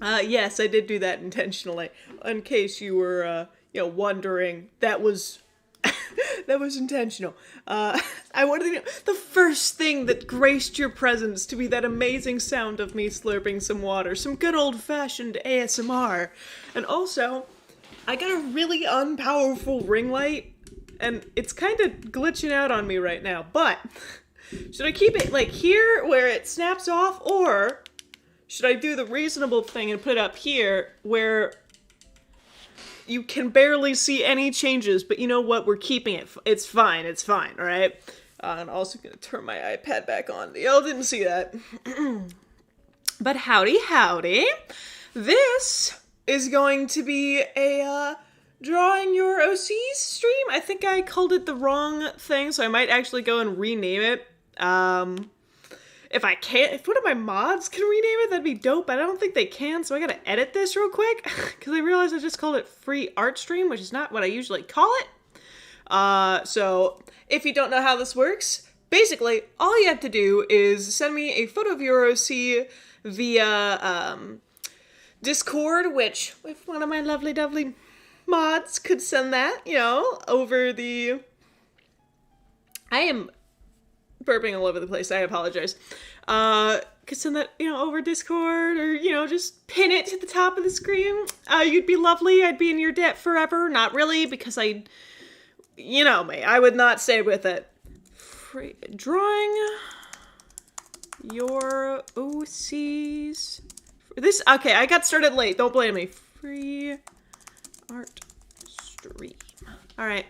Yes, I did do that intentionally. In case you were, wondering, that was that was intentional. I wanted to know the first thing that graced your presence to be that amazing sound of me slurping some water, some good old-fashioned ASMR, and also, I got a really unpowerful ring light, and it's kind of glitching out on me right now. But should I keep it like here where it snaps off, or should I do the reasonable thing and put it up here where you can barely see any changes, but you know what? We're keeping it. It's fine, all right? I'm also going to turn my iPad back on. Y'all didn't see that. But howdy. This is going to be a drawing your OCs stream. I think I called it the wrong thing, so I might actually go and rename it. If one of my mods can rename it, that'd be dope, but I don't think they can, so I gotta edit this real quick, because I realized I just called it free art stream, which is not what I usually call it. So, if you don't know how this works, basically, all you have to do is send me a photo of your OC via, Discord, which, if one of my lovely mods could send that, over the... I am burping all over the place, I apologize. Could send that, over Discord, or, just pin it to the top of the screen. You'd be lovely, I'd be in your debt forever. Not really, because me, I would not stay with it. Drawing your OCs. Okay, I got started late, don't blame me. Free art stream. Alright.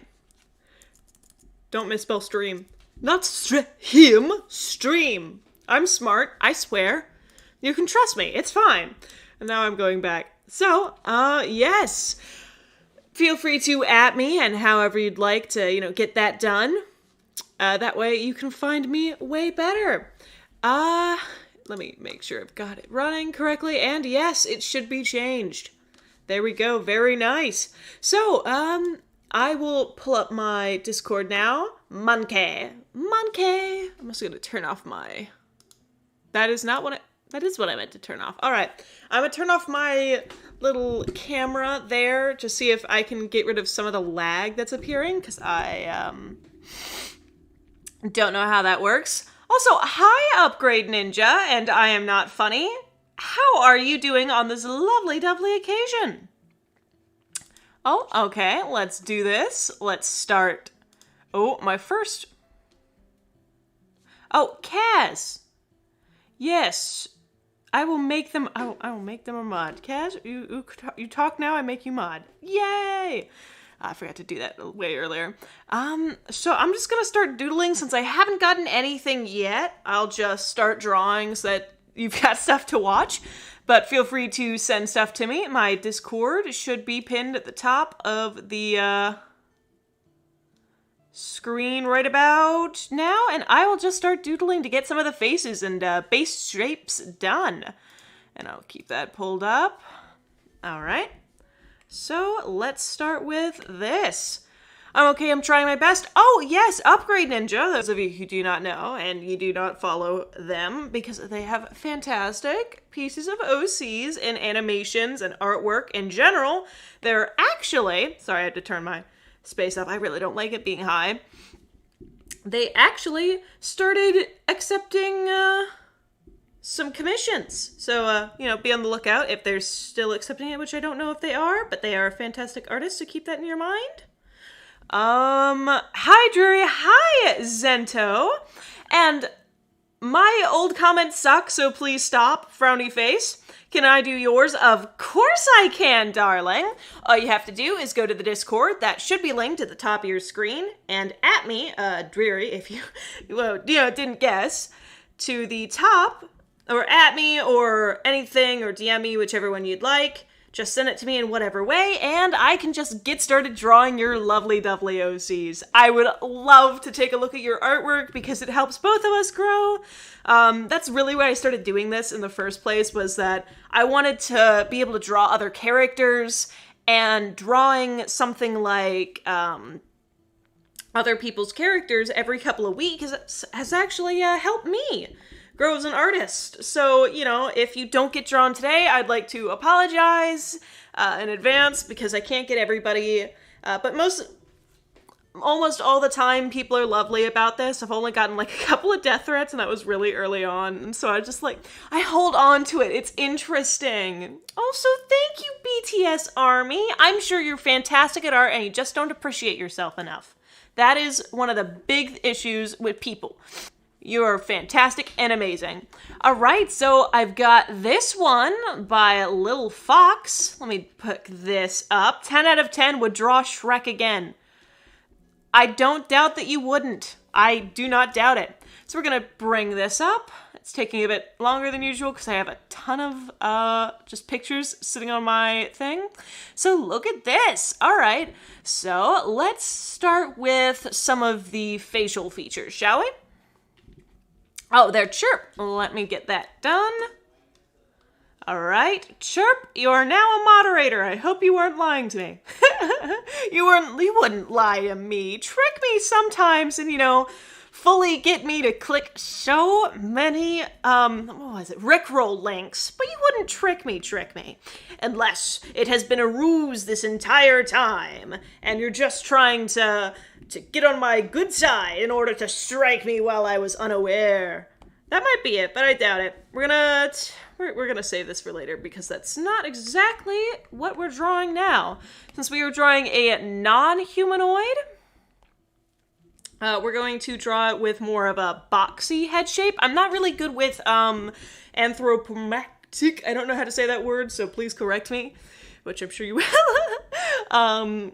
Don't misspell stream. Not stream. I'm smart, I swear. You can trust me, it's fine. And now I'm going back. So, yes. Feel free to @ me and however you'd like to, get that done. That way you can find me way better. Let me make sure I've got it running correctly. And yes, it should be changed. There we go, very nice. So, I will pull up my Discord now. Monkey. I'm just gonna turn off my... That is what I meant to turn off. Alright, I'm gonna turn off my little camera there to see if I can get rid of some of the lag that's appearing, because I, don't know how that works. Also, hi Upgrade Ninja, and I am not funny. How are you doing on this lovely occasion? Oh, okay, let's do this. Let's start. Oh, my first... Oh, Kaz! Yes, I will make them... I will make them a mod. Kaz, you talk now, I make you mod. Yay! I forgot to do that way earlier. So I'm just gonna start doodling since I haven't gotten anything yet. I'll just start drawing so that you've got stuff to watch. But feel free to send stuff to me. My Discord should be pinned at the top of the screen right about now. And I will just start doodling to get some of the faces and base shapes done. And I'll keep that pulled up. All right. So let's start with this. I'm trying my best. Oh, yes, Upgrade Ninja. Those of you who do not know, and you do not follow them, because they have fantastic pieces of OCs and animations and artwork in general. They're actually... Sorry, I had to turn my space up. I really don't like it being high. They actually started accepting some commissions. So, be on the lookout if they're still accepting it, which I don't know if they are, but they are fantastic artists, so keep that in your mind. Hi Drury, hi Zento, and my old comments suck, so please stop, frowny face. Can I do yours? Of course I can, darling. All you have to do is go to the Discord, that should be linked at the top of your screen, and @ me, Dreary, if you, didn't guess, to the top, or @ me, or anything, or DM me, whichever one you'd like. Just send it to me in whatever way, and I can just get started drawing your lovely OCs. I would love to take a look at your artwork because it helps both of us grow. That's really why I started doing this in the first place, was that I wanted to be able to draw other characters, and drawing something like other people's characters every couple of weeks has actually helped me grow as an artist. So, you know, if you don't get drawn today, I'd like to apologize in advance because I can't get everybody. But almost all the time, people are lovely about this. I've only gotten like a couple of death threats, and that was really early on. And so I hold on to it. It's interesting. Also, thank you, BTS Army. I'm sure you're fantastic at art, and you just don't appreciate yourself enough. That is one of the big issues with people. You are fantastic and amazing. All right, so I've got this one by Lil Fox. Let me pick this up. 10 out of 10 would draw Shrek again. I don't doubt that you wouldn't. I do not doubt it. So we're going to bring this up. It's taking a bit longer than usual because I have a ton of just pictures sitting on my thing. So look at this. All right. So let's start with some of the facial features, shall we? Oh, they're Chirp. Let me get that done. All right, Chirp, you are now a moderator. I hope you weren't lying to me. You wouldn't lie to me. Trick me sometimes and, you know, fully get me to click so many, Rickroll links. But you wouldn't trick me. Unless it has been a ruse this entire time, and you're just trying to get on my good side in order to strike me while I was unaware. That might be it, but I doubt it. We're gonna save this for later because that's not exactly what we're drawing now. Since we are drawing a non-humanoid, we're going to draw it with more of a boxy head shape. I'm not really good with anthropomorphic. I don't know how to say that word, so please correct me, which I'm sure you will.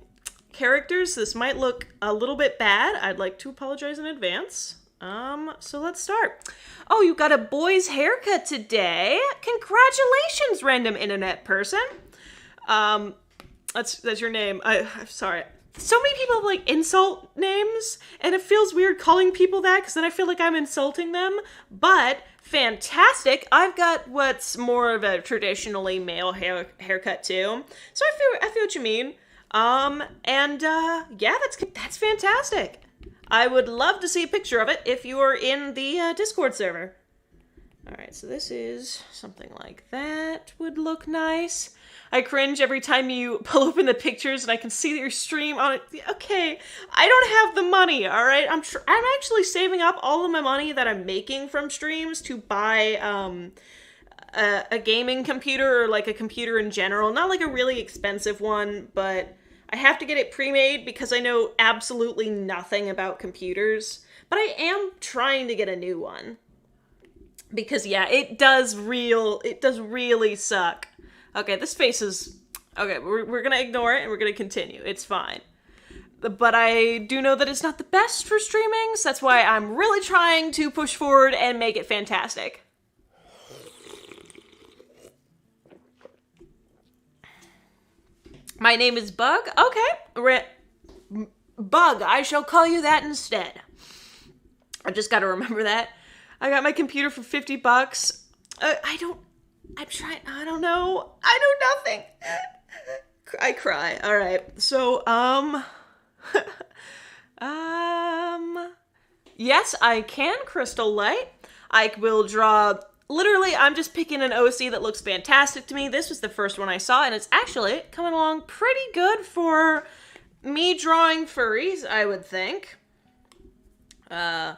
Characters, this might look a little bit bad. I'd like to apologize in advance. So let's start. Oh, you got a boy's haircut today. Congratulations, random internet person. That's your name. I'm sorry. So many people have, like, insult names, and it feels weird calling people that, because then I feel like I'm insulting them, but fantastic. I've got what's more of a traditionally male haircut, too. So I feel what you mean. Yeah, that's fantastic. I would love to see a picture of it if you are in the Discord server. Alright, so this is something like that would look nice. I cringe every time you pull open the pictures and I can see your stream on it. Okay, I don't have the money, alright? I'm actually saving up all of my money that I'm making from streams to buy a gaming computer, or like a computer in general. Not like a really expensive one, but I have to get it pre-made because I know absolutely nothing about computers. But I am trying to get a new one. Because yeah, it does really suck. Okay, this face is... Okay, we're gonna ignore it and we're gonna continue. It's fine. But I do know that it's not the best for streaming, so that's why I'm really trying to push forward and make it fantastic. My name is Bug. Okay. Bug, I shall call you that instead. I just gotta remember that. I got my computer for $50. I don't know. I know nothing. I cry. All right. So, yes, I can crystal light. I will draw... Literally, I'm just picking an OC that looks fantastic to me. This was the first one I saw, and it's actually coming along pretty good for me drawing furries, I would think. I'm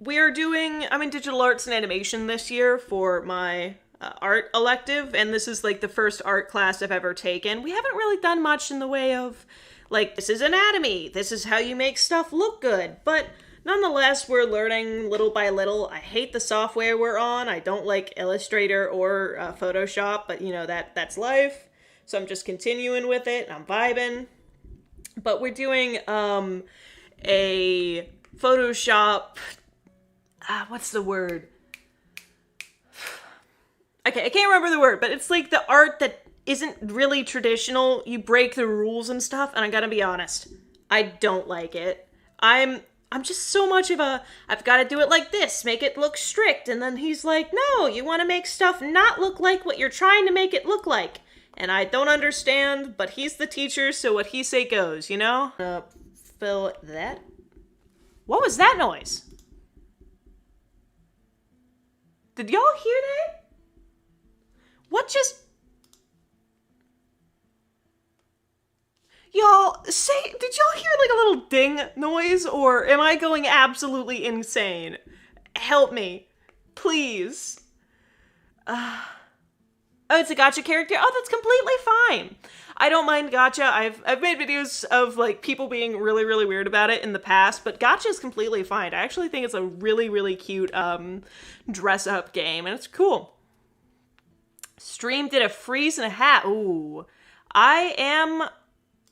in digital arts and animation this year for my art elective, and this is like the first art class I've ever taken. We haven't really done much in the way of, like, this is anatomy, this is how you make stuff look good, but... Nonetheless, we're learning little by little. I hate the software we're on. I don't like Illustrator or Photoshop, but you know, that's life. So I'm just continuing with it. I'm vibing. But we're doing a Photoshop... what's the word? Okay, I can't remember the word, but it's like the art that isn't really traditional. You break the rules and stuff, and I gotta be honest. I don't like it. I'm just so much of a, I've got to do it like this, make it look strict. And then he's like, no, you want to make stuff not look like what you're trying to make it look like. And I don't understand, but he's the teacher, so what he say goes, you know? Fill that. What was that noise? Did y'all hear that? What just... Y'all, did y'all hear like a little ding noise, or am I going absolutely insane? Help me. Please. Oh, it's a gacha character? Oh, that's completely fine. I don't mind gacha. I've made videos of like people being really, really weird about it in the past, but gacha is completely fine. I actually think it's a really, really cute dress-up game, and it's cool. Stream did a freeze and a hat. Ooh.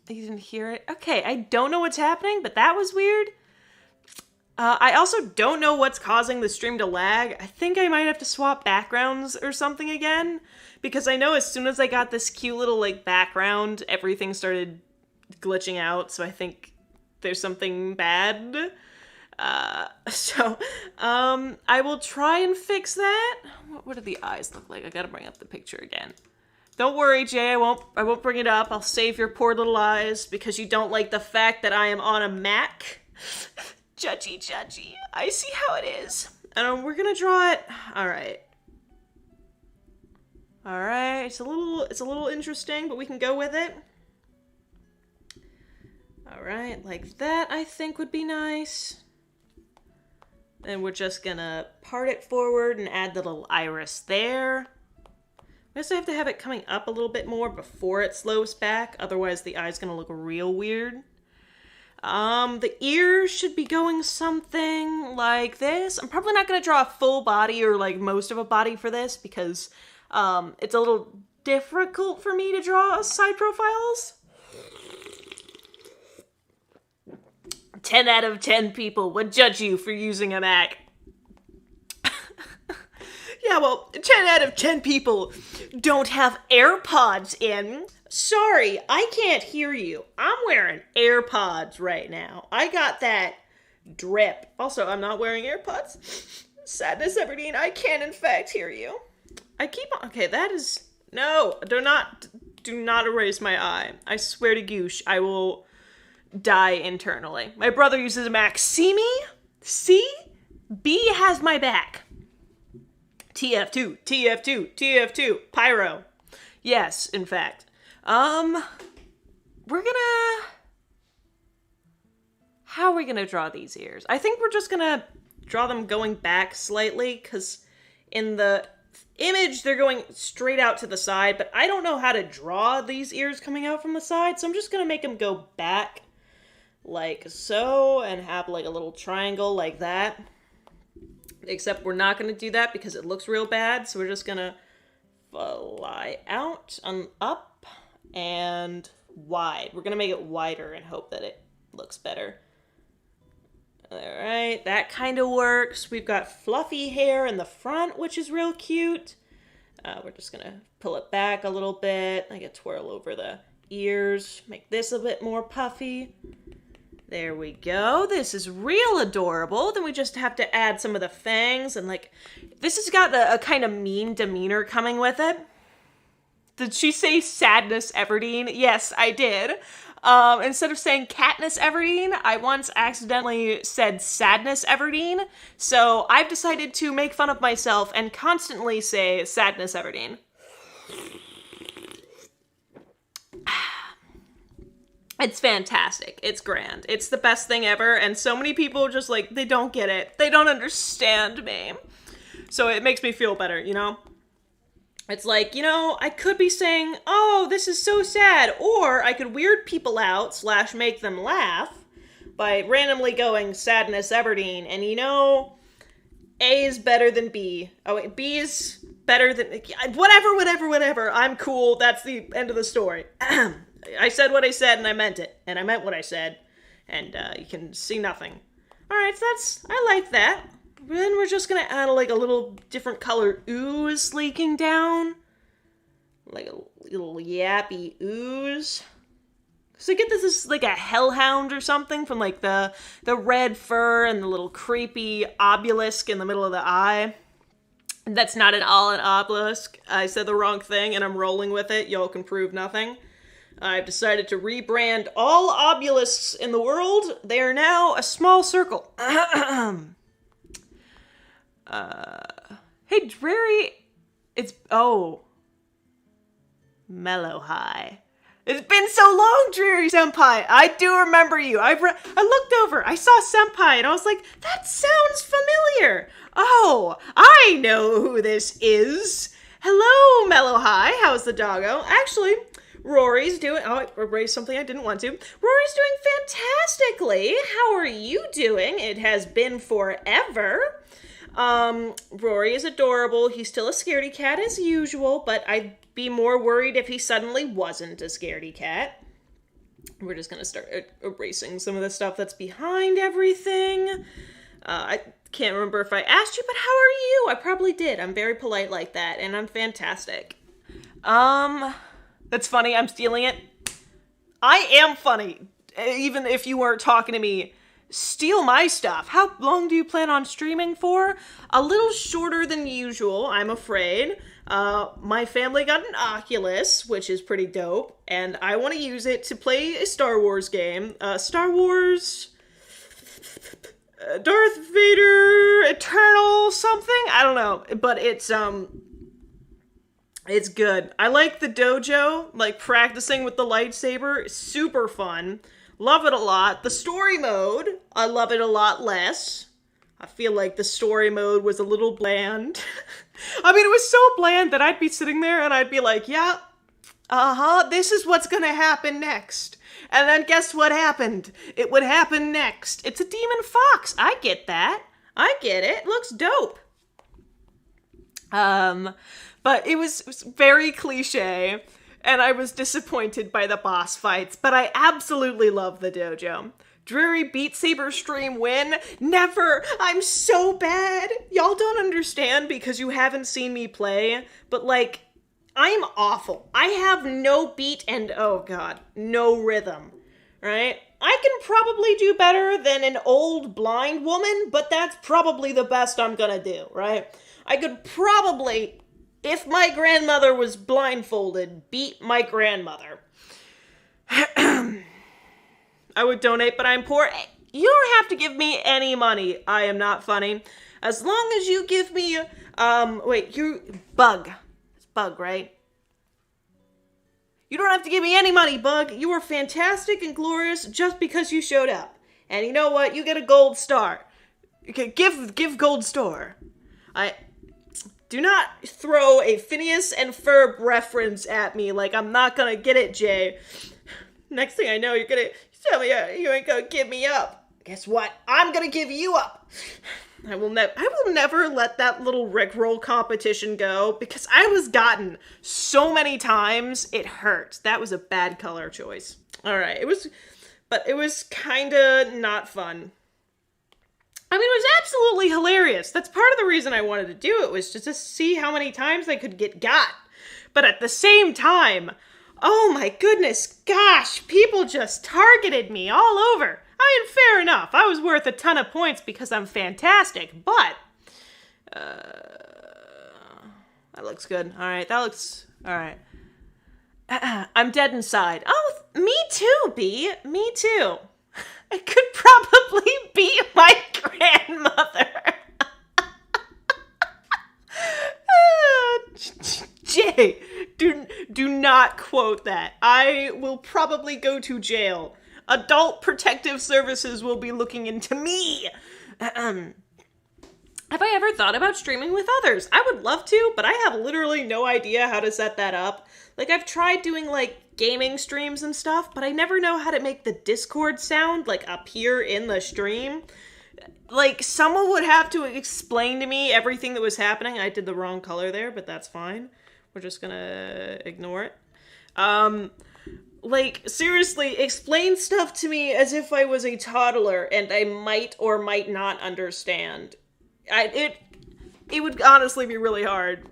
You didn't hear it? Okay, I don't know what's happening, but that was weird. I also don't know what's causing the stream to lag. I think I might have to swap backgrounds or something again, because I know as soon as I got this cute little, like, background, everything started glitching out, so I think there's something bad. I will try and fix that. What do the eyes look like? I gotta bring up the picture again. Don't worry, Jay, I won't bring it up. I'll save your poor little eyes because you don't like the fact that I am on a Mac. Judgy. I see how it is. And we're gonna draw it. All right. It's a little interesting, but we can go with it. All right, like that I think would be nice. And we're just gonna part it forward and add the little iris there. I guess I have to have it coming up a little bit more before it slows back, otherwise the eye's gonna look real weird. The ears should be going something like this. I'm probably not gonna draw a full body or like most of a body for this because it's a little difficult for me to draw side profiles. 10 out of 10 people would judge you for using a Mac. Yeah, well, 10 out of 10 people don't have AirPods in. Sorry, I can't hear you. I'm wearing AirPods right now. I got that drip. Also, I'm not wearing AirPods. Sadness, Everdeen, I can in fact hear you. I keep on... Okay, that is... No, do not erase my eye. I swear to goosh, I will die internally. My brother uses a Mac. See me? See? B has my back. TF2, Pyro. Yes, in fact. How are we gonna draw these ears? I think we're just gonna draw them going back slightly, because in the image, they're going straight out to the side, but I don't know how to draw these ears coming out from the side, so I'm just gonna make them go back like so, and have like a little triangle like that. Except we're not going to do that because it looks real bad, so we're just going to fly out and up and wide. We're going to make it wider and hope that it looks better. Alright, that kind of works. We've got fluffy hair in the front, which is real cute. We're just going to pull it back a little bit, like a twirl over the ears, make this a bit more puffy. There we go. This is real adorable. Then we just have to add some of the fangs and like, this has got a kind of mean demeanor coming with it. Did she say Sadness Everdeen? Yes, I did. Instead of saying Katniss Everdeen, I once accidentally said Sadness Everdeen. So I've decided to make fun of myself and constantly say Sadness Everdeen. It's fantastic. It's grand. It's the best thing ever, and so many people just, like, they don't get it. They don't understand me. So it makes me feel better, you know? It's like, you know, I could be saying, oh, this is so sad, or I could weird people out / make them laugh by randomly going Sadness Everdeen, and you know, A is better than B. Oh, wait, B is better than... Whatever. I'm cool. That's the end of the story. I said what I said, and I meant it. And I meant what I said. And you can see nothing. Alright, so I like that. Then we're just gonna add like a little different color ooze leaking down. Like a little yappy ooze. So I get this is like a hellhound or something from like the red fur and the little creepy obelisk in the middle of the eye. That's not at all an obelisk. I said the wrong thing and I'm rolling with it. Y'all can prove nothing. I've decided to rebrand all obelisks in the world. They are now a small circle. Hey Hey, Dreary, oh, Mellow High. It's been so long, Dreary Senpai. I do remember you. I looked over. I saw Senpai, and I was like, that sounds familiar. Oh, I know who this is. Hello, Mellow High. How's the doggo? Actually, Rory's doing... Oh, I erased something I didn't want to. Rory's doing fantastically. How are you doing? It has been forever. Rory is adorable. He's still a scaredy cat as usual, but I'd be more worried if he suddenly wasn't a scaredy cat. We're just gonna start erasing some of the stuff that's behind everything. I can't remember if I asked you, but how are you? I probably did. I'm very polite like that, and I'm fantastic. That's funny. I'm stealing it. I am funny. Even if you weren't talking to me, steal my stuff. How long do you plan on streaming for? A little shorter than usual, I'm afraid. My family got an Oculus, which is pretty dope, and I want to use it to play a Star Wars game. Star Wars... Darth Vader Eternal something? I don't know, but it's good. I like the dojo, like practicing with the lightsaber. It's super fun. Love it a lot. The story mode, I love it a lot less. I feel like the story mode was a little bland. I mean, it was so bland that I'd be sitting there and I'd be like, yeah, this is what's gonna happen next. And then guess what happened? It would happen next. It's a demon fox. I get that. I get it. Looks dope. But it was very cliche, and I was disappointed by the boss fights, but I absolutely love the dojo. Dreary Beat Saber stream win? Never! I'm so bad! Y'all don't understand because you haven't seen me play, but like, I'm awful. I have no beat and, oh god, no rhythm, right? I can probably do better than an old blind woman, but that's probably the best I'm gonna do, right? I could probably, if my grandmother was blindfolded, beat my grandmother. I would donate, but I'm poor. You don't have to give me any money. I am not funny. As long as you give me, Bug. Bug, right? You don't have to give me any money, Bug. You were fantastic and glorious just because you showed up. And you know what? You get a gold star. Okay, give gold star. Do not throw a Phineas and Ferb reference at me like I'm not gonna get it, Jay. Next thing I know, you're gonna tell me you ain't gonna give me up. Guess what? I'm gonna give you up. I will never let that little Rickroll competition go because I was gotten so many times it hurt. That was a bad color choice. All right, it was kind of not fun. I mean, it was absolutely hilarious. That's part of the reason I wanted to do it, was just to see how many times I could get got. But at the same time, oh my goodness, gosh, people just targeted me all over. I mean, fair enough. I was worth a ton of points because I'm fantastic, but... that looks good. All right, that looks... All right. I'm dead inside. Oh, me too, B. Me too. I could probably beat my grandmother. Jay, do not quote that. I will probably go to jail. Adult Protective Services will be looking into me. Have I ever thought about streaming with others? I would love to, but I have literally no idea how to set that up. Like, I've tried doing, like, gaming streams and stuff, but I never know how to make the Discord sound, like, appear in the stream. Like, someone would have to explain to me everything that was happening. I did the wrong color there, but that's fine. We're just gonna ignore it. Like, seriously, explain stuff to me as if I was a toddler and I might or might not understand. It would honestly be really hard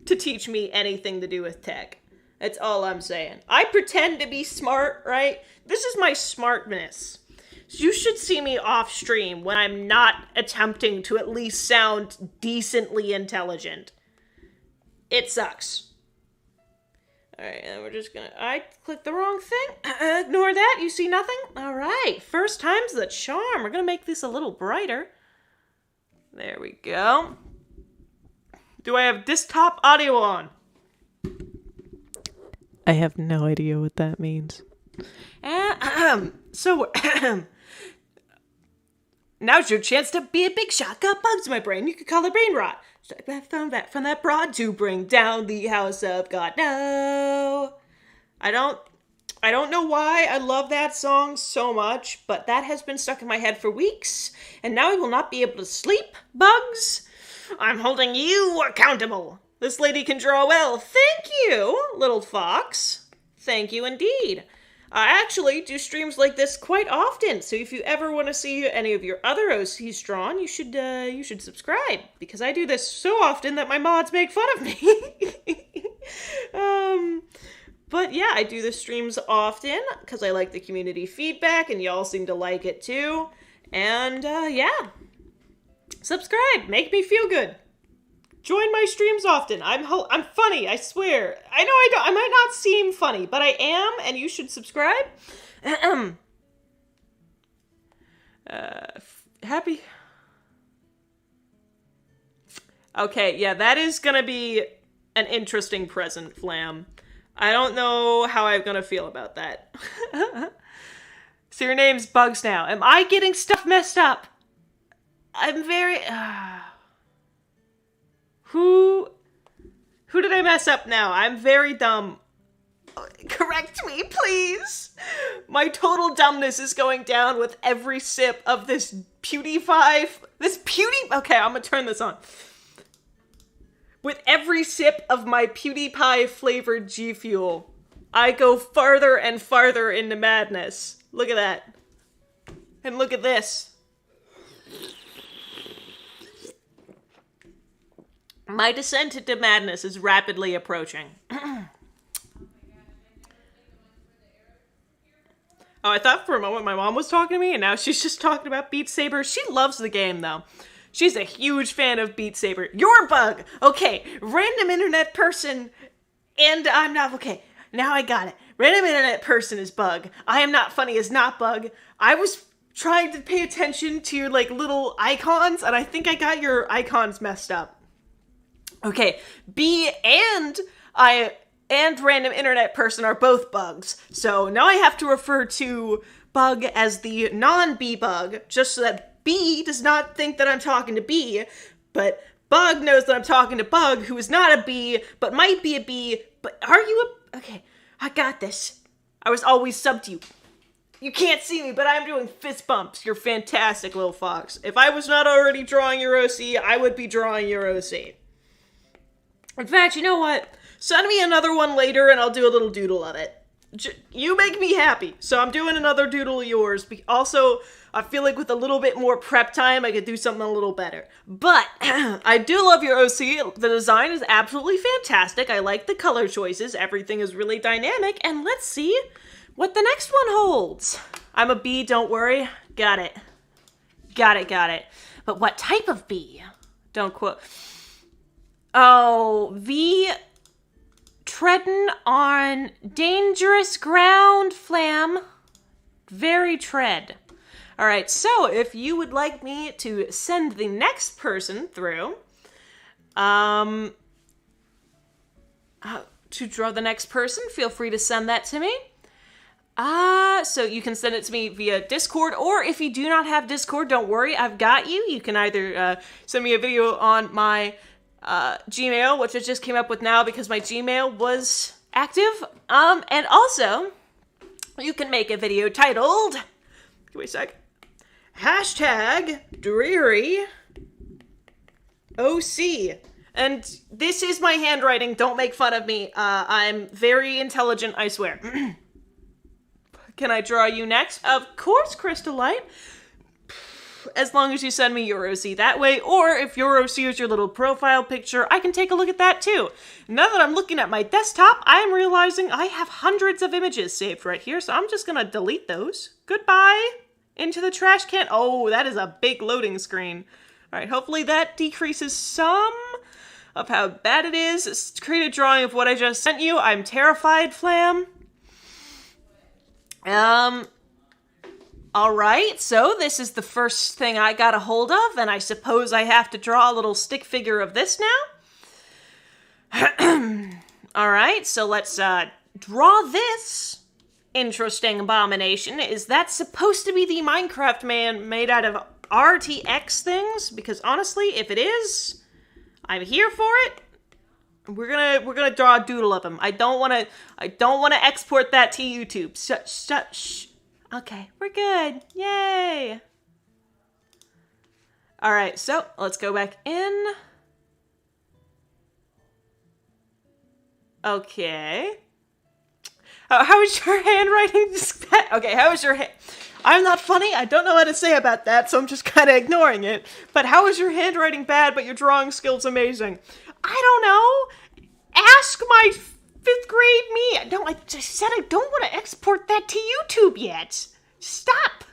to teach me anything to do with tech. That's all I'm saying. I pretend to be smart, right? This is my smartness. So you should see me off stream when I'm not attempting to at least sound decently intelligent. It sucks. Alright, and we're just gonna... I clicked the wrong thing. Ignore that. You see nothing? Alright, first time's the charm. We're gonna make this a little brighter. There we go. Do I have desktop audio on? I have no idea what that means. So, now's your chance to be a big shot. Got bugs in my brain. You could call it brain rot. From that broad to bring down the house of God. No. I don't know why I love that song so much, but that has been stuck in my head for weeks, and now I will not be able to sleep. Bugs, I'm holding you accountable. This lady can draw well. Thank you, little fox. Thank you indeed. I actually do streams like this quite often, so if you ever want to see any of your other OCs drawn, you should subscribe, because I do this so often that my mods make fun of me. But yeah, I do the streams often because I like the community feedback, and y'all seem to like it too. And yeah, subscribe, make me feel good. Join my streams often. I'm funny, I swear. I know I might not seem funny, but I am, and you should subscribe. Happy. Okay, yeah, that is gonna be an interesting present, Flam. I don't know how I'm gonna feel about that. So your name's Bugs now. Am I getting stuff messed up? I'm very... Who did I mess up now? I'm very dumb. Correct me, please. My total dumbness is going down with every sip of this PewDiePie... Okay, I'm gonna turn this on. With every sip of my PewDiePie-flavored G Fuel, I go farther and farther into madness. Look at that. And look at this. My descent into madness is rapidly approaching. Oh, I thought for a moment my mom was talking to me, and now she's just talking about Beat Saber. She loves the game, though. She's a huge fan of Beat Saber. You're Bug! Okay, random internet person, and I'm not... Okay, now I got it. Random internet person is Bug. I am not funny is not Bug. I was trying to pay attention to your, like, little icons, and I think I got your icons messed up. Okay, B and random internet person are both Bugs. So now I have to refer to Bug as the non-B Bug, just so that B does not think that I'm talking to B, but Bug knows that I'm talking to Bug, who is not a B, but might be a B, but are you a... Okay, I got this. I was always subbed to you. You can't see me, but I'm doing fist bumps. You're fantastic, little fox. If I was not already drawing your OC, I would be drawing your OC. In fact, you know what? Send me another one later, and I'll do a little doodle of it. You make me happy, so I'm doing another doodle of yours. Also, I feel like with a little bit more prep time, I could do something a little better. But I do love your OC. The design is absolutely fantastic. I like the color choices. Everything is really dynamic. And let's see what the next one holds. I'm a bee, don't worry. Got it. Got it. But what type of bee? Don't quote. Oh, V... treading on dangerous ground, Flam. Very tread. Alright, so if you would like me to send the next person through, to draw the next person, feel free to send that to me. So you can send it to me via Discord, or if you do not have Discord, don't worry, I've got you. You can either send me a video on my Gmail, which I just came up with now because my Gmail was active. And also, you can make a video titled, give me a sec, #Dreary OC. And this is my handwriting, don't make fun of me. I'm very intelligent, I swear. Can I draw you next? Of course, Crystal Light. As long as you send me your OC that way, or if your OC is your little profile picture, I can take a look at that too. Now that I'm looking at my desktop, I'm realizing I have hundreds of images saved right here, so I'm just gonna delete those. Goodbye! Into the trash can. Oh, that is a big loading screen. Alright, hopefully that decreases some of how bad it is. Create a drawing of what I just sent you. I'm terrified, Flam. Alright, so this is the first thing I got a hold of, and I suppose I have to draw a little stick figure of this now. Alright, so let's draw this interesting abomination. Is that supposed to be the Minecraft man made out of RTX things? Because honestly, if it is, I'm here for it. We're gonna draw a doodle of him. I don't wanna export that to YouTube. Shh. Okay, we're good. Yay! Alright, so let's go back in. Okay. How is your handwriting? Okay, how is your hand? I'm not funny. I don't know what to say about that, so I'm just kind of ignoring it. But how is your handwriting bad, but your drawing skills amazing? I don't know. Ask my 5th grade me. No, I just said I don't want to export that to YouTube yet. Stop.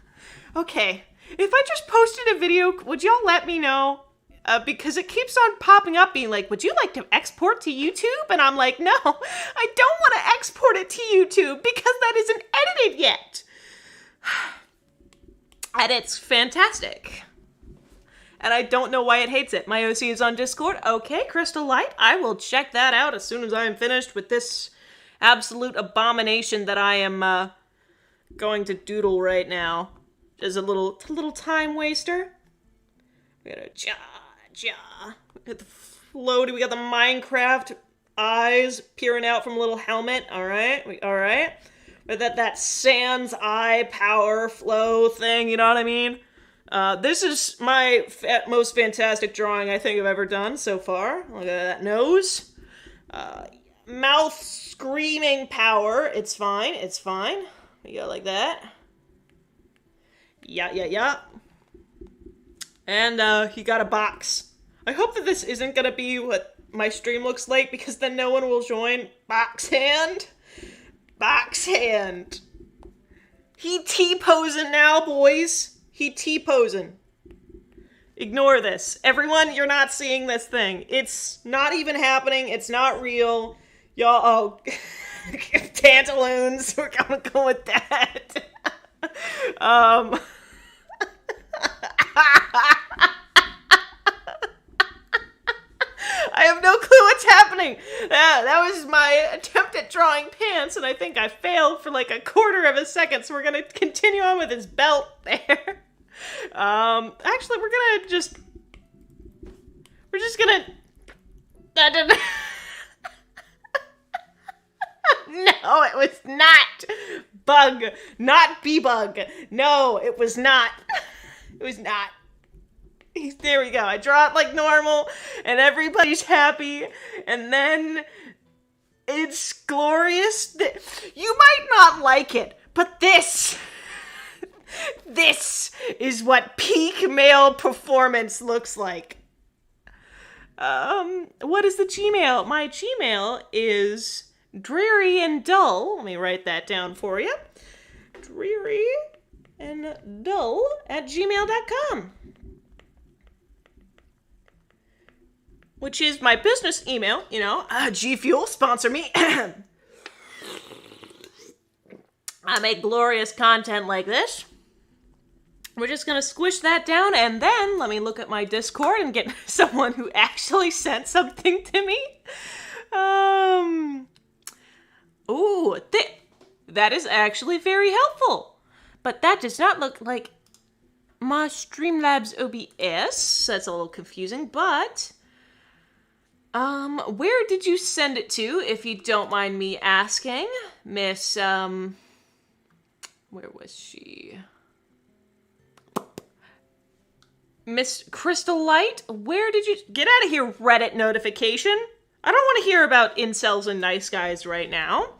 Okay. If I just posted a video, would y'all let me know? Because it keeps on popping up being like, would you like to export to YouTube? And I'm like, no, I don't want to export it to YouTube because that isn't edited yet. And it's fantastic. And I don't know why it hates it. My OC is on Discord. Okay, Crystal Light, I will check that out as soon as I am finished with this absolute abomination that I am going to doodle right now. Just a little time waster. We got a we got the floaty, we got the Minecraft eyes peering out from a little helmet. Alright. But that sans eye power flow thing, you know what I mean? This is my most fantastic drawing I think I've ever done so far. Look at that nose. Mouth screaming power. It's fine. We go like that. Yeah. And, he got a box. I hope that this isn't gonna be what my stream looks like, because then no one will join. Box hand. He T-posing now, boys. He T-posing. Ignore this. Everyone, you're not seeing this thing. It's not even happening. It's not real. Y'all, Tantaloons. We're gonna go with that. I have no clue what's happening. That was my attempt at drawing pants, and I think I failed for like a quarter of a second, so we're gonna continue on with his belt there. Actually, we're just gonna... That didn't... No, it was not bug, not bee-bug. No, it was not. It was not. There we go. I draw it like normal, and everybody's happy, and then it's glorious. You might not like it, but this is what peak male performance looks like. What is the Gmail? My Gmail is dreary and dull. Let me write that down for you. Dreary and dull at gmail.com. Which is my business email, you know. G Fuel, sponsor me. I make glorious content like this. We're just gonna squish that down, and then let me look at my Discord and get someone who actually sent something to me. Ooh, that is actually very helpful. But that does not look like my Streamlabs OBS. That's a little confusing, but... where did you send it to, if you don't mind me asking? Miss, where was she? Miss Crystal Light, where did you... Get out of here, Reddit notification. I don't want to hear about incels and nice guys right now.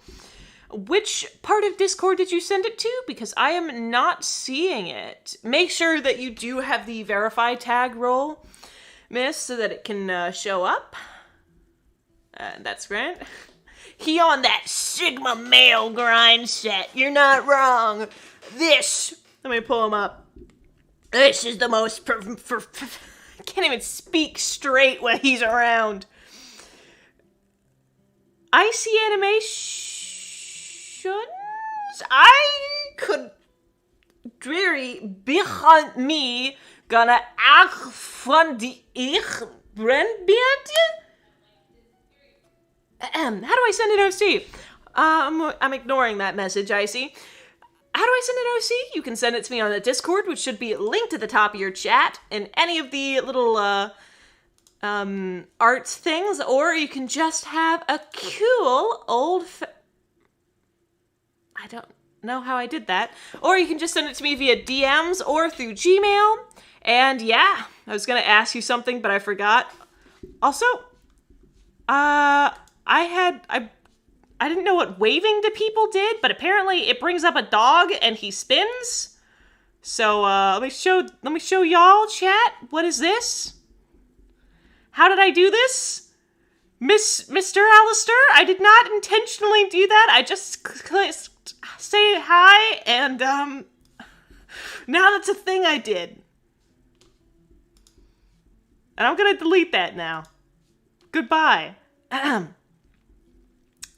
Which part of Discord did you send it to? Because I am not seeing it. Make sure that you do have the verify tag role, miss, so that it can show up. That's great. He on that Sigma male grind set. You're not wrong. This, let me pull him up. This is the most I can't even speak straight when he's around. Icy animations? I could dreary behind me gonna act von die ich Brennbeerte? How do I send an OC? I'm ignoring that message, I see. How do I send an OC? You can send it to me on the Discord, which should be linked at the top of your chat, in any of the little, arts things, or you can just have a cool I don't know how I did that. Or you can just send it to me via DMs or through Gmail. And yeah, I was gonna ask you something, but I forgot. Also, I didn't know what waving to people did, but apparently it brings up a dog and he spins. So let me show y'all, chat. What is this? How did I do this? Mr. Alistair, I did not intentionally do that. I just say hi, and now that's a thing I did. And I'm gonna delete that now. Goodbye. I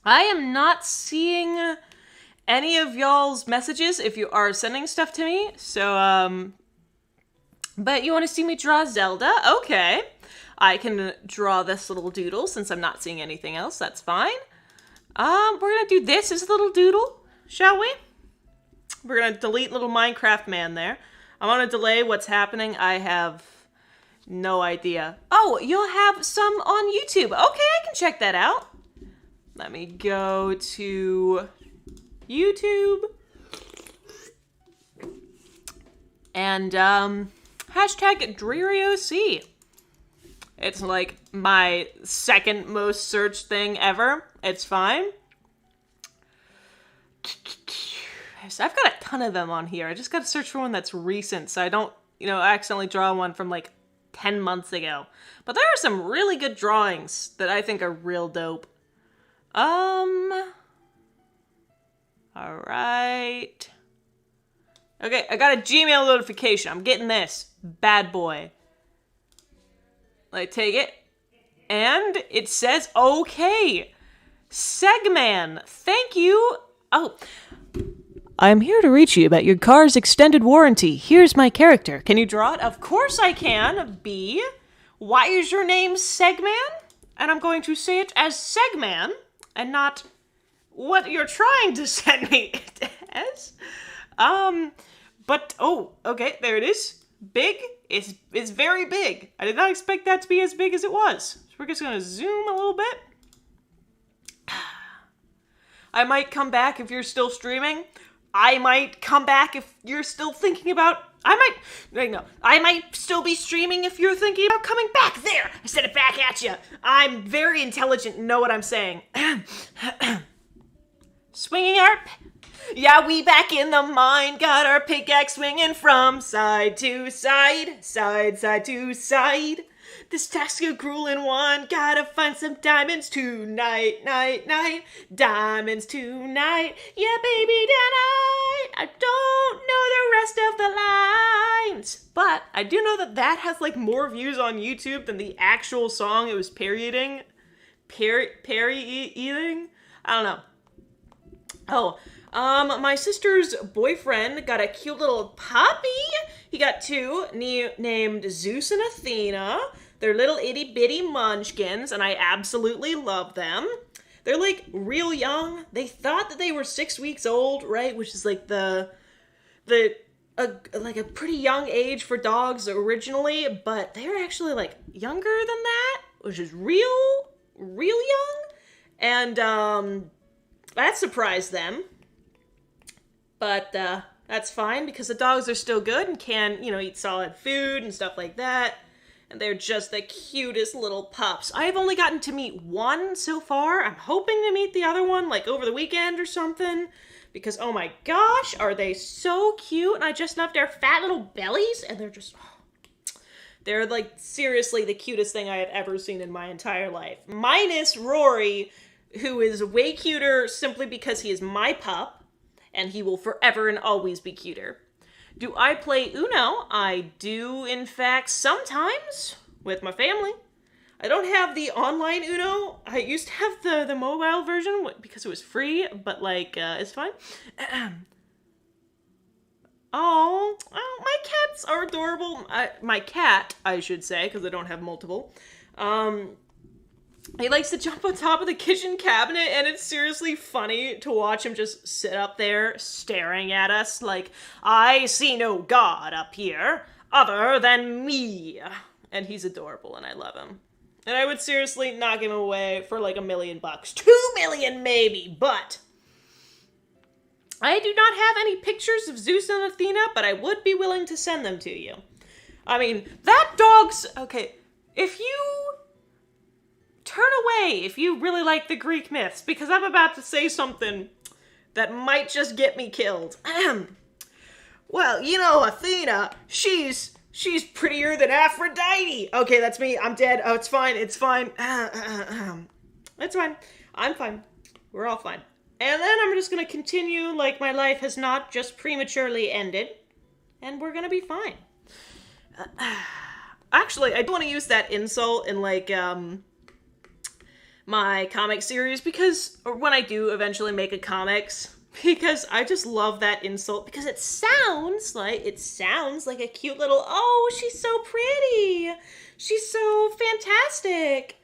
am not seeing any of y'all's messages if you are sending stuff to me. So, but you want to see me draw Zelda? Okay. I can draw this little doodle since I'm not seeing anything else. That's fine. We're gonna do this as a little doodle, shall we? We're gonna delete little Minecraft man there. I want to delay what's happening. I have no idea. Oh, you'll have some on YouTube. Okay, I can check that out. Let me go to YouTube. And, hashtag DrearyOC. It's like my second most searched thing ever. It's fine. So I've got a ton of them on here. I just gotta search for one that's recent so I don't, accidentally draw one from like 10 months ago. But there are some really good drawings that I think are real dope. Alright. Okay, I got a Gmail notification. I'm getting this. Bad boy. I take it. And it says, okay. Segman, thank you. Oh. I'm here to reach you about your car's extended warranty. Here's my character. Can you draw it? Of course I can. B. Why is your name Segman? And I'm going to say it as Segman and not what you're trying to send me as. But, oh, okay, there it is. Big. It's very big. I did not expect that to be as big as it was. So we're just going to zoom a little bit. I might come back if you're still streaming. I might come back if you're still thinking about... I might still be streaming if you're thinking about coming back. There! I said it back at you. I'm very intelligent and know what I'm saying. Swinging our... Yeah, we back in the mine, got our pickaxe swinging from side to side, side to side. This task a grueling one, gotta find some diamonds tonight, night, diamonds tonight, yeah baby tonight. I don't know the rest of the lines, but I do know that has like more views on YouTube than the actual song it was parodying. Parodying? I don't know. Oh, my sister's boyfriend got a cute little puppy. He got two named Zeus and Athena. They're little itty bitty munchkins, and I absolutely love them. They're like real young. They thought that they were 6 weeks old, right? Which is like like a pretty young age for dogs originally, but they're actually like younger than that, which is real young. And that surprised them. But that's fine because the dogs are still good and can, eat solid food and stuff like that. And they're just the cutest little pups. I've only gotten to meet one so far. I'm hoping to meet the other one like over the weekend or something. Because, oh my gosh, are they so cute. And I just love their fat little bellies. And they're just... they're like seriously the cutest thing I have ever seen in my entire life. Minus Rory, who is way cuter simply because he is my pup. And he will forever and always be cuter. Do I play Uno? I do, in fact, sometimes with my family. I don't have the online Uno. I used to have the mobile version because it was free, but it's fine. Oh, my cats are adorable. My cat, I should say, because I don't have multiple. He likes to jump on top of the kitchen cabinet, and it's seriously funny to watch him just sit up there staring at us like, I see no god up here other than me. And he's adorable, and I love him. And I would seriously knock him away for like $1 million. $2 million maybe, but I do not have any pictures of Zeus and Athena, but I would be willing to send them to you. I mean, that dog's... Okay, if you... turn away if you really like the Greek myths, because I'm about to say something that might just get me killed. Well, you know, Athena, she's prettier than Aphrodite. Okay, that's me. I'm dead. Oh, it's fine. It's fine. It's fine. I'm fine. We're all fine. And then I'm just gonna continue like my life has not just prematurely ended, and we're gonna be fine. Actually, I don't want to use that insult in like, my comic series, because, or when I do eventually make a comics, because I just love that insult, because it sounds like a cute little, oh, she's so pretty, she's so fantastic.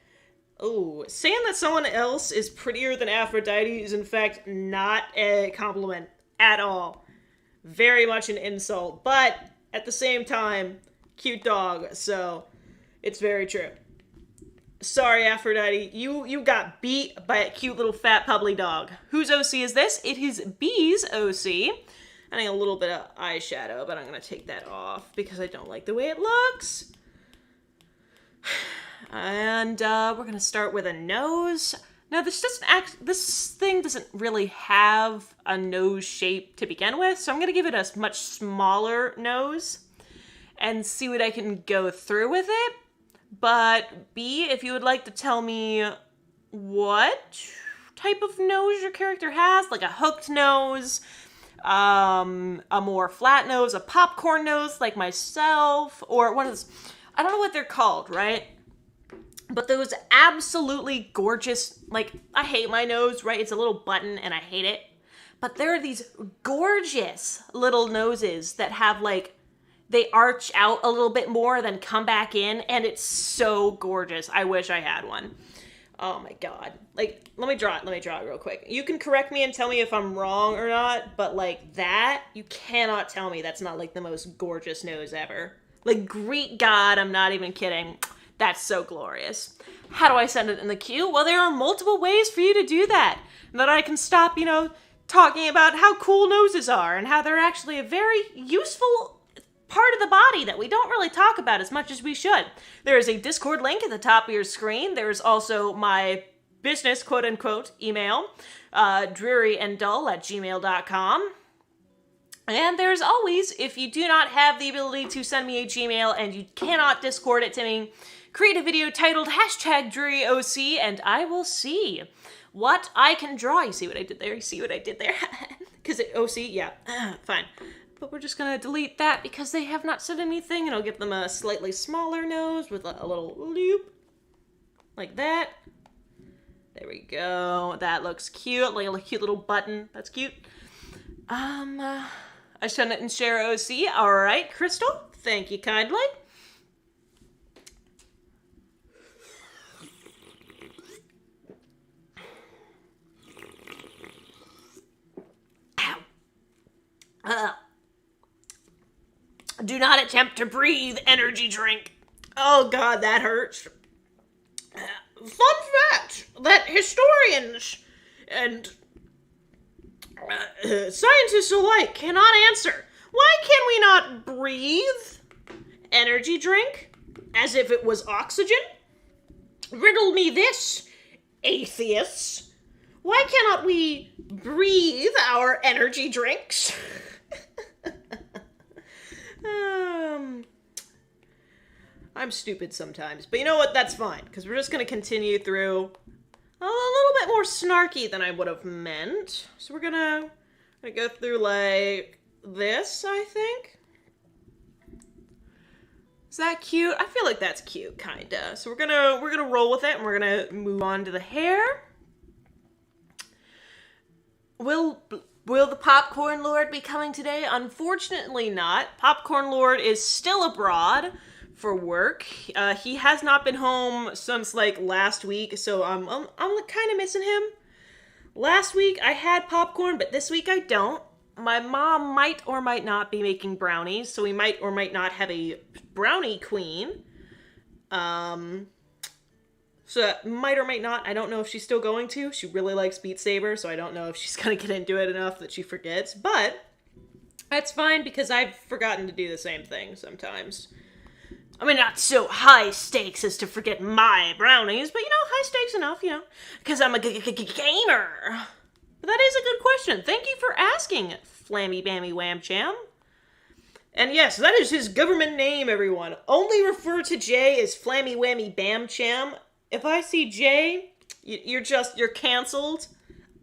Oh, saying that someone else is prettier than Aphrodite is in fact not a compliment at all. Very much an insult, but at the same time, cute dog, so it's very true. Sorry, Aphrodite, you got beat by a cute little fat pubbly dog. Whose OC is this? It is B's OC. I need a little bit of eyeshadow, but I'm going to take that off because I don't like the way it looks. And we're going to start with a nose. Now, this thing doesn't really have a nose shape to begin with, so I'm going to give it a much smaller nose and see what I can go through with it. But B, if you would like to tell me what type of nose your character has, like a hooked nose, a more flat nose, a popcorn nose like myself, or one of those, I don't know what they're called, right? But those absolutely gorgeous, like, I hate my nose, right? It's a little button and I hate it. But there are these gorgeous little noses that have like, they arch out a little bit more, then come back in, and it's so gorgeous. I wish I had one. Oh my god. Like, let me draw it real quick. You can correct me and tell me if I'm wrong or not, but like that, you cannot tell me that's not like the most gorgeous nose ever. Like, Greek god, I'm not even kidding. That's so glorious. How do I send it in the queue? Well, there are multiple ways for you to do that. That I can stop, talking about how cool noses are and how they're actually a very useful part of the body that we don't really talk about as much as we should. There is a Discord link at the top of your screen. There's also my business, quote-unquote, email, drearyanddull@gmail.com. And there's always, if you do not have the ability to send me a Gmail and you cannot Discord it to me, create a video titled #DrearyOC and I will see what I can draw. You see what I did there? Because OC, yeah, fine. But we're just gonna delete that because they have not said anything, and I'll give them a slightly smaller nose with a little loop. Like that. There we go. That looks cute. Like a cute little button. That's cute. I shouldn't and share OC. Alright, Crystal. Thank you kindly. Ow. Do not attempt to breathe energy drink. Oh god, that hurts. Fun fact that historians and scientists alike cannot answer. Why can we not breathe energy drink as if it was oxygen? Riddle me this, atheists. Why cannot we breathe our energy drinks? I'm stupid sometimes, but you know what? That's fine, because we're just going to continue through a little bit more snarky than I would have meant. So we're gonna go through like this, I think. Is that cute? I feel like that's cute, kinda. So we're gonna roll with it, and we're gonna move on to the hair. Will the Popcorn Lord be coming today? Unfortunately not. Popcorn Lord is still abroad for work. He has not been home since like last week, so I'm kind of missing him. Last week I had popcorn, but this week I don't. My mom might or might not be making brownies, so we might or might not have a brownie queen. So that might or might not. I don't know if she's still going to. She really likes Beat Saber, so I don't know if she's going to get into it enough that she forgets. But that's fine because I've forgotten to do the same thing sometimes. I mean, not so high stakes as to forget my brownies, but, high stakes enough, because I'm a gamer. But that is a good question. Thank you for asking, Flammy Bammy Wham Cham. And yes, that is his government name, everyone. Only refer to Jay as Flammy Whammy Bam Cham. If I see Jay, you're canceled.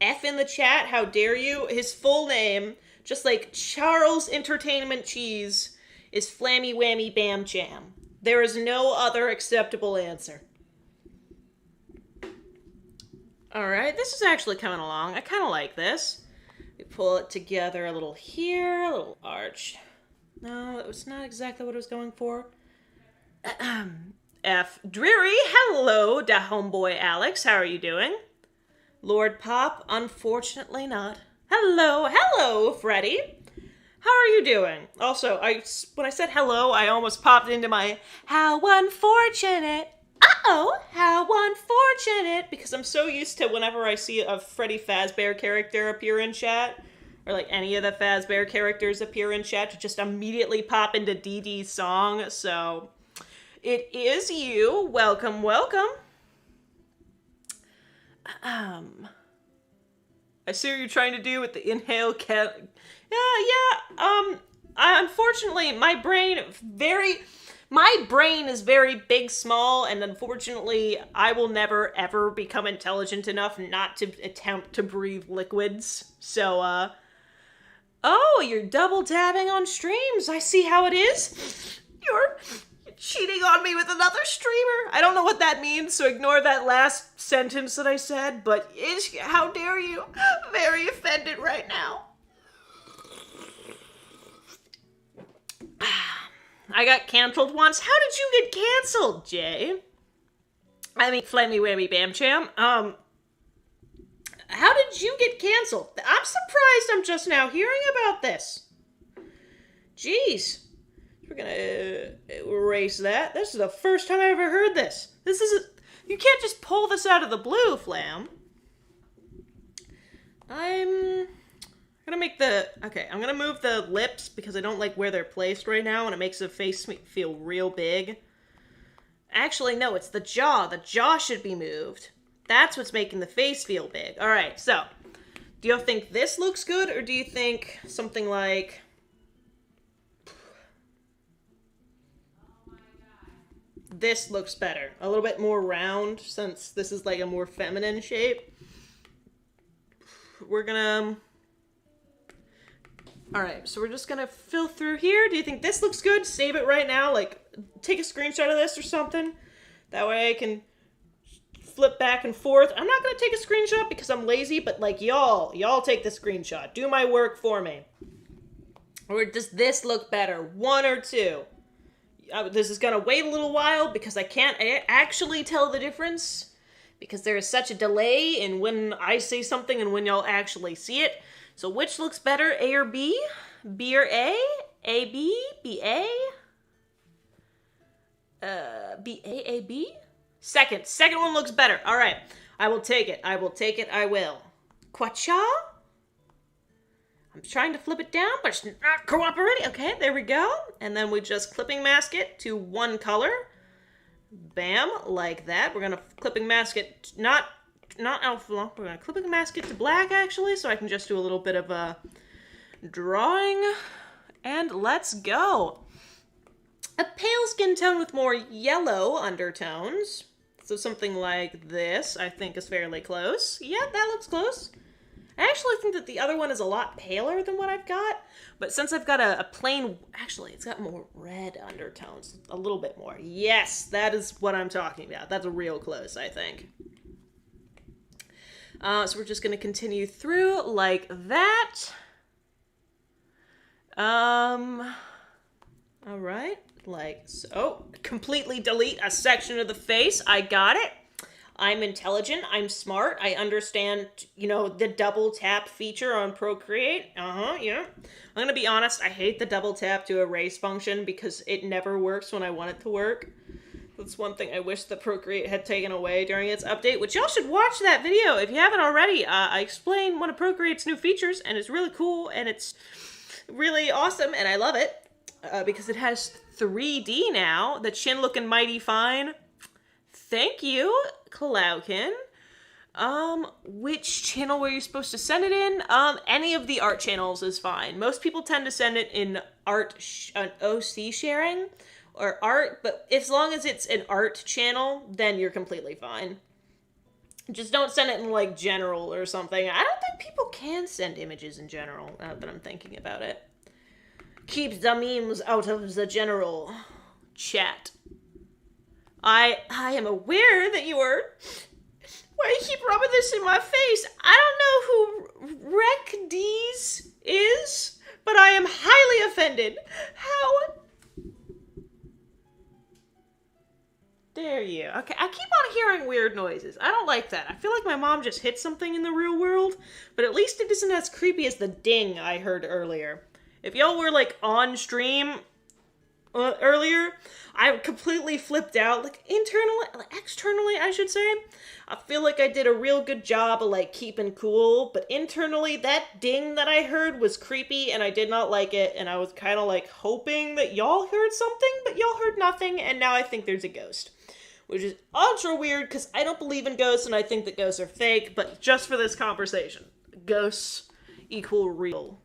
F in the chat, how dare you? His full name, just like Charles Entertainment Cheese, is Flammy Whammy Bam Cham. There is no other acceptable answer. Alright, this is actually coming along. I kind of like this. We pull it together a little here, a little arch. No, that was not exactly what I was going for. F. Dreary, hello, da homeboy Alex. How are you doing? Lord Pop, unfortunately not. Hello, Freddy. How are you doing? Also, when I said hello, I almost popped into my how unfortunate. Uh-oh, how unfortunate. Because I'm so used to whenever I see a Freddy Fazbear character appear in chat, or like any of the Fazbear characters appear in chat, to just immediately pop into DD's song, so it is you. Welcome. I see what you're trying to do with the inhale cat. Unfortunately, my brain is very big, small, and unfortunately, I will never, ever become intelligent enough not to attempt to breathe liquids. So, oh, you're double dabbing on streams. I see how it is. You're cheating on me with another streamer. I don't know what that means, so ignore that last sentence that I said, but how dare you? I'm very offended right now. I got canceled once. How did you get canceled, Jay? I mean, Flammy Whammy Bam Cham. How did you get canceled? I'm surprised I'm just now hearing about this. Jeez. We're gonna erase that. This is the first time I ever heard this. You can't just pull this out of the blue, Flam. I'm gonna move the lips because I don't like where they're placed right now and it makes the face feel real big. Actually, no, it's the jaw. The jaw should be moved. That's what's making the face feel big. Alright, so, do you think this looks good, or do you think something like... this looks better? A little bit more round, since this is like a more feminine shape. We're gonna... Alright, so we're just gonna fill through here. Do you think this looks good? Save it right now, like, take a screenshot of this or something. That way I can flip back and forth. I'm not gonna take a screenshot because I'm lazy, but like, y'all take the screenshot. Do my work for me. Or does this look better? One or two? This is gonna wait a little while because I can't actually tell the difference. Because there is such a delay in when I say something and when y'all actually see it. So which looks better, A or B? B or A? A, B? B, A? B, A, A, B? Second one looks better. All right, I will take it. I will. Quacha? I'm trying to flip it down, but it's not cooperating. Okay, there we go. And then we just clipping mask it to one color. Bam, like that. We're gonna clipping mask it, not alpha. We're gonna clipping mask it to black, actually, so I can just do a little bit of a drawing. And let's go. A pale skin tone with more yellow undertones. So something like this, I think, is fairly close. Yeah, that looks close. I actually think that the other one is a lot paler than what I've got. But since I've got a plain... Actually, it's got more red undertones. A little bit more. Yes, that is what I'm talking about. That's real close, I think. So we're just going to continue through like that. Alright. Like, so, completely delete a section of the face. I got it. I'm intelligent. I'm smart. I understand, the double tap feature on Procreate. Yeah. I'm gonna be honest, I hate the double tap to erase function because it never works when I want it to work. That's one thing I wish the Procreate had taken away during its update, which y'all should watch that video if you haven't already. I explain one of Procreate's new features, and it's really cool, and it's really awesome, and I love it, because it has 3D now. The chin looking mighty fine. Thank you, Klaukin. Which channel were you supposed to send it in? Any of the art channels is fine. Most people tend to send it in OC sharing, or art, but as long as it's an art channel, then you're completely fine. Just don't send it in, like, general or something. I don't think people can send images in general, now that I'm thinking about it. Keep the memes out of the general chat. I am aware that you are... Why do you keep rubbing this in my face? I don't know who RecDees is, but I am highly offended. How... Dare you? Okay, I keep on hearing weird noises. I don't like that. I feel like my mom just hit something in the real world, but at least it isn't as creepy as the ding I heard earlier. If y'all were, like, on stream earlier, I completely flipped out, like, externally, I should say. I feel like I did a real good job of, like, keeping cool, but internally, that ding that I heard was creepy, and I did not like it, and I was kind of, like, hoping that y'all heard something, but y'all heard nothing, and now I think there's a ghost. Which is ultra weird, because I don't believe in ghosts, and I think that ghosts are fake, but just for this conversation, ghosts equal real.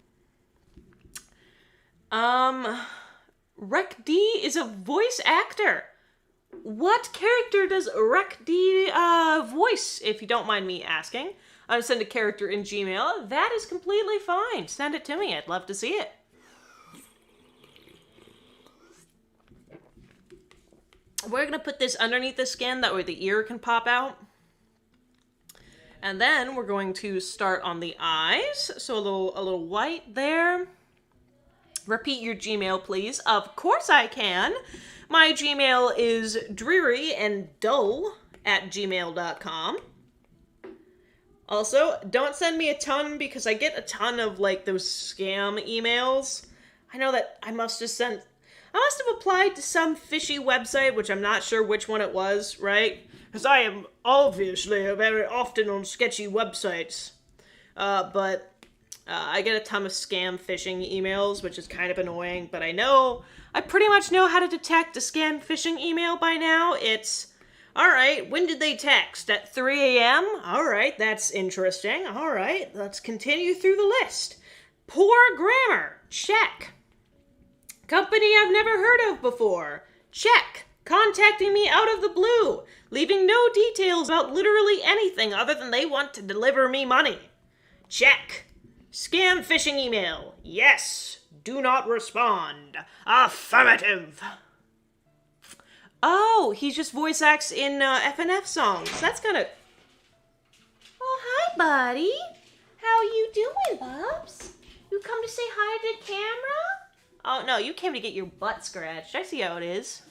RecD is a voice actor. What character does RecD voice, if you don't mind me asking? I would send a character in Gmail. That is completely fine. Send it to me. I'd love to see it. We're going to put this underneath the skin, that way the ear can pop out. And then we're going to start on the eyes. So a little white there. Repeat your Gmail, please. Of course I can. My Gmail is drearyanddull@gmail.com. Also, don't send me a ton, because I get a ton of, like, those scam emails. I know that I must have applied to some fishy website, which I'm not sure which one it was, right? Because I am obviously very often on sketchy websites. But I get a ton of scam phishing emails, which is kind of annoying, but I pretty much know how to detect a scam phishing email by now. It's, alright, when did they text? At 3 a.m.? Alright, that's interesting. Alright, let's continue through the list. Poor grammar. Check. Company I've never heard of before. Check. Contacting me out of the blue, leaving no details about literally anything other than they want to deliver me money. Check. Scam phishing email. Yes. Do not respond. Affirmative. Oh, he just voice acts in FNF songs. That's kinda... Oh, hi, buddy. How you doing, Bubs? You come to say hi to the camera? Oh, no, you came to get your butt scratched. I see how it is.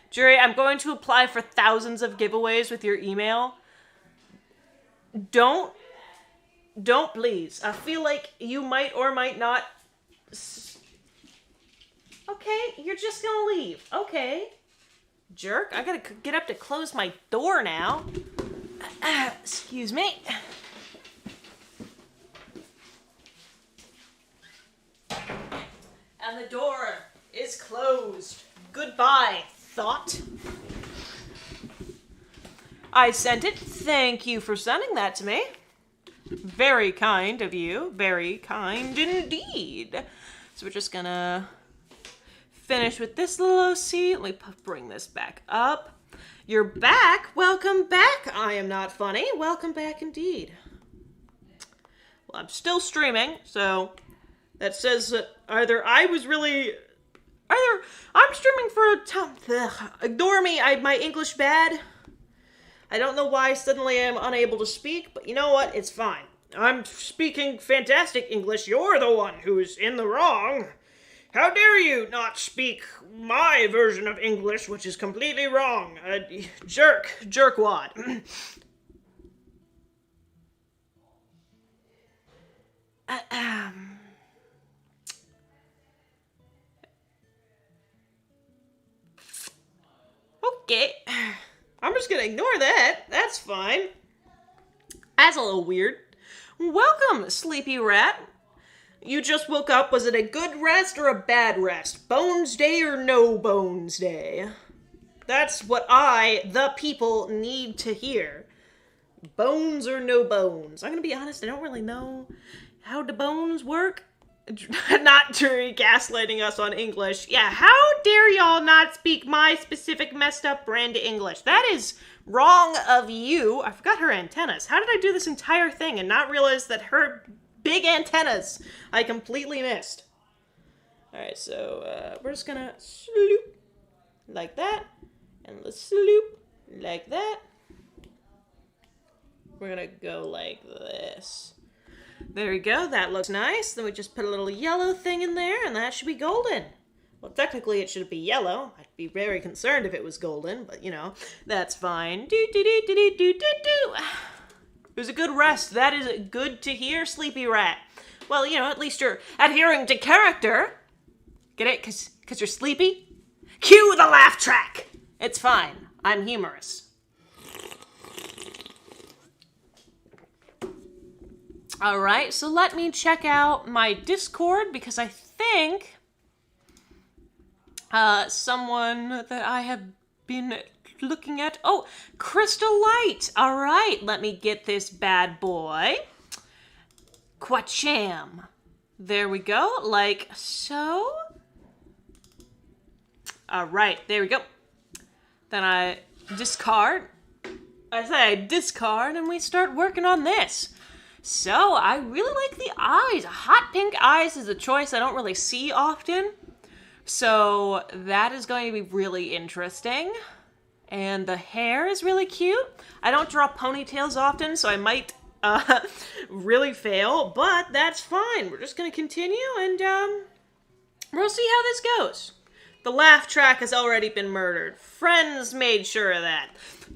Jury, I'm going to apply for thousands of giveaways with your email. Don't please. I feel like you might or might not... Okay, you're just gonna leave. Okay. Jerk, I gotta get up to close my door now. Excuse me. And the door is closed. Goodbye, thought. I sent it. Thank you for sending that to me. Very kind of you. Very kind indeed. So we're just gonna finish with this little OC. Let me bring this back up. You're back. Welcome back. I am not funny. Welcome back indeed. Well, I'm still streaming, so that says that either I'm streaming for a time. Ignore me. My English bad. I don't know why suddenly I'm unable to speak, but you know what? It's fine. I'm speaking fantastic English. You're the one who's in the wrong. How dare you not speak my version of English, which is completely wrong. Jerkwad. Okay. I'm just gonna ignore that. That's fine. That's a little weird. Welcome, sleepy rat. You just woke up. Was it a good rest or a bad rest? Bones day or no bones day? That's what I, the people, need to hear. Bones or no bones? I'm gonna be honest, I don't really know how the bones work. Not Jury gaslighting us on English. Yeah, how dare y'all not speak my specific messed up brand of English? That is wrong of you. I forgot her antennas. How did I do this entire thing and not realize that her big antennas I completely missed? Alright, so we're just gonna sloop like that. And let's sloop like that. We're gonna go like this. There we go, that looks nice. Then we just put a little yellow thing in there, and that should be golden. Well, technically it should be yellow. I'd be very concerned if it was golden, but you know, that's fine. It was a good rest. That is good to hear, sleepy rat. Well, you know, at least you're adhering to character. Get it? Cause you're sleepy? Cue the laugh track! It's fine. I'm humorous. Alright, so let me check out my Discord, because I think someone that I have been looking at... Oh, Crystal Light! Alright, let me get this bad boy. Quacham. There we go, like so. Alright, there we go. Then I discard. I discard, and we start working on this. So, I really like the eyes. Hot pink eyes is a choice I don't really see often. So, that is going to be really interesting. And the hair is really cute. I don't draw ponytails often, so I might really fail. But that's fine. We're just going to continue, and we'll see how this goes. The laugh track has already been murdered. Friends made sure of that.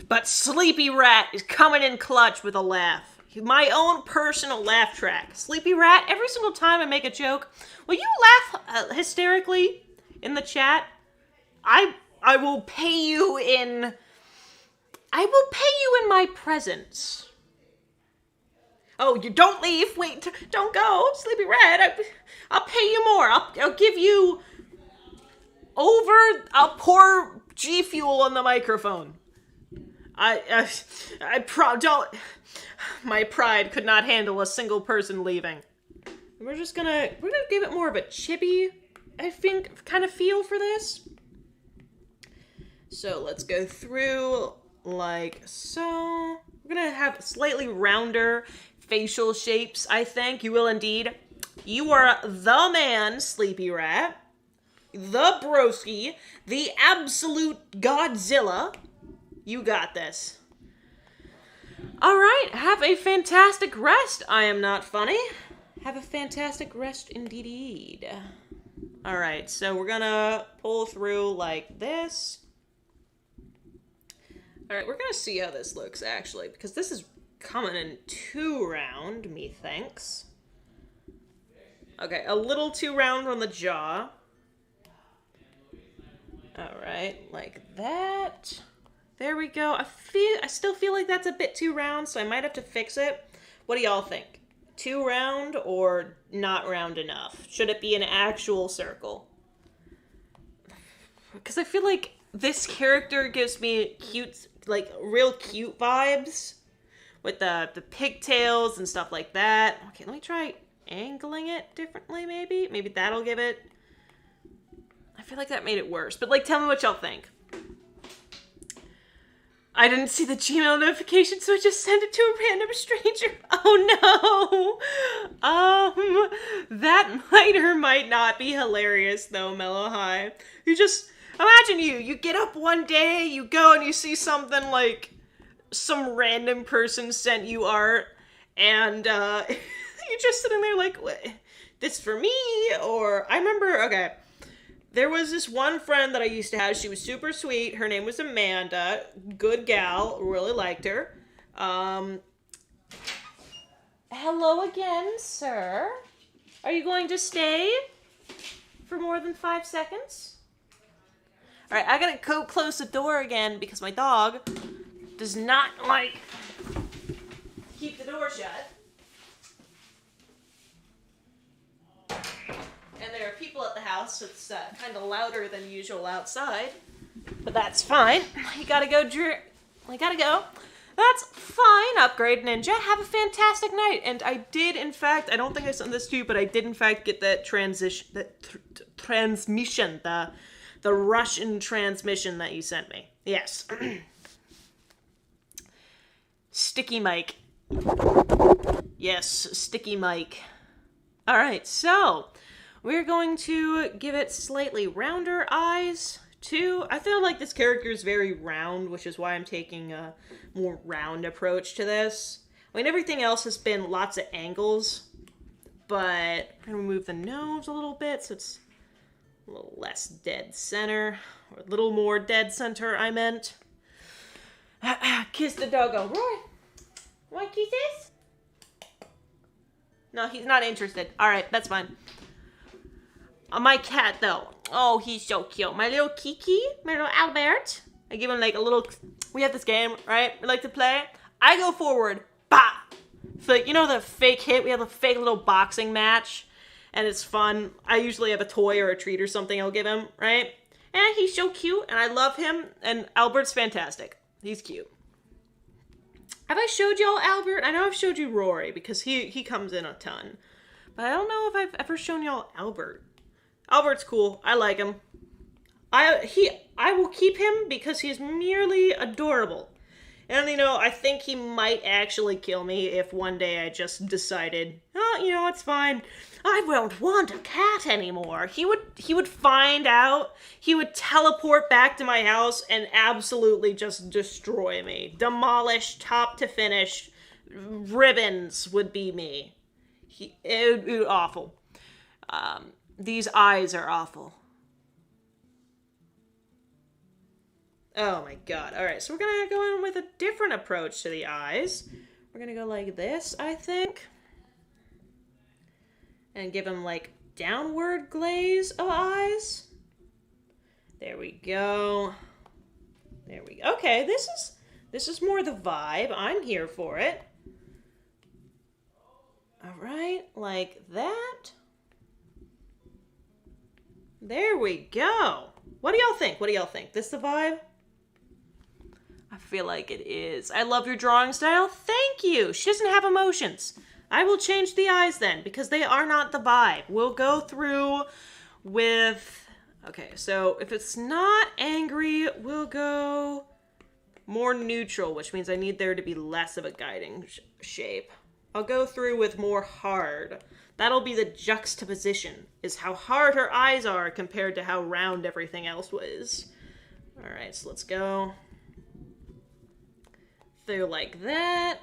But Sleepy Rat is coming in clutch with a laugh. My own personal laugh track. Sleepy Rat, every single time I make a joke, will you laugh hysterically in the chat? I will pay you in... my presence. Oh, you don't leave. Wait, don't go. Sleepy Rat, I'll pay you more. I'll give you... I'll pour G Fuel on the microphone. My pride could not handle a single person leaving. We're gonna give it more of a chibi, I think, kind of feel for this. So let's go through like so. We're gonna have slightly rounder facial shapes, I think. You will indeed. You are the man, Sleepy Rat. The broski. The absolute Godzilla. You got this. Alright, have a fantastic rest. I am not funny. Have a fantastic rest indeed. Alright, so we're gonna pull through like this. Alright, we're gonna see how this looks actually, because this is coming in too round, methinks. Okay, a little too round on the jaw. Alright, like that. There we go. I still feel like that's a bit too round, so I might have to fix it. What do y'all think? Too round or not round enough? Should it be an actual circle? Because I feel like this character gives me cute, like real cute vibes with the pigtails and stuff like that. Okay, let me try angling it differently maybe. Maybe that'll give it... I feel like that made it worse. But like, tell me what y'all think. I didn't see the Gmail notification, so I just sent it to a random stranger. Oh no! That might or might not be hilarious though, Mellow High. You just, imagine you get up one day, you go and you see something like, some random person sent you art, and you're just sitting there like, what? This for me? Or, I remember, okay, there was this one friend that I used to have. She was super sweet. Her name was Amanda. Good gal. Really liked her. Hello again, sir. Are you going to stay for more than 5 seconds? All right, I gotta go close the door again because my dog does not like keep the door shut. And there are people at the house, so it's kind of louder than usual outside. But that's fine. You gotta go, I gotta go. That's fine, Upgrade Ninja. Have a fantastic night. And I did, in fact, I don't think I sent this to you, but I did, in fact, get that transmission, the Russian transmission that you sent me. Yes. Sticky mic. Yes, sticky mic. All right, so we're going to give it slightly rounder eyes, too. I feel like this character is very round, which is why I'm taking a more round approach to this. I mean, everything else has been lots of angles, but I'm going to move the nose a little bit so it's a little less dead center, or a little more dead center, I meant. Kiss the doggo. Roy, want kisses? No, he's not interested. All right, that's fine. My cat, though. Oh, he's so cute. My little Kiki, my little Albert. I give him like a little... We have this game, right? We like to play. I go forward. Bah! So, you know the fake hit? We have a fake little boxing match. And it's fun. I usually have a toy or a treat or something I'll give him, right? And he's so cute, and I love him. And Albert's fantastic. He's cute. Have I showed y'all Albert? I know I've showed you Rory, because he comes in a ton. But I don't know if I've ever shown y'all Albert. Albert's cool. I like him. I will keep him because he's merely adorable. And, you know, I think he might actually kill me if one day I just decided, oh, you know, it's fine. I won't want a cat anymore. He would find out. He would teleport back to my house and absolutely just destroy me. Demolish top to finish. Ribbons would be me. It would be awful. These eyes are awful. Oh my god. Alright, so we're gonna go in with a different approach to the eyes. We're gonna go like this, I think. And give him like downward glaze of eyes. There we go. There we go. Okay, this is more the vibe. I'm here for it. Alright, like that. There we go. What do y'all think? What do y'all think? This the vibe? I feel like it is. I love your drawing style. Thank you. She doesn't have emotions. I will change the eyes then, because they are not the vibe. We'll go through with... Okay, so if it's not angry, we'll go more neutral, which means I need there to be less of a guiding shape. I'll go through with more hard. That'll be the juxtaposition, is how hard her eyes are compared to how round everything else was. Alright, so let's go through like that.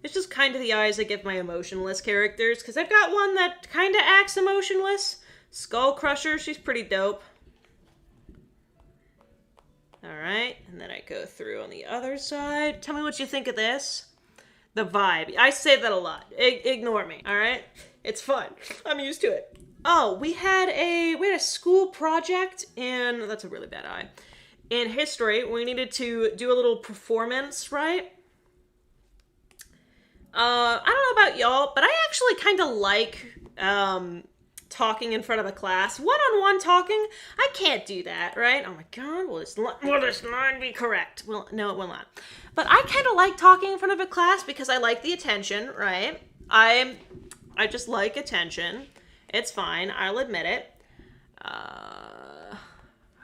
It's just kind of the eyes I give my emotionless characters, because I've got one that kind of acts emotionless. Skull Crusher, she's pretty dope. Alright, and then I go through on the other side. Tell me what you think of this. The vibe. I say that a lot. Ignore me, alright? It's fun. I'm used to it. Oh, we had a school project in... That's a really bad eye. In history, we needed to do a little performance, right? I don't know about y'all, but I actually kind of like talking in front of a class. One-on-one talking, I can't do that, right? Oh my god, will this line be correct? Well, no, it will not. But I kind of like talking in front of a class because I like the attention, right? I just like attention. It's fine, I'll admit it.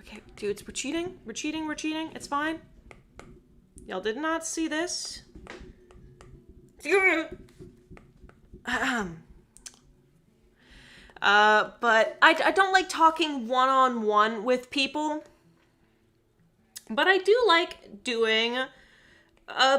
Okay, dudes, we're cheating. We're cheating. It's fine. Y'all did not see this. But I don't like talking one-on-one with people. But I do like doing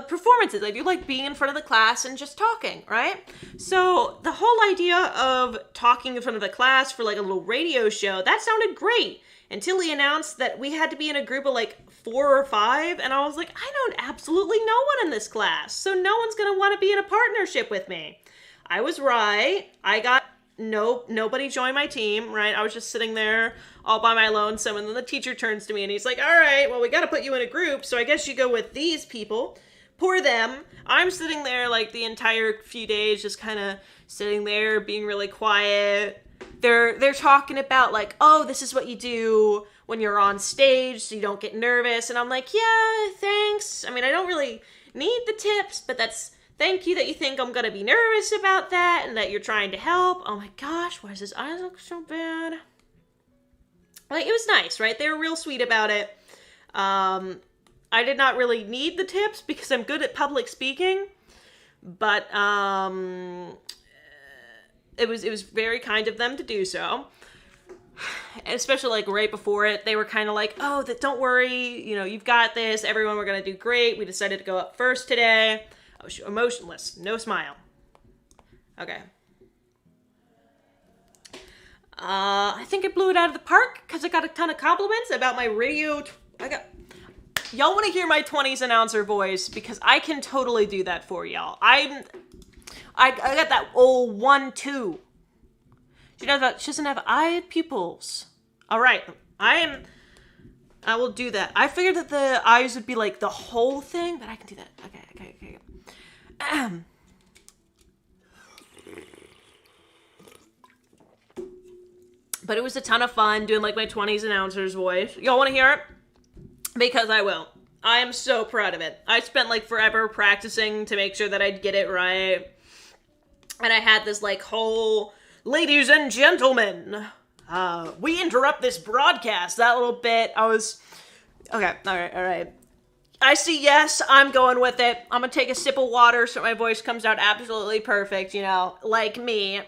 performances. I do like being in front of the class and just talking, right? So the whole idea of talking in front of the class for like a little radio show, that sounded great. Until he announced that we had to be in a group of like 4 or 5, and I was like, I know absolutely no one in this class, so no one's gonna want to be in a partnership with me. I was right. I got nobody joined my team, right? I was just sitting there all by my lonesome, and then the teacher turns to me and he's like, all right, well, we got to put you in a group, so I guess you go with these people. Poor them. I'm sitting there like the entire few days, just kind of sitting there being really quiet. They're talking about like, oh, this is what you do when you're on stage so you don't get nervous, and I'm like, yeah, thanks. I mean, I don't really need the tips, but thank you that you think I'm gonna be nervous about that and that you're trying to help. Oh my gosh, why does his eyes look so bad? Like, it was nice, right? They were real sweet about it. I did not really need the tips because I'm good at public speaking, but it was very kind of them to do so. Especially like right before it, they were kind of like, oh, don't worry, you've got this. Everyone, we're gonna do great. We decided to go up first today. Oh, emotionless, no smile. Okay. I think I blew it out of the park because I got a ton of compliments about my radio. Y'all want to hear my 20s announcer voice because I can totally do that for y'all. I got that old 1-2. She doesn't have eyed pupils. All right, I will do that. I figured that the eyes would be like the whole thing, but I can do that. Okay. But it was a ton of fun doing like my 20s announcer's voice. Y'all want to hear it? Because I will. I am so proud of it. I spent like forever practicing to make sure that I'd get it right. And I had this like whole, ladies and gentlemen, we interrupt this broadcast. That little bit, okay, all right. I see yes, I'm going with it. I'm gonna take a sip of water so my voice comes out absolutely perfect, like me.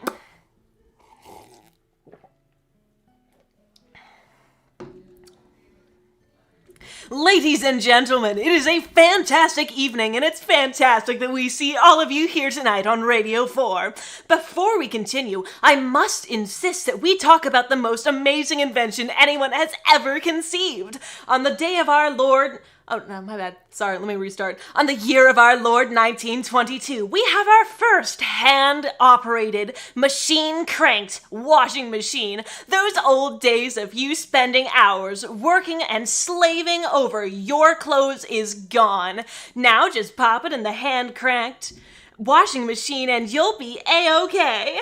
Ladies and gentlemen, it is a fantastic evening, and it's fantastic that we see all of you here tonight on Radio 4. Before we continue, I must insist that we talk about the most amazing invention anyone has ever conceived. On the day of our Lord... Oh, no, my bad. Sorry, let me restart. On the year of our Lord 1922, we have our first hand-operated, machine-cranked washing machine. Those old days of you spending hours working and slaving over your clothes is gone. Now just pop it in the hand-cranked washing machine and you'll be A-okay.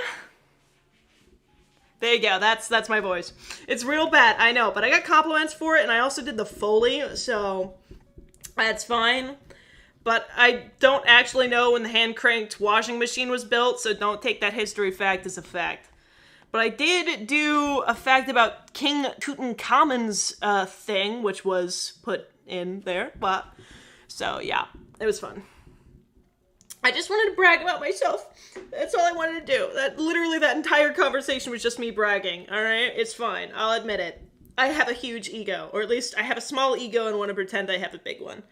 There you go, that's my voice. It's real bad, I know, but I got compliments for it, and I also did the Foley, so... that's fine, but I don't actually know when the hand-cranked washing machine was built, so don't take that history fact as a fact. But I did do a fact about King Tutankhamun's thing, which was put in there, but, so yeah, it was fun. I just wanted to brag about myself. That's all I wanted to do. That entire conversation was just me bragging, alright? It's fine, I'll admit it. I have a huge ego, or at least I have a small ego and want to pretend I have a big one.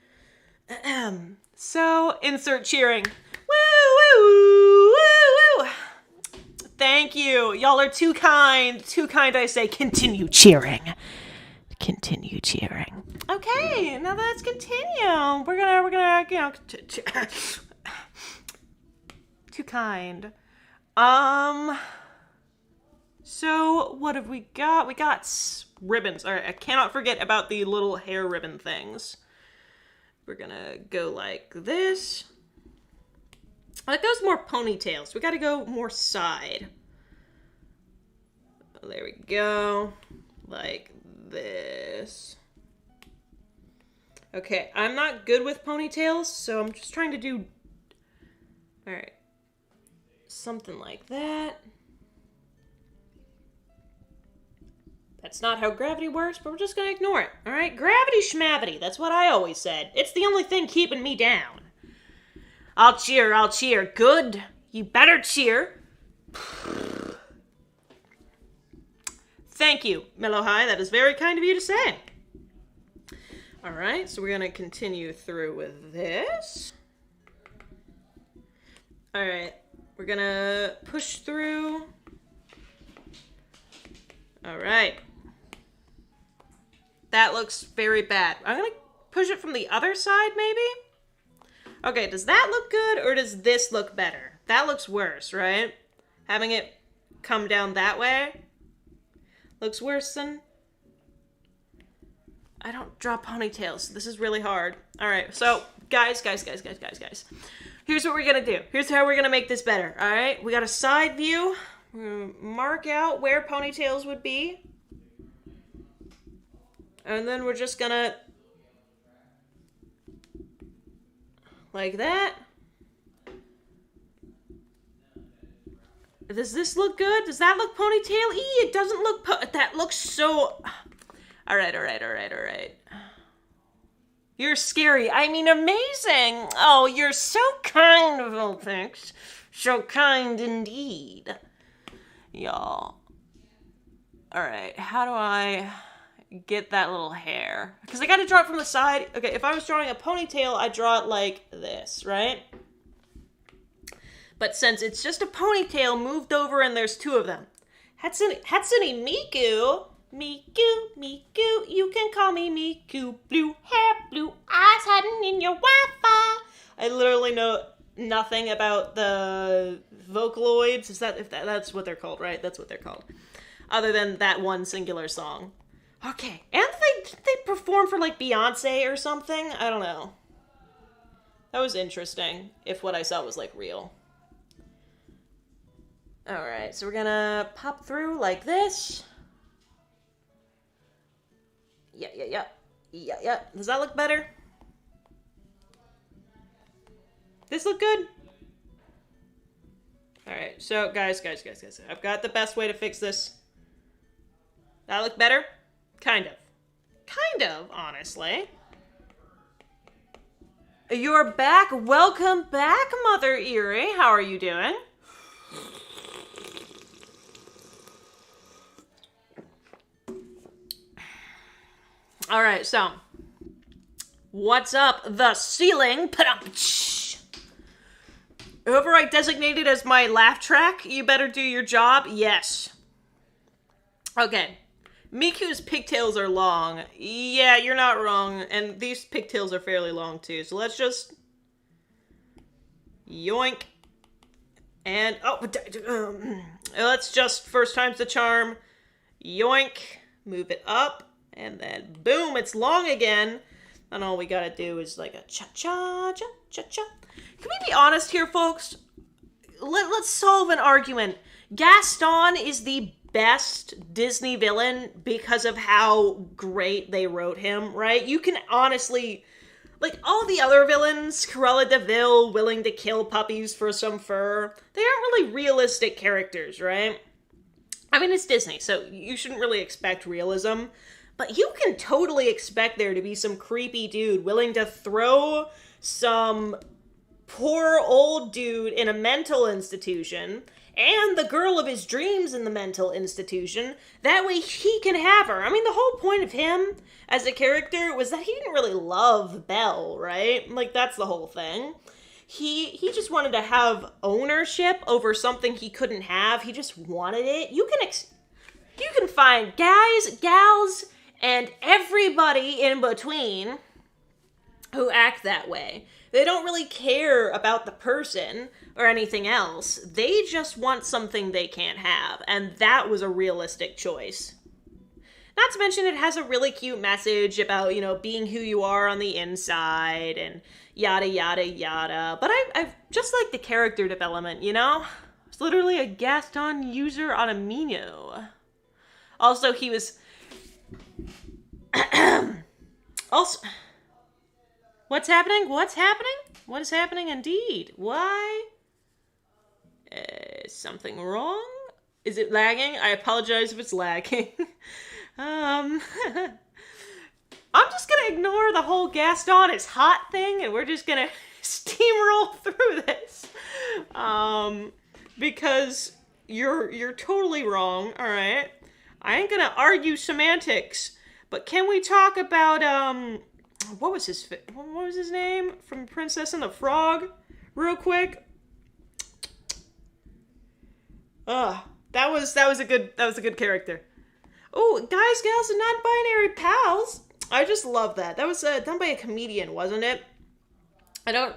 So, insert cheering. Woo, woo, woo, woo. Thank you. Y'all are too kind. Too kind, I say. Continue cheering. Continue cheering. Okay, now let's continue. We're gonna, too kind. So, what have we got? We got ribbons. Alright, I cannot forget about the little hair ribbon things. We're gonna go like this. It goes more ponytails. We gotta go more side. There we go. Like this. Okay, I'm not good with ponytails, so I'm just trying to do... Alright. Something like that. That's not how gravity works, but we're just gonna ignore it, alright? Gravity schmavity, that's what I always said. It's the only thing keeping me down. I'll cheer. Good. You better cheer. Thank you, Mellow High. That is very kind of you to say. All right, so we're going to continue through with this. All right, we're going to push through. All right. That looks very bad. I'm going to push it from the other side, maybe? Okay, does that look good, or does this look better? That looks worse, right? Having it come down that way looks worse than... I don't draw ponytails. This is really hard. All right, so guys. Here's what we're going to do. Here's how we're going to make this better, all right? We got a side view. We're going to mark out where ponytails would be. And then we're just going to... like that. Does this look good? Does that look ponytail? It doesn't look that looks so... All right. You're scary. I mean, amazing. Oh, you're so kind, Vulpix. So kind indeed. Y'all. All right, how do I get that little hair? Because I got to draw it from the side. Okay, if I was drawing a ponytail, I'd draw it like this, right? But since it's just a ponytail moved over and there's two of them. Hatsune Miku. Miku, you can call me Miku. Blue hair, blue eyes hiding in your Wi-Fi. I literally know nothing about the Vocaloids. That's what they're called, right? That's what they're called. Other than that one singular song. Okay, and they perform for like Beyonce or something? I don't know. That was interesting, if what I saw was like real. Alright, so we're gonna pop through like this. Yeah. Does that look better? This look good? Alright, so guys. I've got the best way to fix this. That look better? Kind of, honestly. You're back. Welcome back, Mother Eerie. How are you doing? All right, so what's up the ceiling? Whoever I designated as my laugh track, you better do your job. Yes. Okay. Miku's pigtails are long. Yeah, you're not wrong. And these pigtails are fairly long too. So let's just yoink. And let's just first time's the charm. Yoink. Move it up. And then boom, it's long again. And all we gotta do is like a cha-cha-cha-cha-cha. Can we be honest here, folks? Let's solve an argument. Gaston is the best Disney villain because of how great they wrote him, right? You can honestly... like, all the other villains, Cruella de Vil willing to kill puppies for some fur, they aren't really realistic characters, right? I mean, it's Disney, so you shouldn't really expect realism. But you can totally expect there to be some creepy dude willing to throw some poor old dude in a mental institution and the girl of his dreams in the mental institution. That way he can have her. I mean, the whole point of him as a character was that he didn't really love Belle, right? Like, that's the whole thing. He just wanted to have ownership over something he couldn't have. He just wanted it. You can find guys, gals, and everybody in between who act that way. They don't really care about the person or anything else. They just want something they can't have. And that was a realistic choice. Not to mention it has a really cute message about, you know, being who you are on the inside and yada, yada, yada. But I just like the character development, you know? It's literally a Gaston user on a Mino. Also, he was... also... What's happening? What's happening? What is happening indeed? Why? Is something wrong? Is it lagging? I apologize if it's lagging. I'm just gonna ignore the whole Gaston is hot thing, and we're just gonna steamroll through this. Because you're totally wrong, alright? I ain't gonna argue semantics, but can we talk about, what was his name from Princess and the Frog? Real quick. That was a good character. Oh, guys, gals, and non-binary pals. I just love that. That was done by a comedian, wasn't it? I don't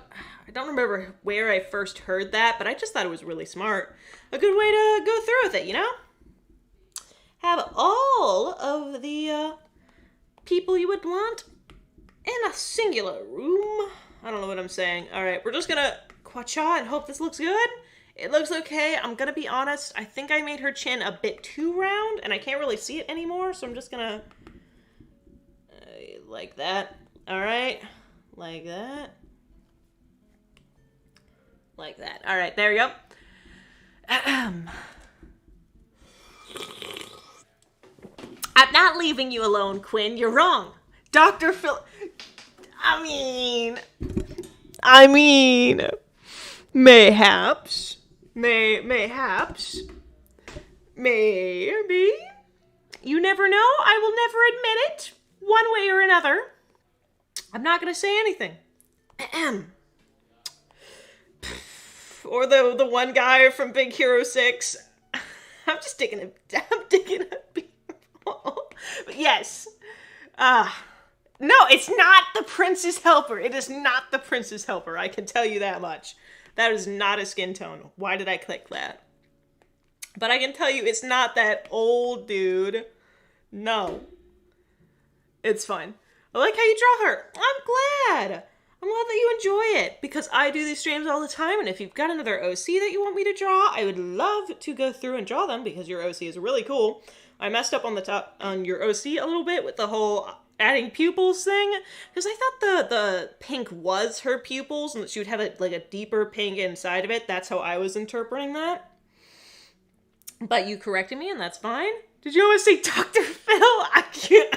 remember where I first heard that, but I just thought it was really smart. A good way to go through with it, you know? Have all of the people you would want in a singular room. I don't know what I'm saying. All right, we're just gonna quacha and hope this looks good. It looks okay. I'm gonna be honest. I think I made her chin a bit too round, and I can't really see it anymore, so I'm just gonna like that. All right, like that. Like that. All right, there we go. I'm not leaving you alone, Quinn. You're wrong. Dr. Phil... I mean... Mayhaps. Mayhaps. Maybe. You never know. I will never admit it. One way or another. I'm not going to say anything. Or the one guy from Big Hero 6. I'm digging a people. But yes. No, it's not the Prince's Helper. It is not the Prince's Helper. I can tell you that much. That is not a skin tone. Why did I click that? But I can tell you it's not that old dude. No. It's fine. I like how you draw her. I'm glad that you enjoy it, because I do these streams all the time, and if you've got another OC that you want me to draw, I would love to go through and draw them, because your OC is really cool. I messed up on your OC a little bit with the whole adding pupils thing, because I thought the pink was her pupils, and that she would have a deeper pink inside of it. That's how I was interpreting that. But you corrected me, and that's fine. Did you always say Dr. Phil? I can't...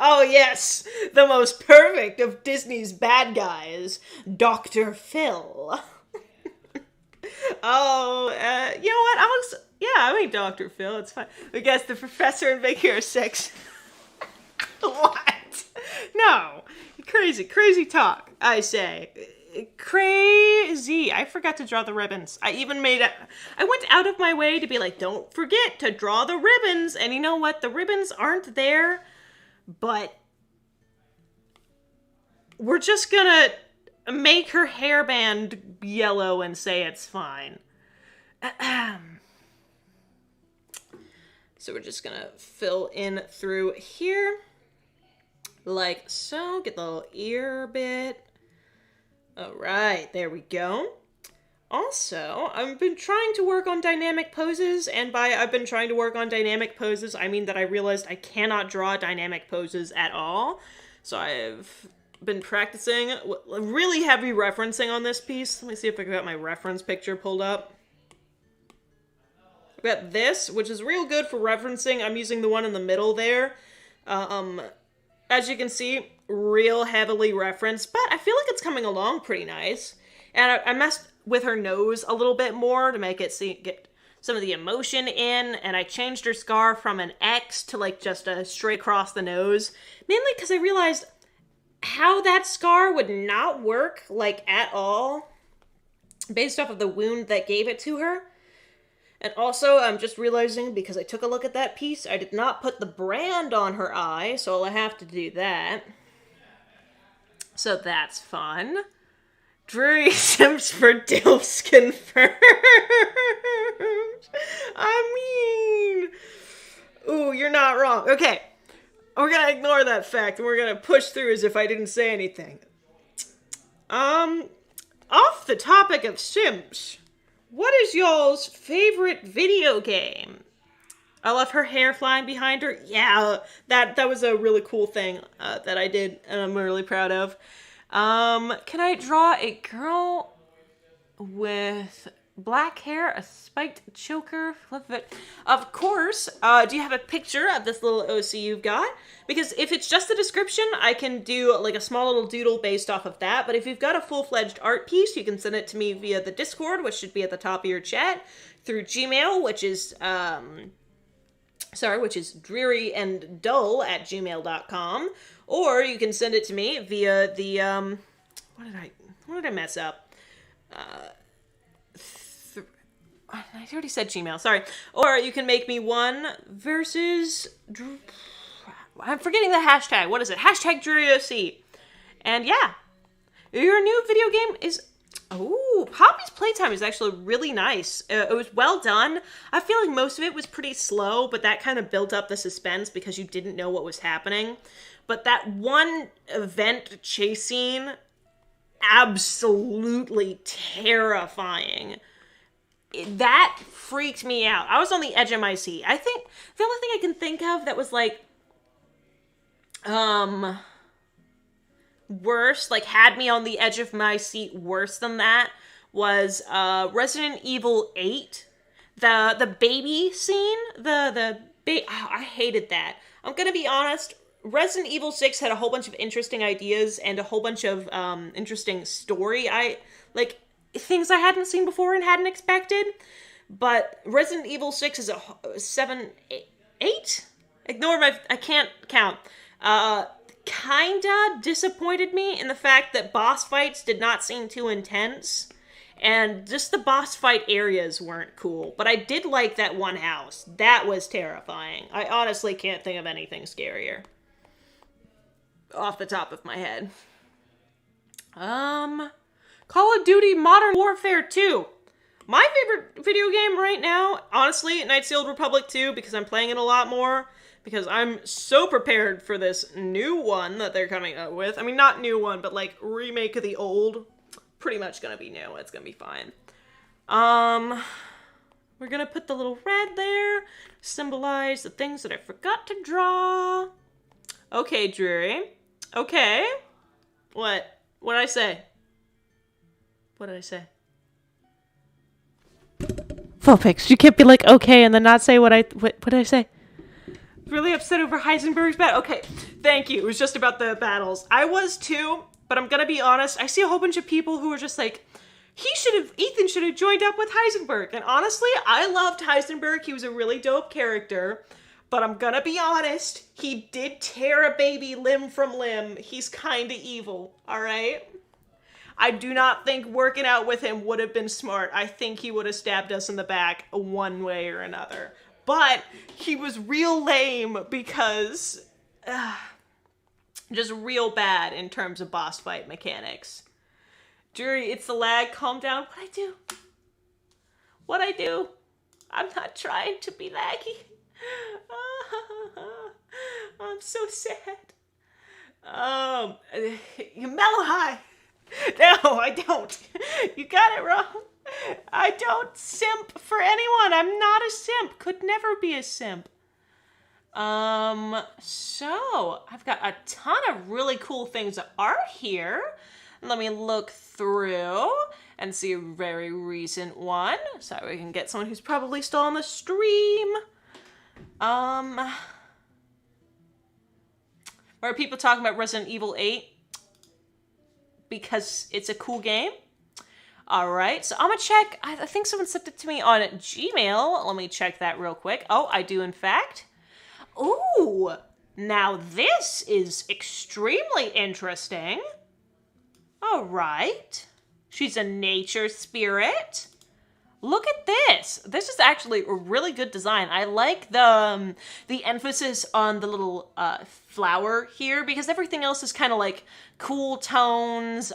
Oh, yes, the most perfect of Disney's bad guys, Dr. Phil. Oh, you know what? I mean Dr. Phil, it's fine. I guess the professor in Big Hero 6. What? No. Crazy talk, I say. Crazy. I forgot to draw the ribbons. I went out of my way to be like, don't forget to draw the ribbons. And you know what? The ribbons aren't there. But we're just gonna make her hairband yellow and say it's fine. So we're just gonna fill in through here. Like so. Get the little ear bit. Alright, there we go. Also, I've been trying to work on dynamic poses, and by I've been trying to work on dynamic poses, I mean that I realized I cannot draw dynamic poses at all. So I've been practicing really heavy referencing on this piece. Let me see if I got my reference picture pulled up. I've got this, which is real good for referencing. I'm using the one in the middle there. As you can see, real heavily referenced, but I feel like it's coming along pretty nice. And I messed with her nose a little bit more to make it get some of the emotion in, and I changed her scar from an X to just a straight across the nose, mainly because I realized how that scar would not work at all based off of the wound that gave it to her. And also, I'm just realizing, because I took a look at that piece, I did not put the brand on her eye, so I'll have to do that. So that's fun. Drury Sims for Dilfs confirmed. I mean... Ooh, you're not wrong. Okay. We're gonna ignore that fact, and we're gonna push through as if I didn't say anything. Off the topic of Sims, what is y'all's favorite video game? I love her hair flying behind her. Yeah, that was a really cool thing that I did, and I'm really proud of. Can I draw a girl with black hair, a spiked choker, flip it? Of course. Do you have a picture of this little OC you've got? Because if it's just the description, I can do a small little doodle based off of that. But if you've got a full-fledged art piece, you can send it to me via the Discord, which should be at the top of your chat, through Gmail, which is drearyanddull@gmail.com, Or you can send it to me via the, what did I mess up? I already said Gmail, sorry. Or you can make me one versus, I'm forgetting the hashtag. What is it? Hashtag DrewOC. And yeah, your new video game is, Poppy's Playtime is actually really nice. It was well done. I feel like most of it was pretty slow, but that kind of built up the suspense because you didn't know what was happening. But that one event chase scene, absolutely terrifying. That freaked me out. I was on the edge of my seat. I think the only thing I can think of that was like, worse, like had me on the edge of my seat worse than that was Resident Evil 8. The baby scene, I hated that. I'm gonna be honest, Resident Evil 6 had a whole bunch of interesting ideas and a whole bunch of interesting story. Things I hadn't seen before and hadn't expected. But Resident Evil 6 is a 8? I can't count. Kinda disappointed me in the fact that boss fights did not seem too intense. And just the boss fight areas weren't cool. But I did like that one house. That was terrifying. I honestly can't think of anything scarier off the top of my head. Call of Duty Modern Warfare 2. My favorite video game right now, honestly, Knights of the Old Republic 2, because I'm playing it a lot more. Because I'm so prepared for this new one that they're coming up with. I mean, not new one, but like remake of the old. Pretty much gonna be new. It's gonna be fine. We're gonna put the little red there. Symbolize the things that I forgot to draw. Okay, Drury. Okay. What? What did I say? What did I say? Vulpix, you can't be like, okay, and then not say what did I say? Really upset over Heisenberg's battle. Okay, thank you. It was just about the battles. I was too, but I'm gonna be honest. I see a whole bunch of people who are just like, Ethan should have joined up with Heisenberg. And honestly, I loved Heisenberg. He was a really dope character. But I'm gonna be honest, he did tear a baby limb from limb. He's kinda evil, alright? I do not think working out with him would have been smart. I think he would have stabbed us in the back one way or another. But he was real lame because just real bad in terms of boss fight mechanics. Jury, it's the lag. Calm down. What'd I do? I'm not trying to be laggy. I'm so sad. You mellow high. No, I don't. You got it wrong. I don't simp for anyone. I'm not a simp. Could never be a simp. So I've got a ton of really cool things that are here. Let me look through and see a very recent one so we can get someone who's probably still on the stream. Where are people talking about Resident Evil 8? Because it's a cool game. Alright, so I'm gonna check. I think someone sent it to me on Gmail. Let me check that real quick. Oh, I do in fact. Ooh, now this is extremely interesting. Alright. She's a nature spirit. Look at this. This is actually a really good design. I like the emphasis on the little flower here because everything else is kind of like cool tones,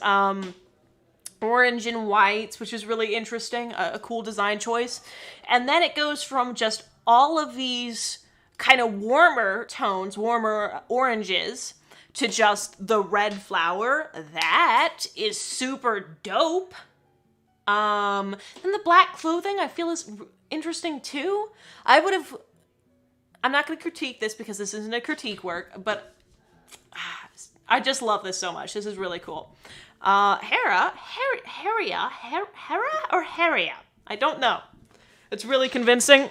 orange and whites, which is really interesting, a cool design choice. And then it goes from just all of these kind of warmer tones, warmer oranges, to just the red flower. That is super dope. And the black clothing I feel is interesting too. I'm not going to critique this because this isn't a critique work, but I just love this so much. This is really cool. Hera? I don't know. It's really convincing.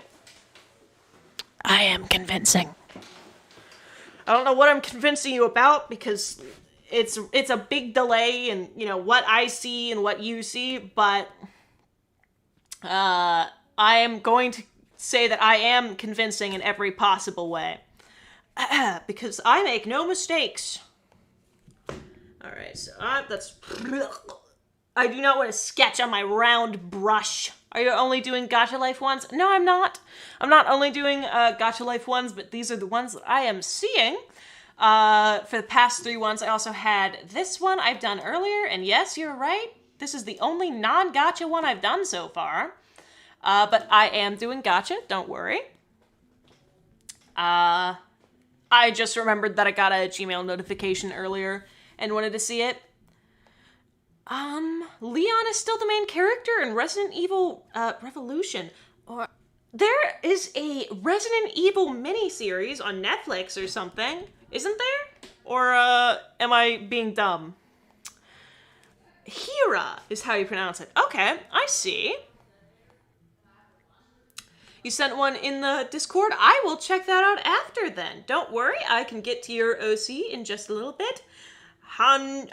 I am convincing. I don't know what I'm convincing you about because it's a big delay in, what I see and what you see, but I am going to say that I am convincing in every possible way. Because I make no mistakes. Alright, so that's... I do not want to sketch on my round brush. Are you only doing Gacha Life ones? No, I'm not. I'm not only doing Gacha Life ones, but these are the ones that I am seeing. For the past 3 ones, I also had this one I've done earlier, and yes, you're right. This is the only non-gacha one I've done so far. But I am doing gacha, don't worry. I just remembered that I got a Gmail notification earlier and wanted to see it. Leon is still the main character in Resident Evil, Revolution. Or there is a Resident Evil miniseries on Netflix or something, isn't there? Or, am I being dumb? Hira is how you pronounce it. Okay, I see. You sent one in the Discord? I will check that out after then. Don't worry, I can get to your OC in just a little bit. Hanji.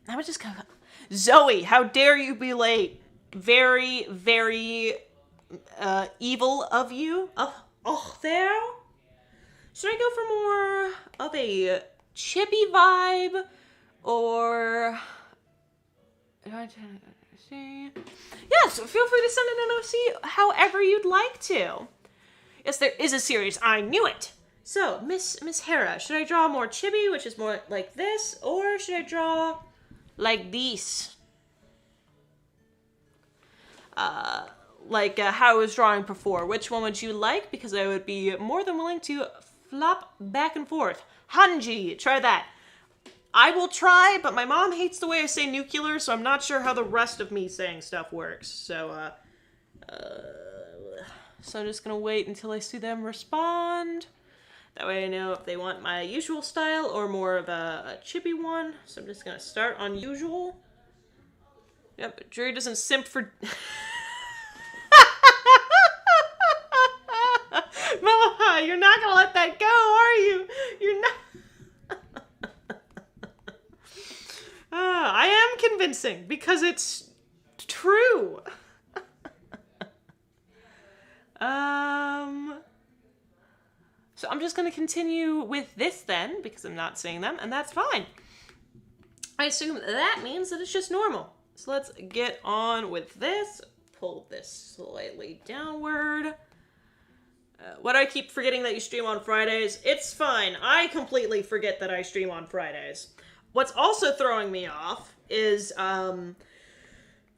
I was just gonna... Zoe, how dare you be late? Very, very, evil of you. Oh, there? Should I go for more of a chibi vibe? Or... Yes, feel free to send in an OC however you'd like to. Yes, there is a series. I knew it. So, Miss Hera, should I draw more chibi, which is more like this, or should I draw like these? Like how I was drawing before. Which one would you like? Because I would be more than willing to flop back and forth. Hanji, try that. I will try, but my mom hates the way I say nuclear, so I'm not sure how the rest of me saying stuff works. So, so I'm just gonna wait until I see them respond. That way I know if they want my usual style or more of a chibi one. So I'm just gonna start on usual. Yep, Drury doesn't simp for... Mama, you're not gonna let that go, are you? You're not... I am convincing because it's true. So I'm just going to continue with this then because I'm not seeing them, and that's fine. I assume that means that it's just normal. So let's get on with this. Pull this slightly downward. Why do I keep forgetting that you stream on Fridays? It's fine. I completely forget that I stream on Fridays. What's also throwing me off is,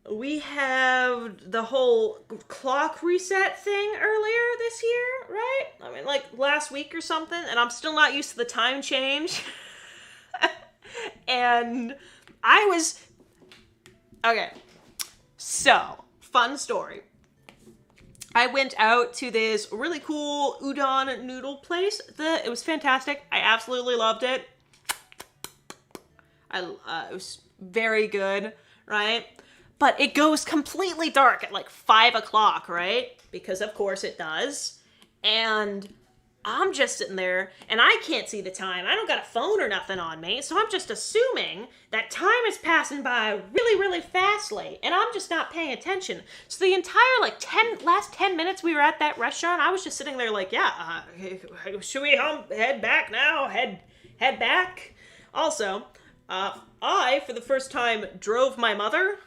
we have the whole clock reset thing earlier this year, right? I mean, like, last week or something, and I'm still not used to the time change. And I was... Okay. So, fun story. I went out to this really cool udon noodle place. It was fantastic. I absolutely loved it. It was very good, right? But it goes completely dark at like 5 o'clock, right? Because of course it does. And I'm just sitting there and I can't see the time. I don't got a phone or nothing on me. So I'm just assuming that time is passing by really, really fastly. And I'm just not paying attention. So the entire last 10 minutes we were at that restaurant, I was just sitting there like, yeah, should we head back now? Head back? Also... I, for the first time, drove my mother,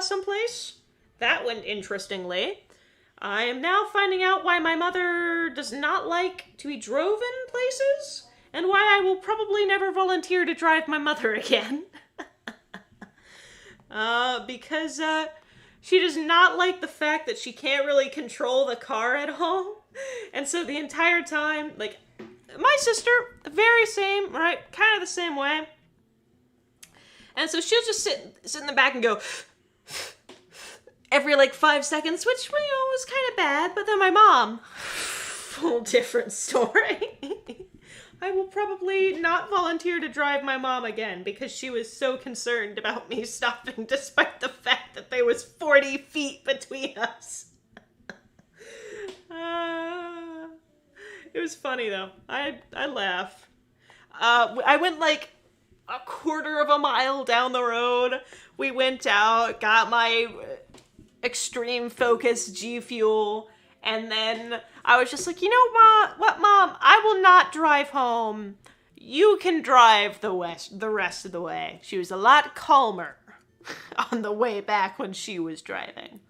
someplace. That went interestingly. I am now finding out why my mother does not like to be drove in places, and why I will probably never volunteer to drive my mother again. Because, she does not like the fact that she can't really control the car at home. And so the entire time, like... My sister, very same, right? Kind of the same way. And so she'll just sit in the back and go every 5 seconds, which, was kind of bad. But then my mom, whole different story. I will probably not volunteer to drive my mom again because she was so concerned about me stopping despite the fact that there was 40 feet between us. It was funny, though. I laugh. I went, a quarter of a mile down the road. We went out, got my Extreme Focus G Fuel, and then I was just like, you know what, Mom? I will not drive home. you can drive the rest of the way. She was a lot calmer on the way back when she was driving.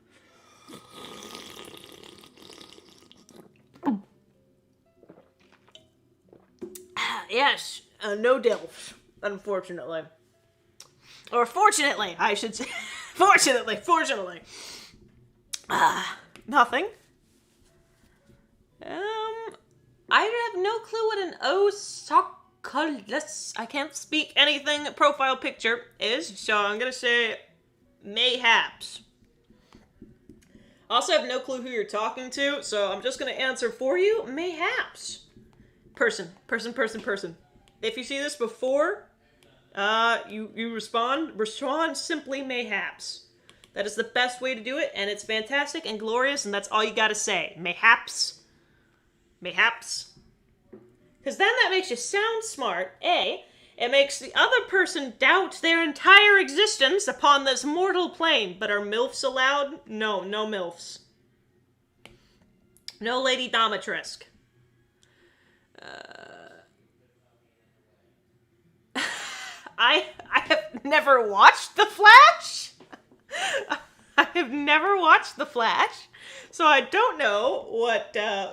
Yes, no DILF, unfortunately. Or fortunately, I should say. Fortunately. Nothing. I have no clue what an I can't speak anything profile picture is, so I'm gonna say mayhaps. Also have no clue who you're talking to, so I'm just gonna answer for you, mayhaps. Person. If you see this before, you respond simply mayhaps. That is the best way to do it, and it's fantastic and glorious, and that's all you gotta say. Mayhaps. Because then that makes you sound smart, A. It makes the other person doubt their entire existence upon this mortal plane. But are MILFs allowed? No MILFs. No Lady Domitresque. I have never watched The Flash. I have never watched The Flash, so I don't know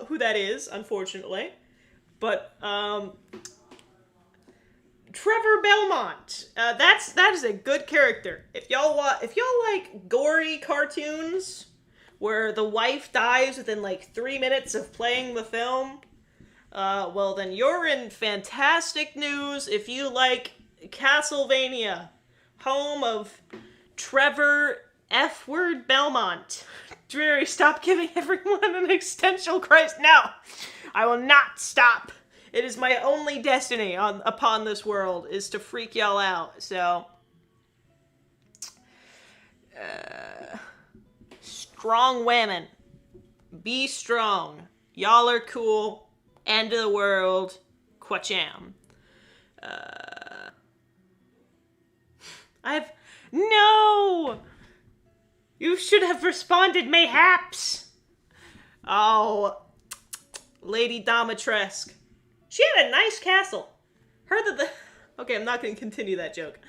who that is, unfortunately. But Trevor Belmont, that is a good character. If y'all like gory cartoons where the wife dies within like 3 minutes of playing the film, well then you're in fantastic news if you like Castlevania, home of Trevor F-word Belmont. Dreary, stop giving everyone an existential crisis. No, I will not stop. It is my only destiny upon this world is to freak y'all out. So, strong women, be strong. Y'all are cool. End of the world. Quacham. No! You should have responded mayhaps. Oh, Lady Domitresque. She had a nice castle. Okay, I'm not going to continue that joke.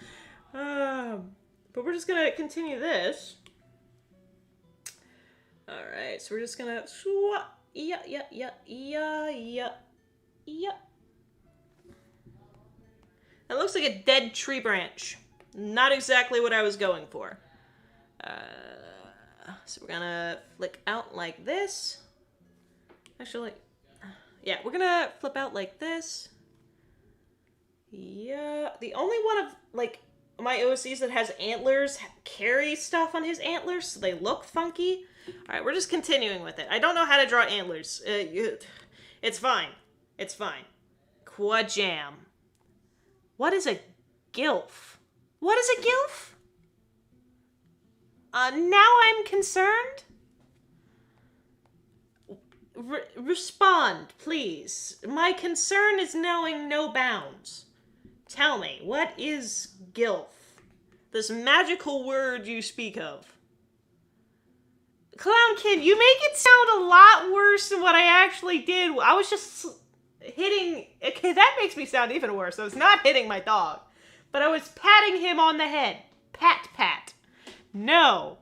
But we're just going to continue this. Alright, so we're just going to... Yeah. That looks like a dead tree branch. Not exactly what I was going for. So we're gonna flick out like this. Actually, yeah, we're gonna flip out like this. Yeah, the only one of, like, my OCs that has antlers carry stuff on his antlers, so they look funky. Alright, we're just continuing with it. I don't know how to draw antlers. It's fine. Quajam. What is a gilf? What is a gilf? Now I'm concerned. Respond, please. My concern is knowing no bounds. Tell me, what is gilf? This magical word you speak of. Clown Kid, you make it sound a lot worse than what I actually did. I was just hitting... Okay, that makes me sound even worse. I was not hitting my dog. But I was patting him on the head. Pat. No.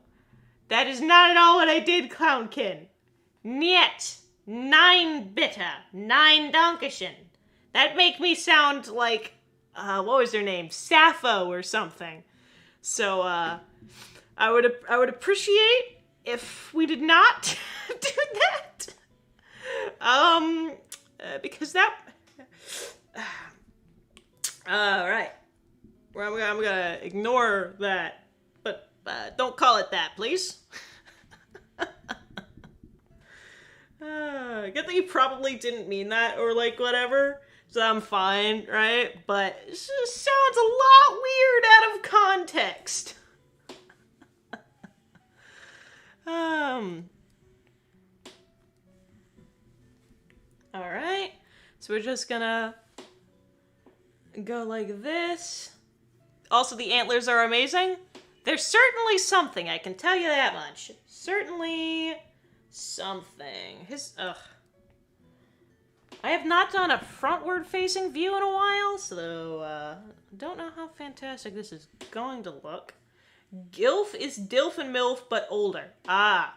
That is not at all what I did, Clownkin. Niet. 9 bitter. 9 Dankeschön. That make me sound like... what was her name? Sappho or something. So, I would appreciate if we did not do that. Because that... Alright. I'm gonna ignore that. But, don't call it that, please. Get that you probably didn't mean that, or like, whatever. So I'm fine, right? But it just sounds a lot weird out of context. Alright. So we're just gonna go like this. Also, the antlers are amazing. There's certainly something, I can tell you that much. Certainly something. I have not done a frontward-facing view in a while, so don't know how fantastic this is going to look. Gilf is Dilf and Milf, but older. Ah.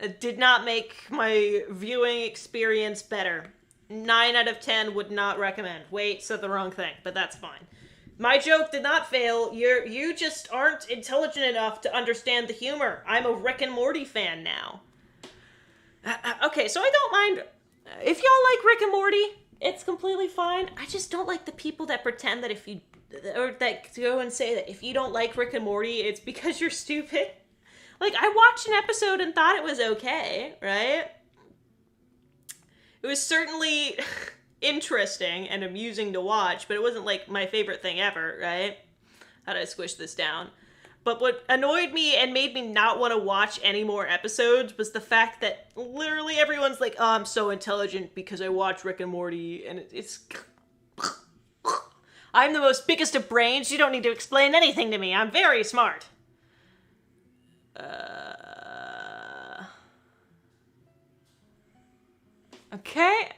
It did not make my viewing experience better. 9 out of 10 would not recommend. Wait, said the wrong thing, but that's fine. My joke did not fail. You just aren't intelligent enough to understand the humor. I'm a Rick and Morty fan now. Okay, so I don't mind. If y'all like Rick and Morty, it's completely fine. I just don't like the people that pretend that or that go and say that if you don't like Rick and Morty, it's because you're stupid. Like, I watched an episode and thought it was okay, right? It was certainly interesting and amusing to watch, but it wasn't, like, my favorite thing ever, right? How did I squish this down? But what annoyed me and made me not want to watch any more episodes was the fact that literally everyone's like, oh, I'm so intelligent because I watch Rick and Morty, and it's... I'm the biggest of brains. You don't need to explain anything to me. I'm very smart. Okay.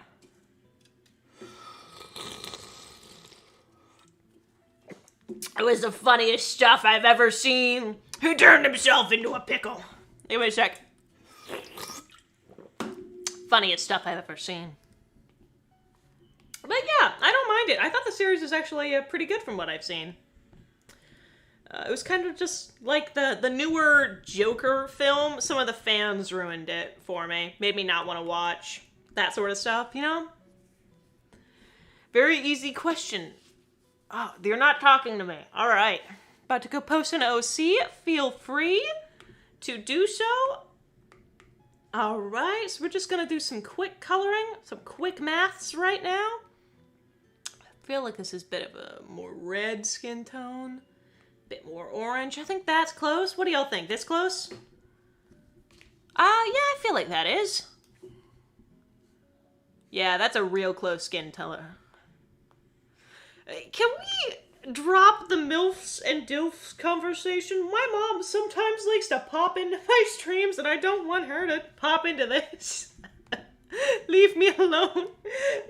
It was the funniest stuff I've ever seen. Who turned himself into a pickle? Hey, wait a sec. Funniest stuff I've ever seen. But yeah, I don't mind it. I thought the series was actually pretty good from what I've seen. It was kind of just like the newer Joker film. Some of the fans ruined it for me. Made me not want to watch. That sort of stuff, you know? Very easy question. Oh, you're not talking to me. All right. About to go post an OC. Feel free to do so. All right. So we're just going to do some quick coloring, some quick maths right now. I feel like this is a bit of a more red skin tone. Bit more orange. I think that's close. What do y'all think? This close? Yeah, I feel like that is. Yeah, that's a real close skin color. Can we drop the MILFs and DILFs conversation? My mom sometimes likes to pop into my streams, and I don't want her to pop into this. Leave me alone.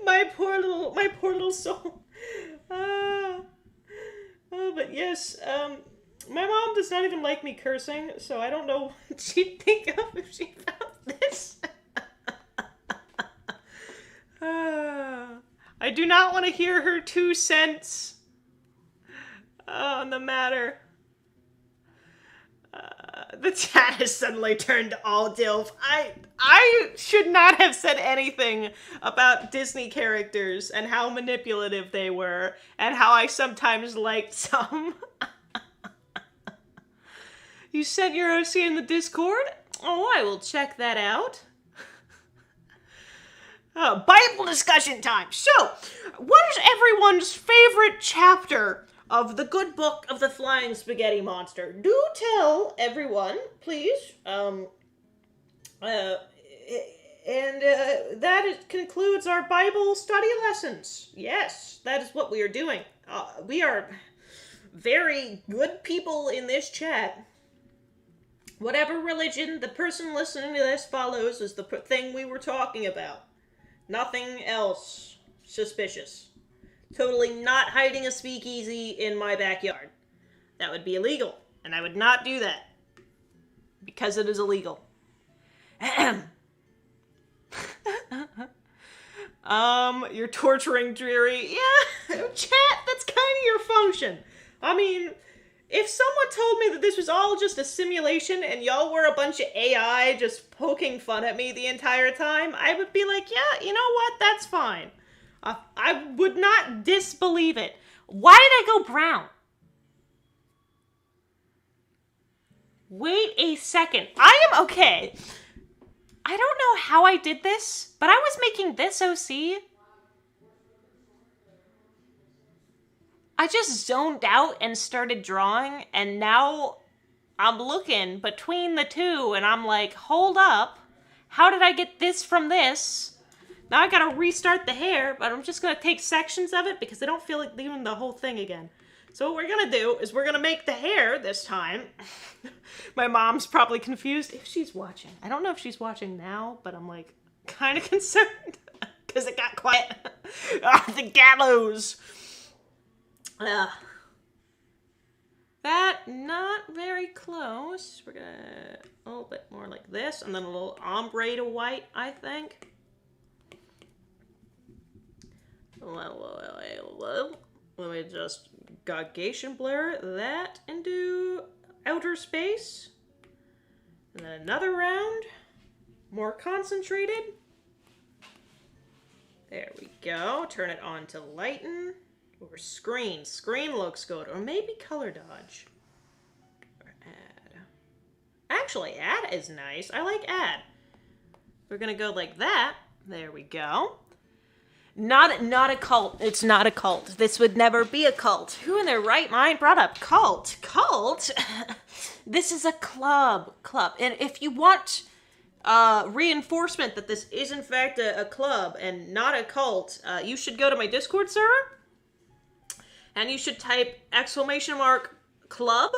My poor little soul. But yes, my mom does not even like me cursing, so I don't know what she'd think of if she found this. I do not want to hear her 2 cents on the matter. The chat has suddenly turned all DILF. I should not have said anything about Disney characters and how manipulative they were and how I sometimes liked some. You sent your OC in the Discord? Oh, I will check that out. Bible discussion time. So, what is everyone's favorite chapter of the good book of the Flying Spaghetti Monster? Do tell everyone, please. That concludes our Bible study lessons. Yes, that is what we are doing. We are very good people in this chat. Whatever religion the person listening to this follows is the thing we were talking about. Nothing else suspicious. Totally not hiding a speakeasy in my backyard. That would be illegal, and I would not do that. Because it is illegal. You're torturing Dreary. Yeah, chat, that's kind of your function. I mean, if someone told me that this was all just a simulation and y'all were a bunch of AI just poking fun at me the entire time, I would be like, yeah, you know what, that's fine. I would not disbelieve it. Why did I go brown? Wait a second. I am okay. I don't know how I did this, but I was making this OC. I just zoned out and started drawing, and now I'm looking between the two, and I'm like, hold up. How did I get this from this? Now I gotta restart the hair, but I'm just gonna take sections of it because I don't feel like leaving the whole thing again. So what we're gonna do is we're gonna make the hair this time. My mom's probably confused if she's watching. I don't know if she's watching now, but I'm like kind of concerned. because it got quiet. The gallows. That, not very close. We're gonna a little bit more like this, and then a little ombre to white, I think. Let me just Gaussian blur that into outer space. And then another round. More concentrated. There we go. Turn it on to lighten. Or screen. Screen looks good. Or maybe color dodge. Or add. Actually, add is nice. I like add. We're gonna go like that. There we go. Not a cult. It's not a cult. This would never be a cult. Who in their right mind brought up cult? Cult? This is a club. And if you want reinforcement that this is in fact a club and not a cult, you should go to my Discord server. And you should type !club.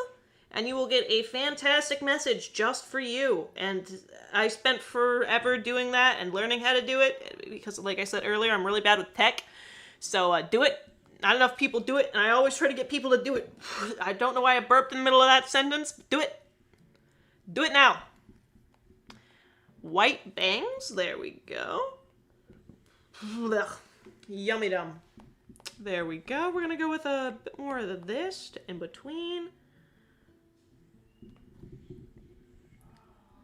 And you will get a fantastic message just for you. And I spent forever doing that and learning how to do it. Because, like I said earlier, I'm really bad with tech. So do it. Not enough people do it. And I always try to get people to do it. I don't know why I burped in the middle of that sentence. Do it. Do it now. White bangs. There we go. Ugh. Yummy dum. There we go. We're going to go with a bit more of this in between.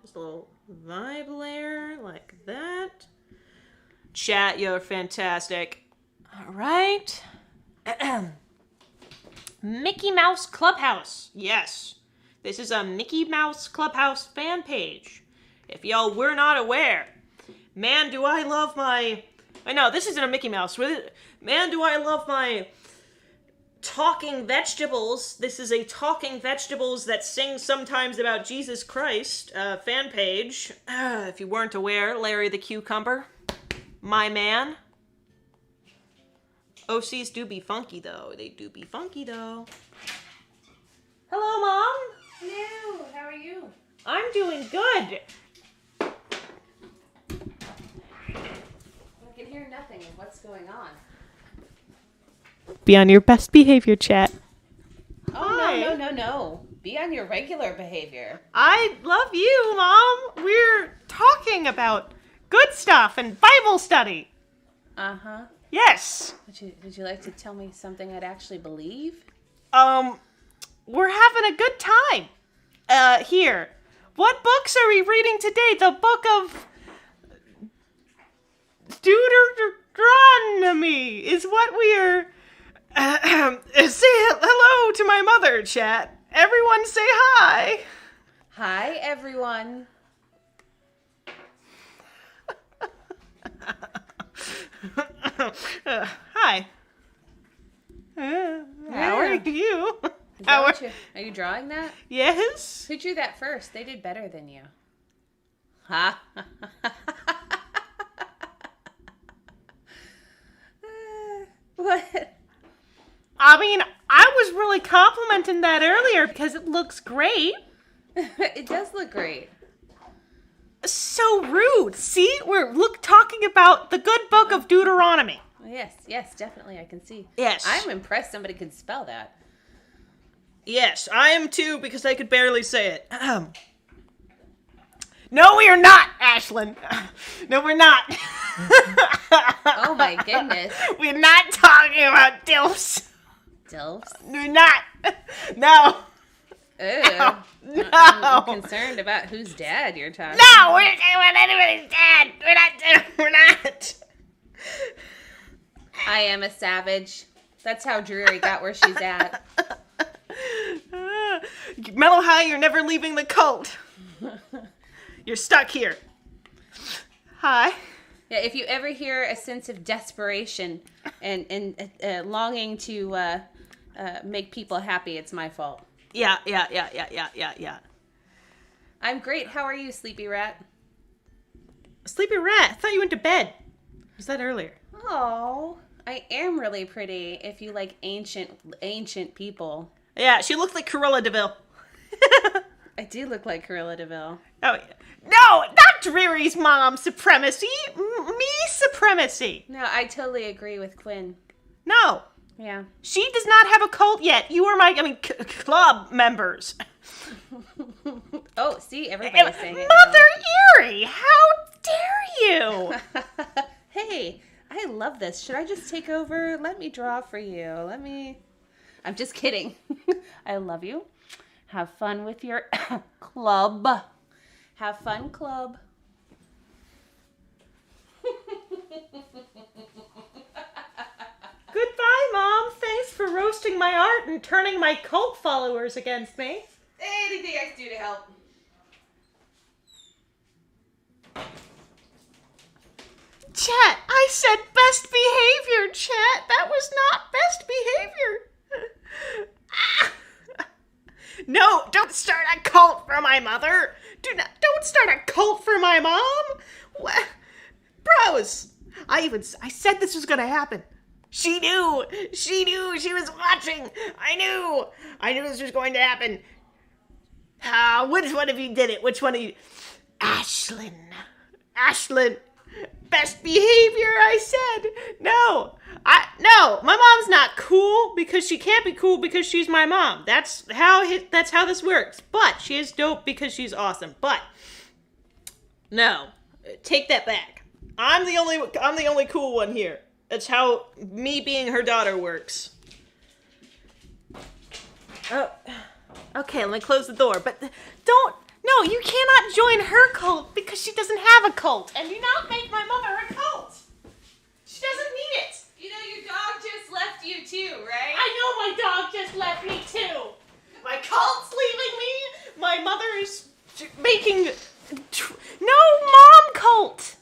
Just a little vibe layer like that. Chat, you're fantastic. All right. Mickey Mouse Clubhouse. Yes. This is a Mickey Mouse Clubhouse fan page. If y'all were not aware. Man, do I love my... I know, this isn't a Mickey Mouse. Man, do I love my talking vegetables. This is a talking vegetables that sing sometimes about Jesus Christ fan page. If you weren't aware, Larry the Cucumber. My man. OCs do be funky, though. They do be funky, though. Hello, Mom. Hello, how are you? I'm doing good. I can hear nothing of what's going on. Be on your best behavior, chat. Oh, Hi. no. Be on your regular behavior. I love you, Mom. We're talking about good stuff and Bible study. Uh-huh. Yes. Would you like to tell me something I'd actually believe? We're having a good time. Here. What books are we reading today? The book of Deuteronomy is what we're... say hello to my mother, chat. Everyone say hi. Hi, everyone. Hi. How are you? Are you drawing that? Yes. Who drew that first? They did better than you. Ha. What? I mean, I was really complimenting that earlier because it looks great. It does look great. So rude. See, we're talking about the good book of Deuteronomy. Yes, definitely. I can see. Yes. I'm impressed somebody could spell that. Yes, I am too because I could barely say it. No, we are not, Ashlyn. No, we're not. Oh my goodness. We're not talking about DILFs. Dilfs? We're not. No. Ew. No. I'm concerned about whose dad you're talking. No, we're not talking about anybody's dad. We're not. I am a savage. That's how Drury got where she's at. Mellow High, you're never leaving the cult. You're stuck here. Hi. Yeah, if you ever hear a sense of desperation and longing to make people happy, it's my fault. Yeah. I'm great. How are you, Sleepy Rat? Sleepy Rat, I thought you went to bed. Was that earlier? Oh, I am really pretty if you like ancient people. Yeah, she looked like Cruella DeVille. I do look like Cruella de Vil. Oh, no, not Dreary's mom supremacy. Me supremacy. No, I totally agree with Quinn. No. Yeah. She does not have a cult yet. You are club members. Oh, see, everybody's saying it. Mother Erie, how dare you? Hey, I love this. Should I just take over? Let me draw for you. I'm just kidding. I love you. Have fun with your club. Have fun, club. Goodbye, Mom. Thanks for roasting my art and turning my cult followers against me. Anything I can do to help. Chat, I said best behavior, chat. That was not best behavior. No, don't start a cult for my mother. Don't start a cult for my mom. What? Bros, I said this was gonna happen. She knew. She was watching. I knew this was going to happen. Which one of you did it? Which one of you? Ashlyn. Best behavior, I said. No, my mom's not cool because she can't be cool because she's my mom. That's how this works. But she is dope because she's awesome. But no, take that back. I'm the only cool one here. That's how me being her daughter works. Oh, okay, let me close the door. But no, you cannot join her cult because she doesn't have a cult. And do not make my mother a cult. She doesn't need it. You know, your dog just left you too, right? I know my dog just left me too. My cult's leaving me. My mother is making... No, mom cult.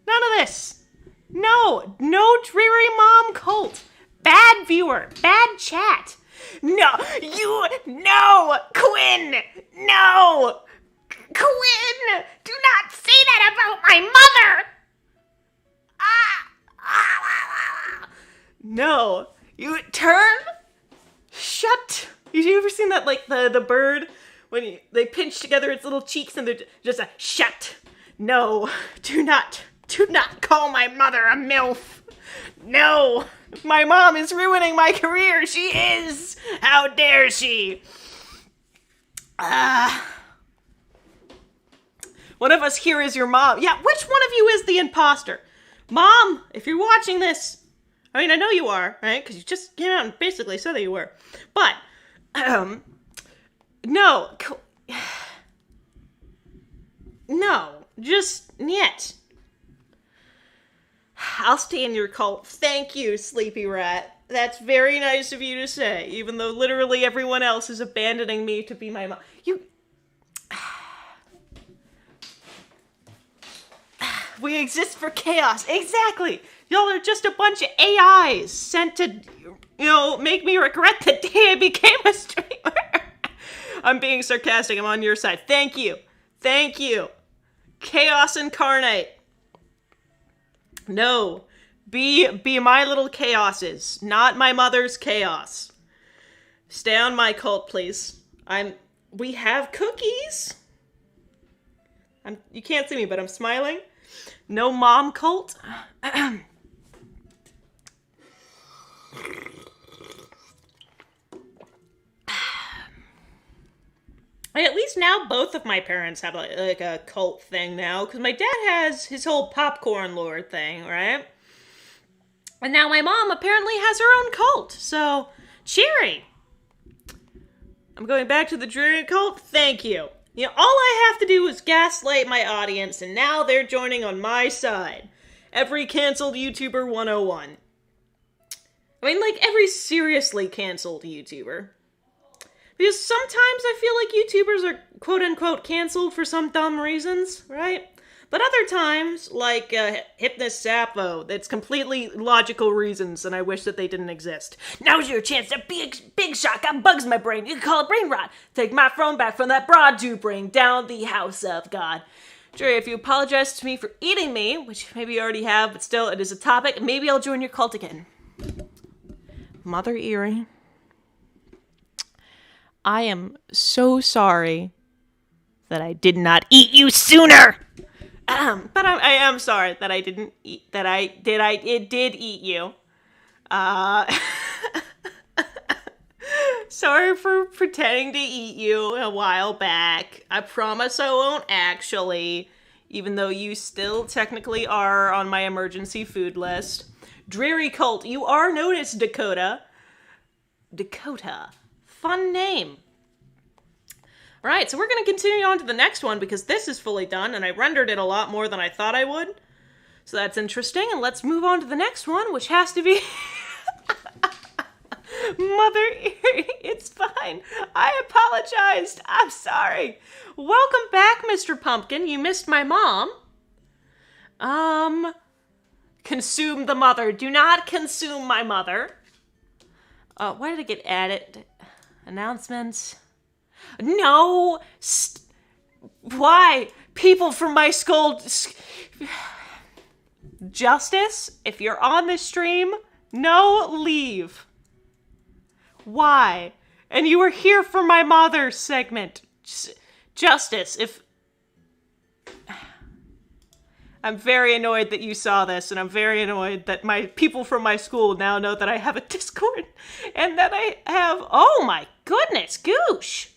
None of this. No dreary mom cult. Bad viewer. Bad chat. No, Quinn. No. Quinn, do not say that about my mother. No. You turn. Shut. You ever seen that, like, the bird when they pinch together its little cheeks and they're just a shut. No. Do not call my mother a MILF. No. My mom is ruining my career. She is. How dare she? One of us here is your mom. Yeah, which one of you is the imposter? Mom, if you're watching this, I mean, I know you are, right? Because you just came out and basically said that you were. But, no. No, just niet. I'll stay in your cult. Thank you, Sleepy Rat. That's very nice of you to say, even though literally everyone else is abandoning me to be my mom. We exist for chaos. Exactly. Y'all are just a bunch of AIs sent to, make me regret the day I became a streamer. I'm being sarcastic. I'm on your side. Thank you. Chaos incarnate. No. Be my little chaoses, not my mother's chaos. Stay on my cult, please. We have cookies. You can't see me, but I'm smiling. No mom cult. At least now both of my parents have like a cult thing now, because my dad has his whole popcorn lord thing, right? And now my mom apparently has her own cult, so cheery. I'm going back to the Dreary cult. Thank you. All I have to do is gaslight my audience, and now they're joining on my side. Every canceled YouTuber 101. I mean, like, every seriously canceled YouTuber. Because sometimes I feel like YouTubers are quote-unquote canceled for some dumb reasons, right? But other times, like Hypnus Sappho, that's completely logical reasons, and I wish that they didn't exist. Now's your chance to be a big shot. Got bugs in my brain. You can call it brain rot. Take my throne back from that broad you bring down the house of God. Jerry, if you apologize to me for eating me, which maybe you already have, but still, it is a topic, maybe I'll join your cult again. Mother Erie, I am so sorry that I did not eat you sooner. But I am sorry that I didn't eat, it did eat you. Sorry for pretending to eat you a while back. I promise I won't actually, even though you still technically are on my emergency food list. Dreary Cult, you are noticed, Dakota. Dakota. Fun name. Right, so we're going to continue on to the next one because this is fully done and I rendered it a lot more than I thought I would. So that's interesting, and let's move on to the next one, which has to be... Mother, it's fine. I apologized. I'm sorry. Welcome back, Mr. Pumpkin. You missed my mom. Consume the mother. Do not consume my mother. Why did it get added? Announcements. No. Why? People from my school. Justice, if you're on this stream, no, leave. Why? And you were here for my mother segment. Justice, if... I'm very annoyed that you saw this, and I'm very annoyed that my people from my school now know that I have a Discord, and that I have... Oh my goodness, goosh!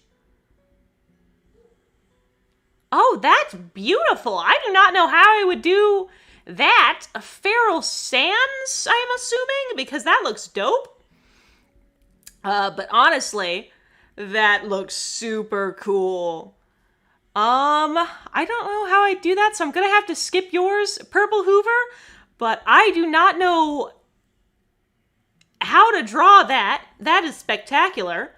Oh, that's beautiful. I do not know how I would do that. A feral sands, I'm assuming, because that looks dope. But honestly, that looks super cool. I don't know how I do that, so I'm gonna have to skip yours, Purple Hoover, but I do not know how to draw that. That is spectacular.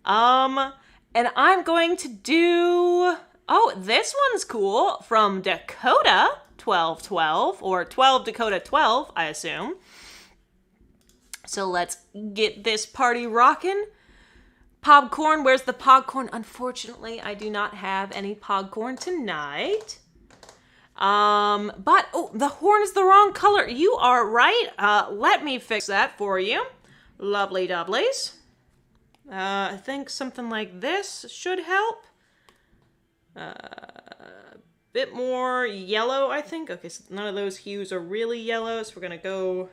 And I'm going to do... Oh, this one's cool, from Dakota 1212, or 12 Dakota 12, I assume. So let's get this party rockin'. Popcorn, where's the popcorn? Unfortunately, I do not have any popcorn tonight. But, oh, the horn is the wrong color. You are right. Let me fix that for you. Lovely doublies. I think something like this should help. Bit more yellow, I think. Okay, so none of those hues are really yellow, so we're gonna go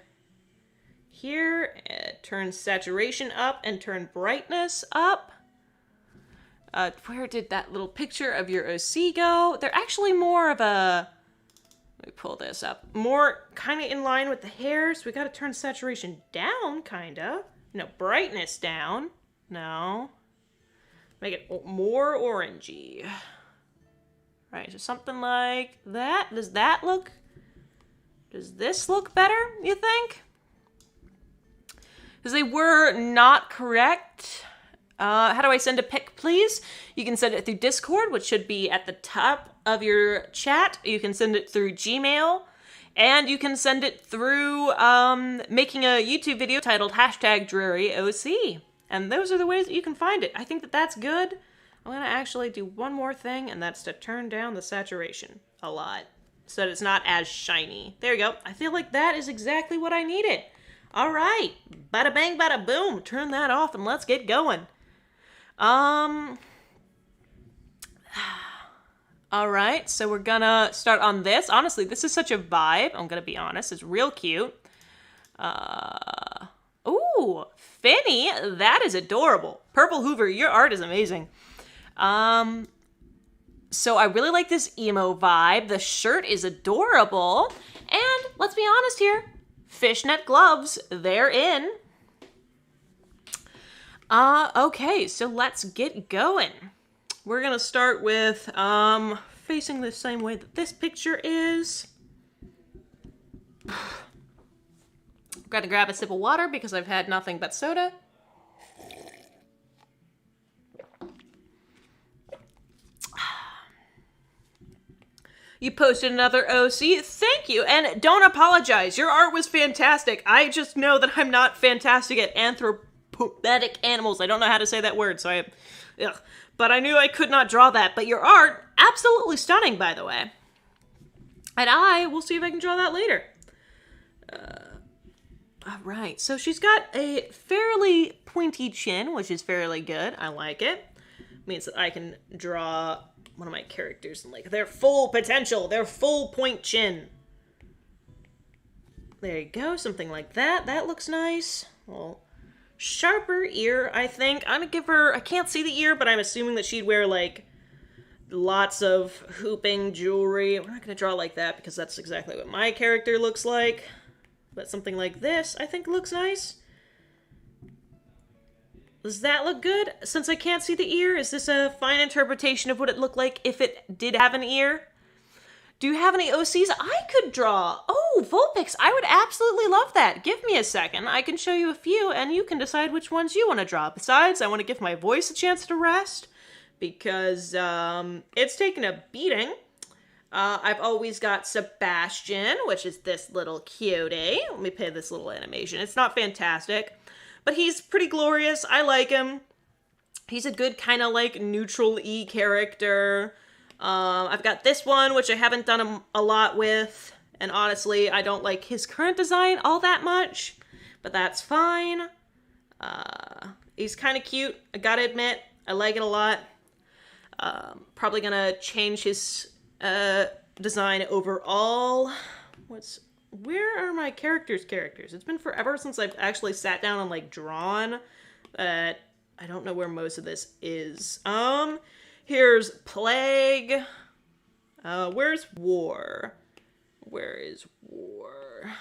here, turn saturation up and turn brightness up. Where did that little picture of your OC go? They're actually more of a... Let me pull this up. More kind of in line with the hair, so we gotta turn saturation down, kinda. No, brightness down. No. Make it more orangey. Right, so something like that. Does that look... Does this look better, you think? Because they were not correct. How do I send a pic, please? You can send it through Discord, which should be at the top of your chat. You can send it through Gmail. And you can send it through making a YouTube video titled #DrearyOC. And those are the ways that you can find it. I think that that's good. I'm going to actually do one more thing, and that's to turn down the saturation a lot. So that it's not as shiny. There we go. I feel like that is exactly what I needed. All right, bada bang, bada boom. Turn that off and let's get going. All right, so we're gonna start on this. Honestly, this is such a vibe. I'm gonna be honest, it's real cute. Ooh, Finny, that is adorable. Purple Hoover, your art is amazing. So I really like this emo vibe. The shirt is adorable, and let's be honest here. Fishnet gloves, they're in. Okay, so let's get going. We're gonna start with, facing the same way that this picture is. Gotta grab a sip of water because I've had nothing but soda. You posted another OC. Thank you. And don't apologize. Your art was fantastic. I just know that I'm not fantastic at anthropomorphic animals. I don't know how to say that word, so ugh. But I knew I could not draw that. But your art, absolutely stunning, by the way. And I will see if I can draw that later. All right, so she's got a fairly pointy chin, which is fairly good. I like it. Means that I can draw one of my characters in like their full potential, their full point chin. There you go, something like that. That looks nice. Well, sharper ear, I think. I'm gonna give her, I can't see the ear, but I'm assuming that she'd wear like lots of hooping jewelry. We're not gonna draw like that because that's exactly what my character looks like. But something like this, I think looks nice. Does that look good? Since I can't see the ear, is this a fine interpretation of what it looked like if it did have an ear? Do you have any OCs I could draw? Oh, Vulpix, I would absolutely love that. Give me a second. I can show you a few, and you can decide which ones you want to draw. Besides, I want to give my voice a chance to rest, because it's taken a beating. I've always got Sebastian, which is this little cutie. Let me play this little animation. It's not fantastic, but he's pretty glorious. I like him. He's a good kind of like neutral E character. I've got this one, which I haven't done a lot with, and honestly, I don't like his current design all that much, but that's fine. He's kind of cute, I gotta admit. I like it a lot. Probably gonna change his design overall. Where are my characters? It's been forever since I've actually sat down and like drawn. I don't know where most of this is. Here's Plague. Where's War? Where is War?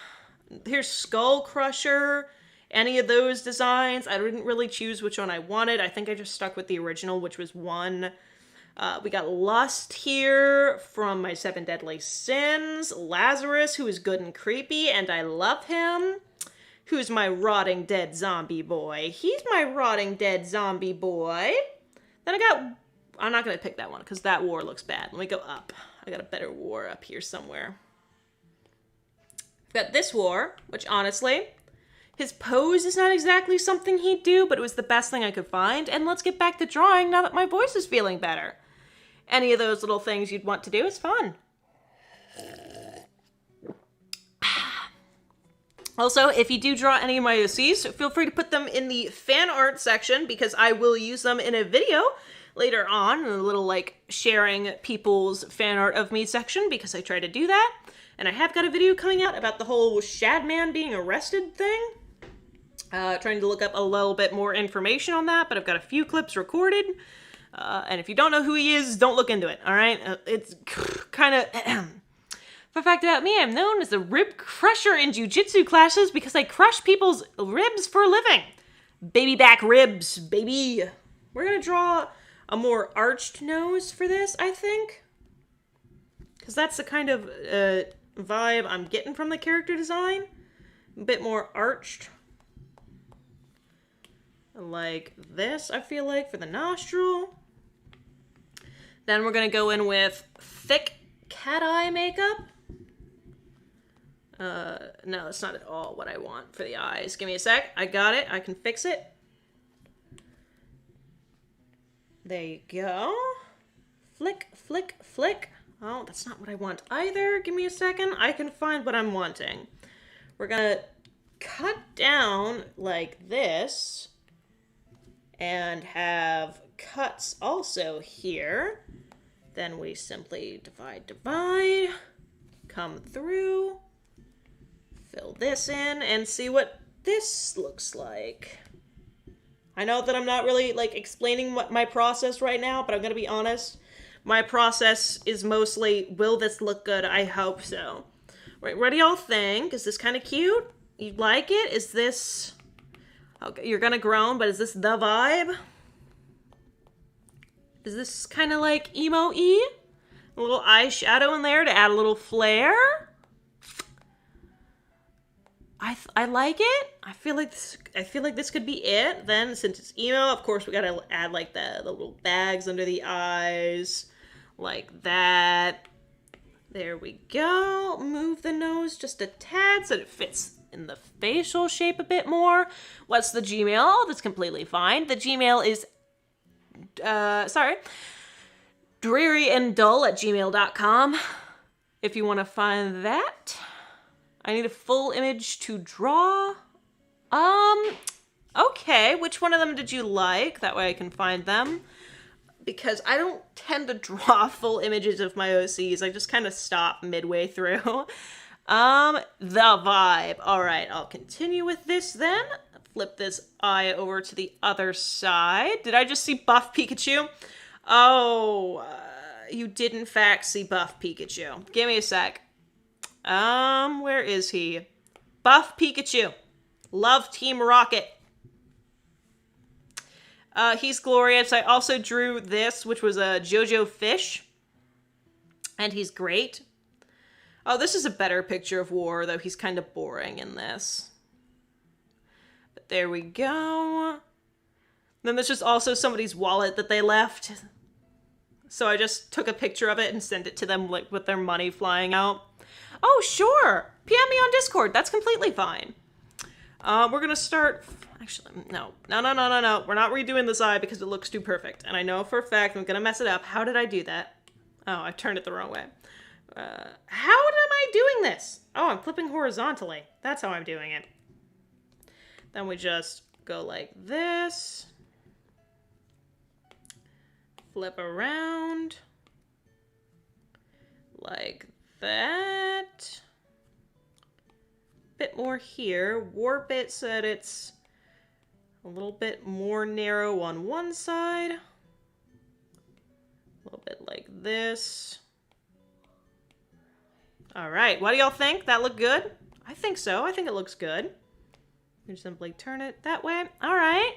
Here's Skull Crusher. Any of those designs. I didn't really choose which one I wanted. I think I just stuck with the original, which was 1. We got Lust here from my 7 Deadly Sins. Lazarus, who is good and creepy, and I love him. Who's my rotting dead zombie boy? He's my rotting dead zombie boy. Then I'm not going to pick that one because that war looks bad. Let me go up. I got a better war up here somewhere. I've got this war, which honestly, his pose is not exactly something he'd do, but it was the best thing I could find. And let's get back to drawing now that my voice is feeling better. Any of those little things you'd want to do is fun. Also, if you do draw any of my OCs, feel free to put them in the fan art section because I will use them in a video later on, in a little like sharing people's fan art of me section because I try to do that. And I have got a video coming out about the whole Shadman being arrested thing. Trying to look up a little bit more information on that, but I've got a few clips recorded. And if you don't know who he is, don't look into it, alright? It's kind of... Fun fact about me, I'm known as the rib crusher in jiu-jitsu classes because I crush people's ribs for a living. Baby back ribs, baby. We're gonna draw a more arched nose for this, I think. Because that's the kind of vibe I'm getting from the character design. A bit more arched. Like this, I feel like, for the nostril. Then we're going to go in with thick cat eye makeup. No, that's not at all what I want for the eyes. Give me a sec. I got it. I can fix it. There you go. Flick, flick, flick. Oh, that's not what I want either. Give me a second. I can find what I'm wanting. We're going to cut down like this. And have cuts also here. Then we simply divide, come through, fill this in, and see what this looks like. I know that I'm not really, like, explaining what my process right now, but I'm gonna be honest. My process is mostly, will this look good? I hope so. Right, what do y'all think? Is this kind of cute? You like it? Is this... Okay, you're gonna groan, but is this the vibe? Is this kind of like emo-y? A little eyeshadow in there to add a little flair? I like it. I feel like this could be it. Then, since it's emo, of course we gotta add like the little bags under the eyes, like that. There we go. Move the nose just a tad so that it fits in the facial shape a bit more. What's the Gmail? Oh, that's completely fine. The Gmail is, drearyanddull@gmail.com. If you want to find that. I need a full image to draw. Okay, which one of them did you like? That way I can find them. Because I don't tend to draw full images of my OCs. I just kind of stop midway through. The vibe. All right, I'll continue with this then. Flip this eye over to the other side. Did I just see Buff Pikachu? Oh, you did in fact see Buff Pikachu. Give me a sec. Where is he? Buff Pikachu. Love Team Rocket. He's glorious. I also drew this, which was a JoJo fish. And he's great. Oh, this is a better picture of War, though he's kind of boring in this. But there we go. Then there's just also somebody's wallet that they left. So I just took a picture of it and sent it to them like with their money flying out. Oh, sure. PM me on Discord. That's completely fine. We're gonna start... Actually, no. We're not redoing this eye because it looks too perfect. And I know for a fact I'm gonna mess it up. How did I do that? Oh, I turned it the wrong way. How am I doing this? Oh, I'm flipping horizontally. That's how I'm doing it. Then we just go like this. Flip around. Like that. Bit more here. Warp it so that it's a little bit more narrow on one side. A little bit like this. All right, what do y'all think? That look good? I think so. I think it looks good. You simply turn it that way. All right.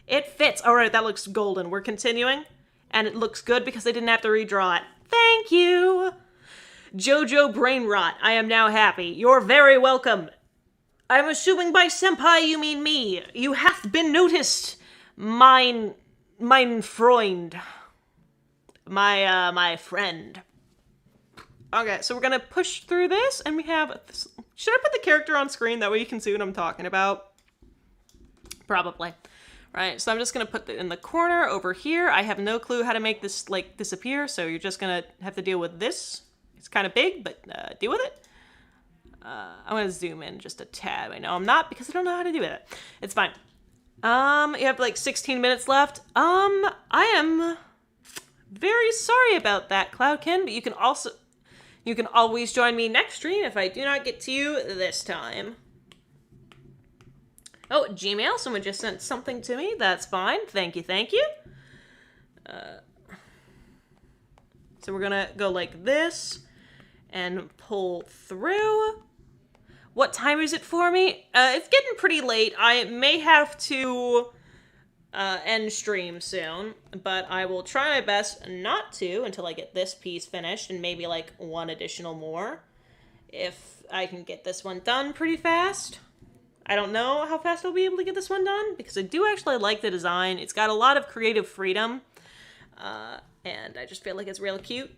It fits. All right, that looks golden. We're continuing. And it looks good because I didn't have to redraw it. Thank you. JoJo Brain Rot. I am now happy. You're very welcome. I'm assuming by senpai you mean me. You hath been noticed. Mein Freund. My friend. Okay, so we're gonna push through this, and we have this. Should I put the character on screen? That way you can see what I'm talking about. Probably. Right, so I'm just gonna put it in the corner over here. I have no clue how to make this, like, disappear, so you're just gonna have to deal with this. It's kind of big, but deal with it. I'm gonna zoom in just a tad. I know I'm not, because I don't know how to do it. It's fine. You have, like, 16 minutes left. I am very sorry about that, Cloudkin, but you can always join me next stream if I do not get to you this time. Oh, Gmail. Someone just sent something to me. That's fine. Thank you, thank you. So we're gonna go like this and pull through. What time is it for me? It's getting pretty late. I may have to end stream soon, but I will try my best not to until I get this piece finished and maybe like one additional more. If I can get this one done pretty fast. I don't know how fast I'll be able to get this one done because I do actually like the design. It's got a lot of creative freedom, and I just feel like it's real cute.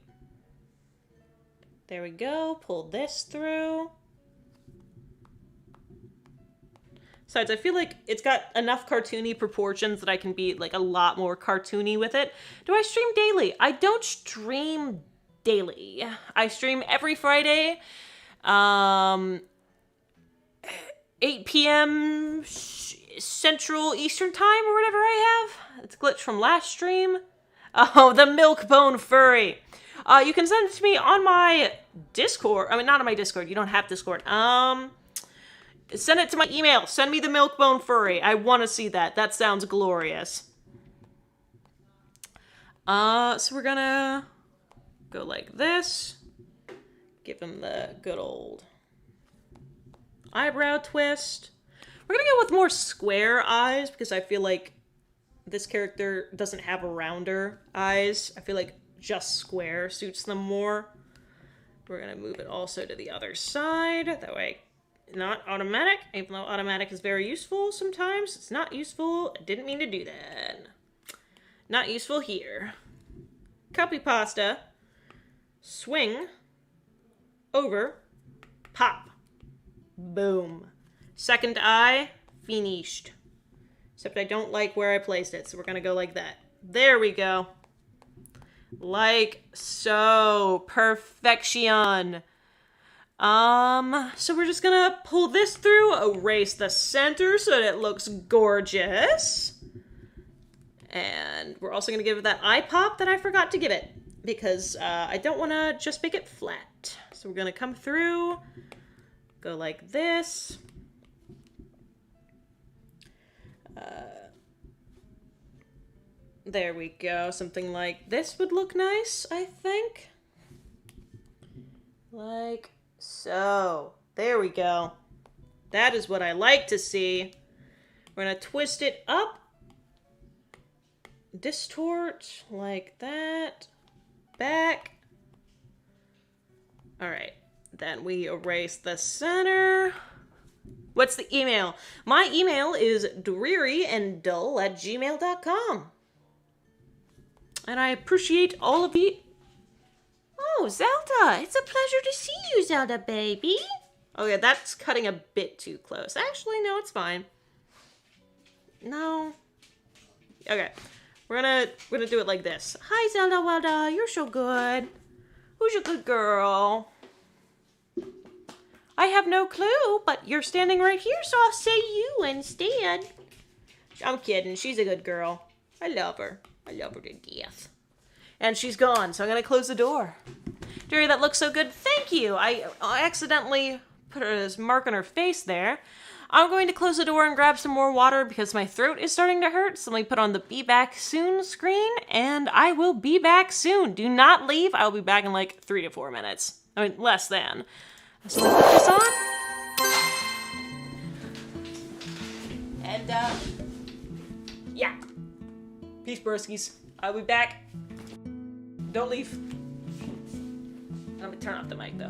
There we go. Pull this through. Besides, I feel like it's got enough cartoony proportions that I can be like a lot more cartoony with it. Do I stream daily? I don't stream daily. I stream every Friday, 8 p.m. Central Eastern Time or whatever I have. It's a glitch from last stream. Oh, the Milkbone Furry. You can send it to me on my Discord. I mean, not on my Discord. You don't have Discord. Send it to my email. Send me the Milkbone Furry. I want to see that. That sounds glorious. So we're gonna go like this. Give him the good old eyebrow twist. We're gonna go with more square eyes because I feel like this character doesn't have rounder eyes. I feel like just square suits them more. We're gonna move it also to the other side. That way, not automatic, even though automatic is very useful sometimes. It's not useful. I didn't mean to do that. Not useful here. Copy pasta. Swing. Over. Pop. Boom. Second eye. Finished. Except I don't like where I placed it, so we're gonna go like that. There we go. Like so. Perfection. So we're just gonna pull this through, erase the center so that it looks gorgeous. And we're also gonna give it that eye pop that I forgot to give it, because I don't wanna just make it flat. So we're gonna come through, go like this. There we go. Something like this would look nice, I think. Like so. There we go. That is what I like to see. We're going to twist it up. Distort like that. Back. All right. Then we erase the center. What's the email? My email is drearyanddull@gmail.com. And I appreciate all of you. Oh, Zelda, it's a pleasure to see you, Zelda, baby. Oh yeah, that's cutting a bit too close. Actually, no, it's fine. No. Okay, we're gonna do it like this. Hi, Zelda, Welda, you're so good. Who's your good girl? I have no clue, but you're standing right here, so I'll say you instead. I'm kidding. She's a good girl. I love her. I love her to death. And she's gone, so I'm going to close the door. Jerry, that looks so good. Thank you. I accidentally put a mark on her face there. I'm going to close the door and grab some more water because my throat is starting to hurt. So let me put on the Be Back Soon screen, and I will be back soon. Do not leave. I'll be back in like 3 to 4 minutes. I mean, less than. So let me put this on. And, yeah. Peace, broskies. I'll be back. Don't leave. I'm gonna turn off the mic, though.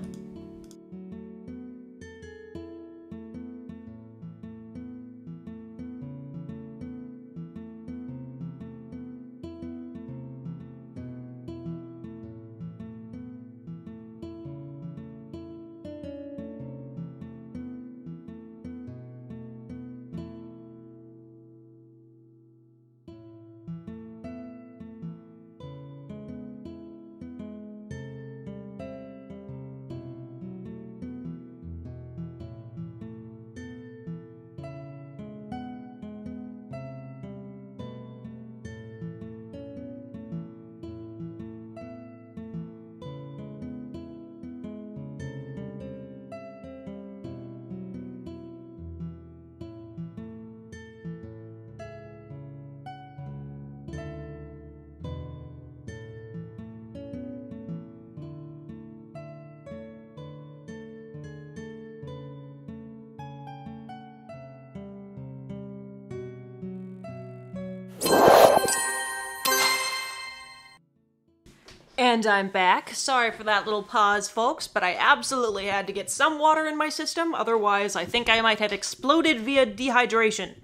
And I'm back. Sorry for that little pause, folks, but I absolutely had to get some water in my system, otherwise I think I might have exploded via dehydration.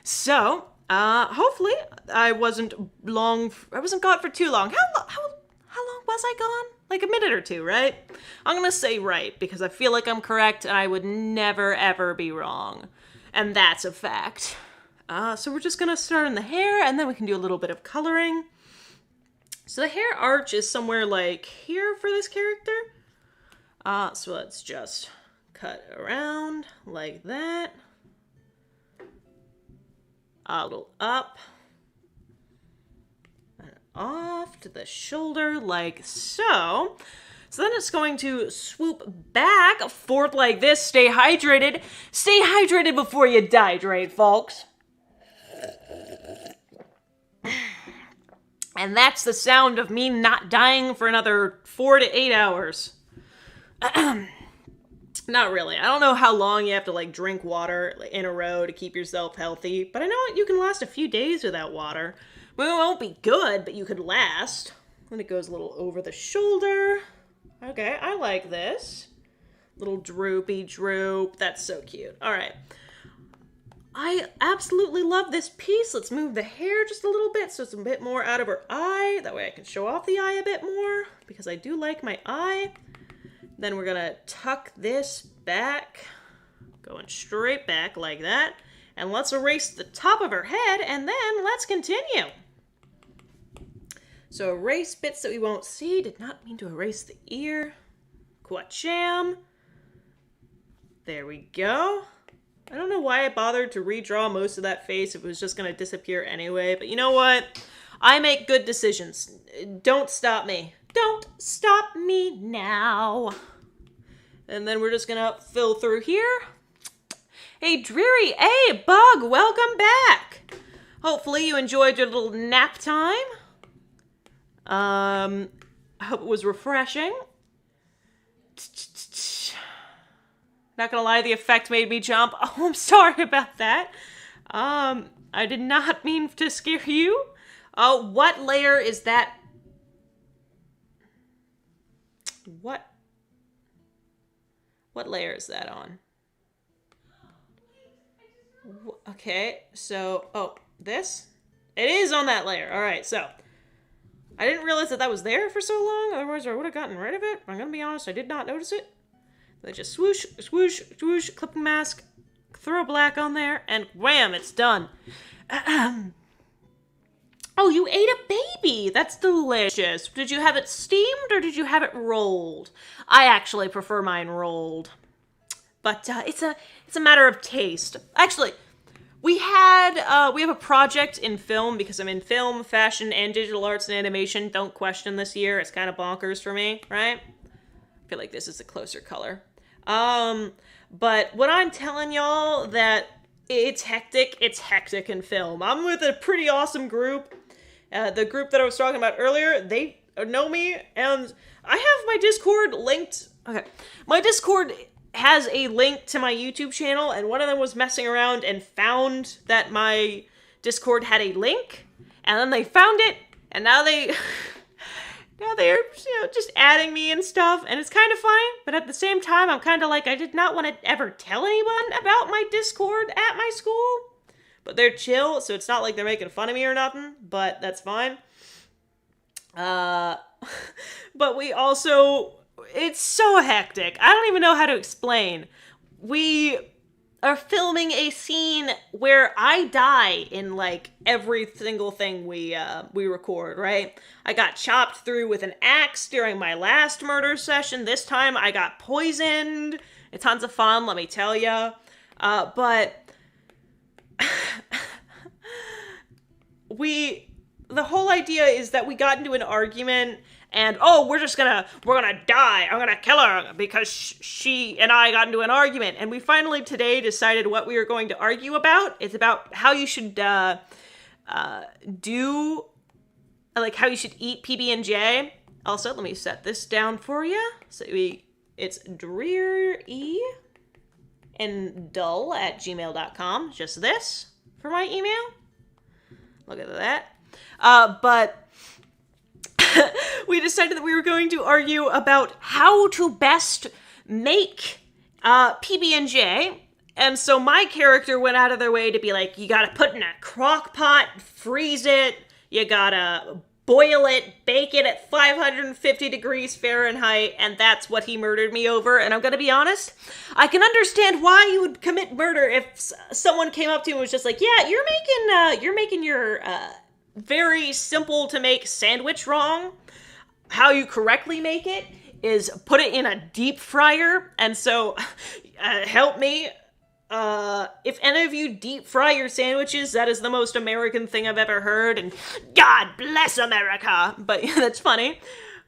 So, hopefully I wasn't gone for too long. How long was I gone? Like a minute or two, right? I'm gonna say right, because I feel like I'm correct and I would never ever be wrong. And that's a fact. So we're just gonna start in the hair, and then we can do a little bit of coloring. So the hair arch is somewhere like here for this character. So let's just cut around like that. A little up. And off to the shoulder like so. So then it's going to swoop back, forth like this. Stay hydrated. Stay hydrated before you dehydrate, folks. And that's the sound of me not dying for another 4 to 8 hours. Not really. I don't know how long you have to drink water in a row to keep yourself healthy, but I know you can last a few days without water. Well, it won't be good, but you could last. And it goes a little over the shoulder. Okay, I like this. Little droopy droop. That's so cute. All right. I absolutely love this piece. Let's move the hair just a little bit so it's a bit more out of her eye. That way I can show off the eye a bit more because I do like my eye. Then we're gonna tuck this back, going straight back like that. And let's erase the top of her head and then let's continue. So erase bits that we won't see. Did not mean to erase the ear. Quacham. There we go. I don't know why I bothered to redraw most of that face if it was just going to disappear anyway, but you know what? I make good decisions. Don't stop me. Don't stop me now. And then we're just going to fill through here. Hey, Dreary. Hey, Bug. Welcome back. Hopefully you enjoyed your little nap time. I hope it was refreshing. Not gonna lie, the effect made me jump. Oh, I'm sorry about that. I did not mean to scare you. Oh, what layer is that? What layer is that on? Okay, so, oh, this? It is on that layer. All right, so I didn't realize that was there for so long. Otherwise, I would have gotten rid of it. I'm gonna be honest, I did not notice it. I just swoosh, swoosh, swoosh, clipping mask, throw black on there, and wham, it's done. Oh, you ate a baby. That's delicious. Did you have it steamed or did you have it rolled? I actually prefer mine rolled. But it's a matter of taste. Actually, we have a project in film because I'm in film, fashion, and digital arts and animation. Don't question this year. It's kind of bonkers for me, right? I feel like this is a closer color. But what I'm telling y'all that it's hectic in film. I'm with a pretty awesome group. The group that I was talking about earlier, they know me, and I have my Discord linked. Okay. My Discord has a link to my YouTube channel, and one of them was messing around and found that my Discord had a link, and then they found it, and now they're just adding me and stuff, and it's kind of funny, but at the same time, I'm kind of like, I did not want to ever tell anyone about my Discord at my school, but they're chill, so it's not like they're making fun of me or nothing, but that's fine. But we also, it's so hectic. I don't even know how to explain. We are filming a scene where I die in, like, every single thing we record, right? I got chopped through with an axe during my last murder session. This time I got poisoned. It's tons of fun, let me tell ya. But the whole idea is that we got into an argument and, oh, we're gonna die. I'm gonna kill her because she and I got into an argument. And we finally today decided what we were going to argue about. It's about how you should how you should eat PB&J. Also, let me set this down for you. So it's dreary and dull at gmail.com. Just this for my email. Look at that. But we decided that we were going to argue about how to best make PB&J. And so my character went out of their way to be like, you gotta put in a crock pot, freeze it, you gotta boil it, bake it at 550 degrees Fahrenheit, and that's what he murdered me over. And I'm gonna be honest, I can understand why you would commit murder if someone came up to you and was just like, yeah, you're making your very simple to make sandwich wrong. How you correctly make it is put it in a deep fryer. And so, help me. If any of you deep fry your sandwiches, that is the most American thing I've ever heard, and God bless America. But yeah, that's funny.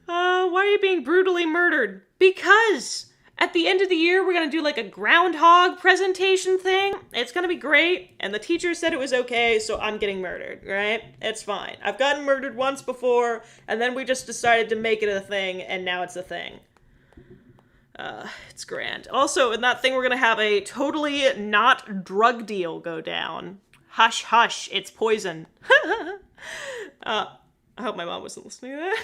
Why are you being brutally murdered? Because at the end of the year, we're gonna do like a groundhog presentation thing. It's gonna be great, and the teacher said it was okay, so I'm getting murdered, right? It's fine. I've gotten murdered once before, and then we just decided to make it a thing, and now it's a thing. It's grand. Also, in that thing, we're gonna have a totally not drug deal go down. Hush, hush, it's poison. I hope my mom wasn't listening to that.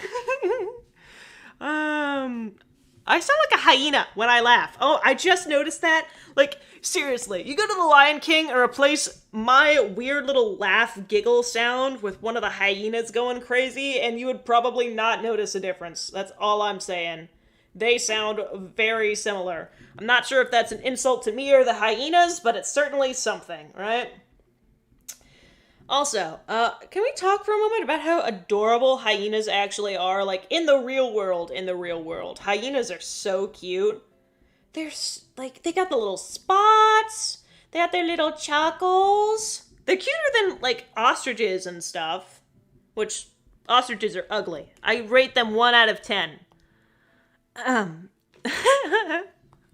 I sound like a hyena when I laugh. Oh, I just noticed that. Like, seriously, you go to the Lion King and replace my weird little laugh giggle sound with one of the hyenas going crazy, and you would probably not notice a difference. That's all I'm saying. They sound very similar. I'm not sure if that's an insult to me or the hyenas, but it's certainly something, right? Also, can we talk for a moment about how adorable hyenas actually are? Like, in the real world, hyenas are so cute. they got the little spots. They got their little chuckles. They're cuter than, like, ostriches and stuff. Which, ostriches are ugly. I rate them 1 out of 10.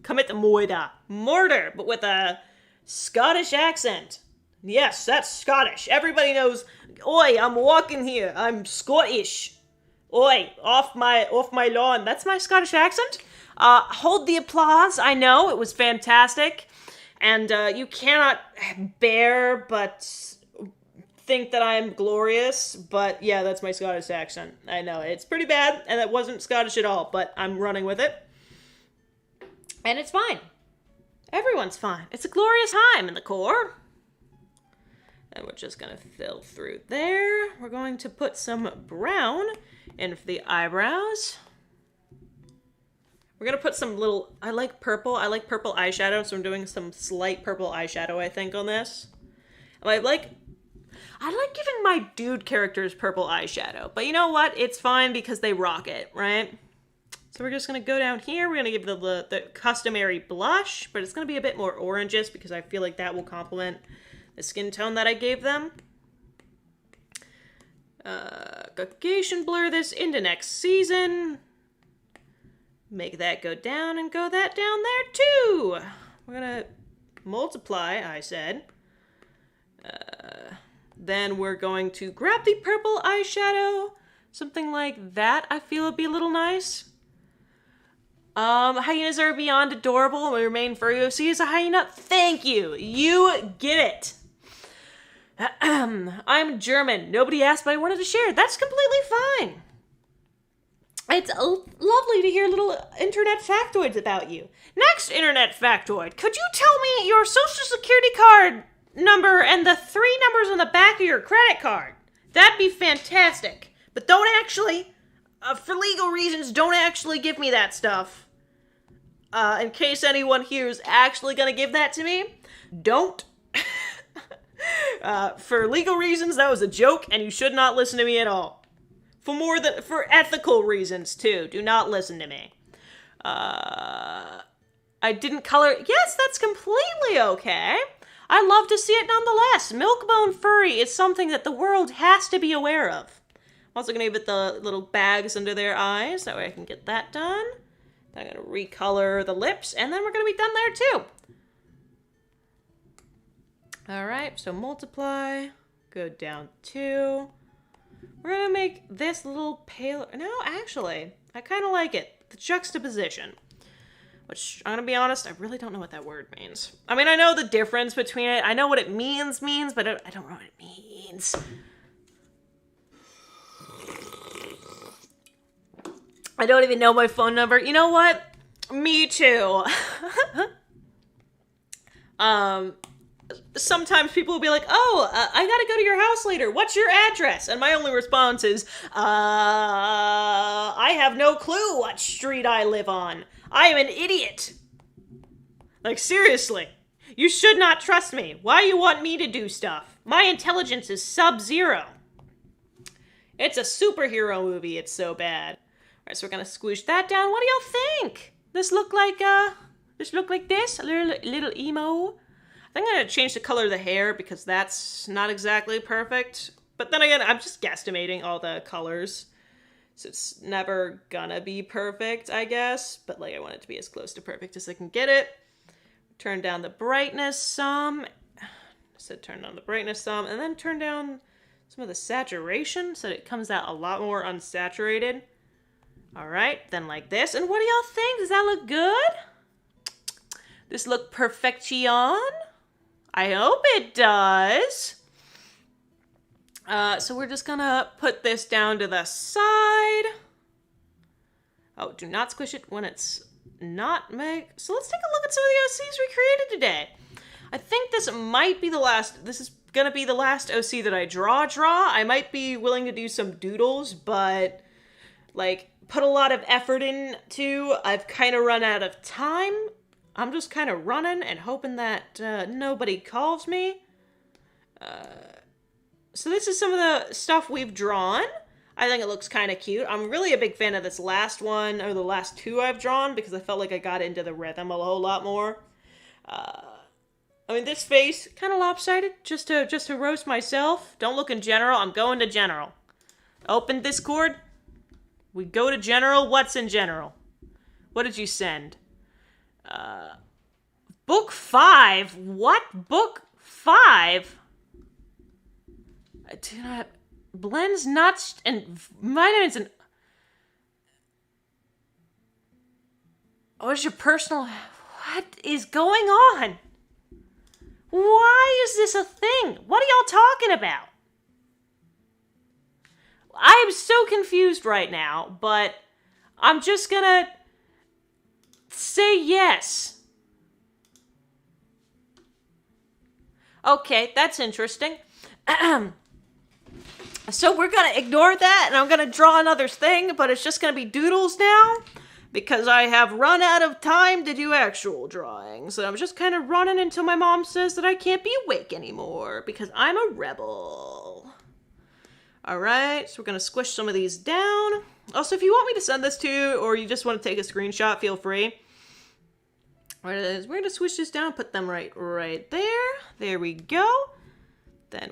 Commit the murder, but with a Scottish accent. Yes, that's Scottish. Everybody knows, oi, I'm walking here. I'm Scottish. Oi, off my lawn. That's my Scottish accent. Hold the applause. I know, it was fantastic. And you cannot bear but think that I'm glorious. But yeah, that's my Scottish accent. I know, it's pretty bad, and it wasn't Scottish at all, but I'm running with it. And it's fine. Everyone's fine. It's a glorious time in the Corps. And we're just going to fill through there. We're going to put some brown in for the eyebrows. We're going to put some little... I like purple eyeshadow, so I'm doing some slight purple eyeshadow, I think, on this. I like giving my dude characters purple eyeshadow. But you know what? It's fine because they rock it, right? So we're just going to go down here. We're going to give the customary blush, but it's going to be a bit more oranges because I feel like that will complement the skin tone that I gave them. Gaussian blur this into next season. Make that go down and go that down there too. We're going to multiply, I said. Then we're going to grab the purple eyeshadow. Something like that I feel would be a little nice. Hyenas are beyond adorable. My main furry OC is a hyena. Thank you. You get it. I'm German. Nobody asked, but I wanted to share. That's completely fine. It's lovely to hear little internet factoids about you. Next internet factoid. Could you tell me your social security card number and the 3 numbers on the back of your credit card? That'd be fantastic. But don't actually, for legal reasons, don't actually give me that stuff. In case anyone here is actually going to give that to me, don't. For legal reasons, that was a joke, and you should not listen to me at all. For ethical reasons, too, do not listen to me. I didn't color... Yes, that's completely okay. I love to see it nonetheless. Milkbone furry is something that the world has to be aware of. I'm also going to give it the little bags under their eyes. That way I can get that done. Then I'm going to recolor the lips, and then we're going to be done there, too. Alright, so multiply. Go down 2. We're going to make this a little paler. No, actually, I kind of like it. The juxtaposition. Which, I'm going to be honest, I really don't know what that word means. I mean, I know the difference between it. I know what it means, but I don't know what it means. I don't even know my phone number. You know what? Me too. Sometimes people will be like, oh, I gotta go to your house later. What's your address? And my only response is, I have no clue what street I live on. I am an idiot. Like, seriously. You should not trust me. Why you want me to do stuff? My intelligence is sub-zero. It's a superhero movie. It's so bad. All right, so we're gonna squish that down. What do y'all think? This look like this? A little emo? I think I'm gonna change the color of the hair because that's not exactly perfect. But then again, I'm just guesstimating all the colors. So it's never gonna be perfect, I guess. But like, I want it to be as close to perfect as I can get it. Turn down the brightness some. So turn down the brightness some. And then turn down some of the saturation so that it comes out a lot more unsaturated. Alright, then like this. And what do y'all think? Does that look good? This look perfection? I hope it does. So we're just gonna put this down to the side. Oh, do not squish it when it's not meg. So let's take a look at some of the OCs we created today. I think this might be the last. This is gonna be the last OC that I draw. I might be willing to do some doodles, but like put a lot of effort into. I've kind of run out of time. I'm just kind of running and hoping that nobody calls me. So this is some of the stuff we've drawn. I think it looks kind of cute. I'm really a big fan of this last one, or the last two I've drawn, because I felt like I got into the rhythm a whole lot more. I mean, this face, kind of lopsided, just to roast myself. Don't look in general, I'm going to general. Open Discord. We go to general. What's in general? What did you send? Book 5? What? Book 5? I do not... Blends nuts and vitamins and... What's your personal... What is going on? Why is this a thing? What are y'all talking about? I am so confused right now, but I'm just gonna say yes. Okay, that's interesting. So we're gonna ignore that, and I'm gonna draw another thing, but it's just gonna be doodles now, because I have run out of time to do actual drawings. And I'm just kind of running until my mom says that I can't be awake anymore, because I'm a rebel. Alright, so we're gonna squish some of these down. Also, if you want me to send this to you, or you just want to take a screenshot, feel free. What it is, we're gonna squish this down, put them right there. There we go. Then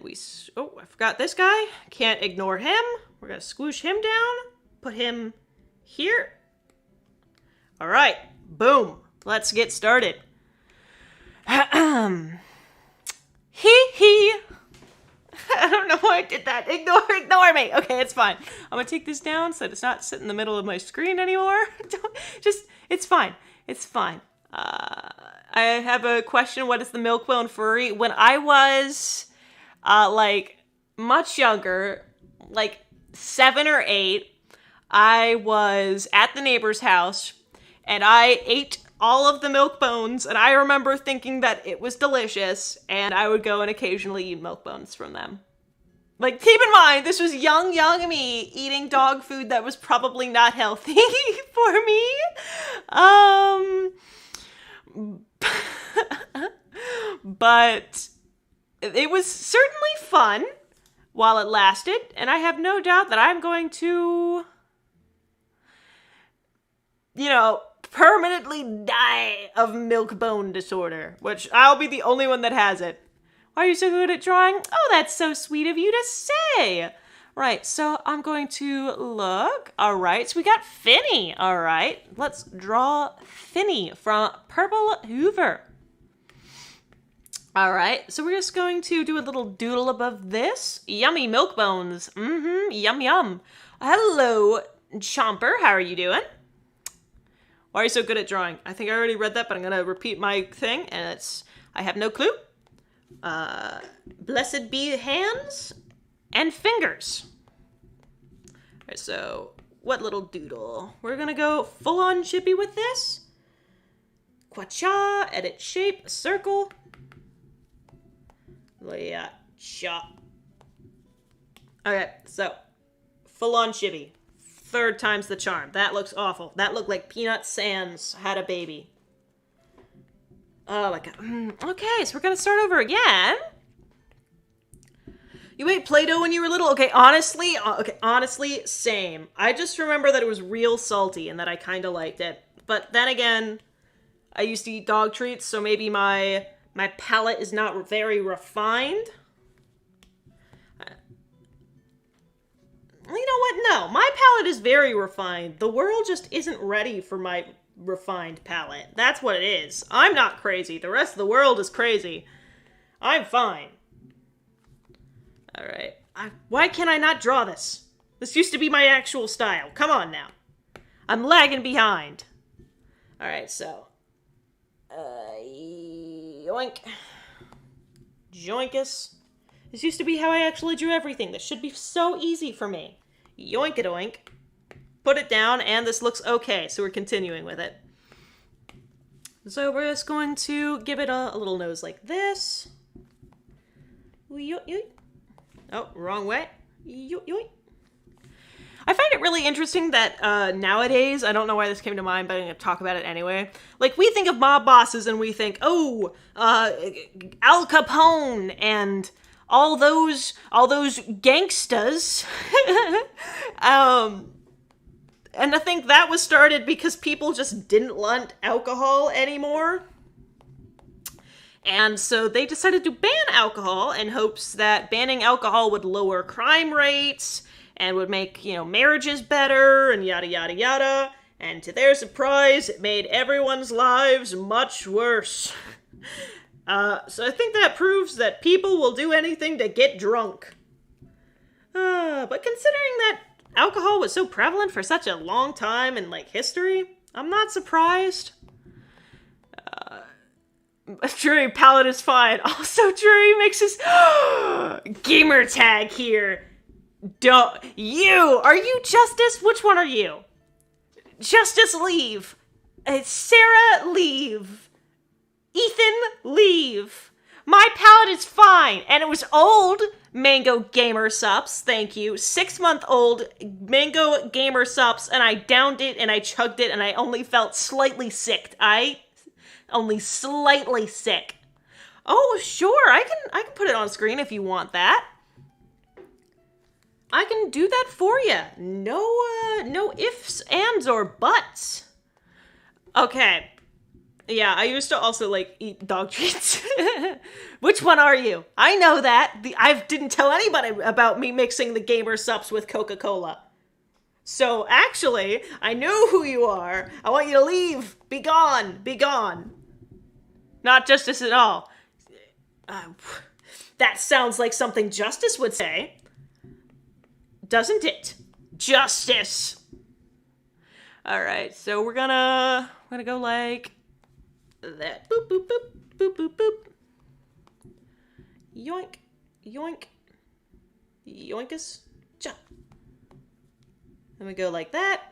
oh, I forgot this guy. Can't ignore him. We're gonna squish him down. Put him here. All right, boom. Let's get started. Hee hee. I don't know why I did that. Ignore me. Okay, it's fine. I'm gonna take this down so that it's not sitting in the middle of my screen anymore. It's fine. It's fine. I have a question. What is the milk-bone furry? When I was... like, much younger, like 7 or 8, I was at the neighbor's house, and I ate all of the milk bones, and I remember thinking that it was delicious, and I would go and occasionally eat milk bones from them. Like, keep in mind, this was young me eating dog food that was probably not healthy for me. But... it was certainly fun while it lasted, and I have no doubt that I'm going to, permanently die of milk bone disorder, which I'll be the only one that has it. Why are you so good at drawing? Oh, that's so sweet of you to say. Right, so I'm going to look. All right, so we got Finny. All right, let's draw Finny from Purple Hoover. All right, so we're just going to do a little doodle above this. Yummy milk bones. Yum, yum. Hello, Chomper. How are you doing? Why are you so good at drawing? I think I already read that, but I'm going to repeat my thing, and it's, I have no clue. Blessed be hands and fingers. All right, so what little doodle? We're going to go full-on chippy with this. Quacha, edit shape, circle. Yeah, chop. Okay, so full-on chibi. 3rd time's the charm. That looks awful. That looked like Peanut Sands had a baby. Oh my god. Okay, so we're gonna start over again. You ate Play-Doh when you were little? Okay, honestly, same. I just remember that it was real salty and that I kind of liked it. But then again, I used to eat dog treats, so maybe my palate is not very refined. You know what? No, my palate is very refined. The world just isn't ready for my refined palate. That's what it is. I'm not crazy. The rest of the world is crazy. I'm fine. All right. Why can I not draw this? This used to be my actual style. Come on now. I'm lagging behind. All right, so... yoink. Joinkus. This used to be how I actually drew everything. This should be so easy for me. Yoink-a-doink. Put it down, and this looks okay, so we're continuing with it. So we're just going to give it a little nose like this. Yoink. Oh, wrong way. Yoink. I find it really interesting that nowadays, I don't know why this came to mind, but I'm going to talk about it anyway. Like, we think of mob bosses and we think, oh, Al Capone and all those gangsters. And I think that was started because people just didn't want alcohol anymore. And so they decided to ban alcohol in hopes that banning alcohol would lower crime rates and would make, marriages better and yada, yada, yada. And to their surprise, it made everyone's lives much worse. So I think that proves that people will do anything to get drunk. But considering that alcohol was so prevalent for such a long time in, history, I'm not surprised. Drury Palette is fine. Also, Drury makes his gamer tag here. Are you Justice? Which one are you? Justice, leave. Sarah, leave. Ethan, leave. My palette is fine. And it was old Mango Gamer Sups. Thank you. 6-month-old Mango Gamer Sups. And I downed it and I chugged it and I only felt slightly sick. Only slightly sick. Oh, sure. I can put it on screen if you want that. I can do that for you. No ifs, ands, or buts. Okay. Yeah, I used to also, eat dog treats. Which one are you? I know that. I didn't tell anybody about me mixing the Gamer Sups with Coca-Cola. So, actually, I know who you are. I want you to leave. Be gone. Be gone. Not Justice at all. That sounds like something Justice would say. Doesn't it? Justice. Alright, so we're gonna go like that. Boop, boop, boop, boop, boop, boop. Yoink, yoink, yoinkus, jump. Then we go like that.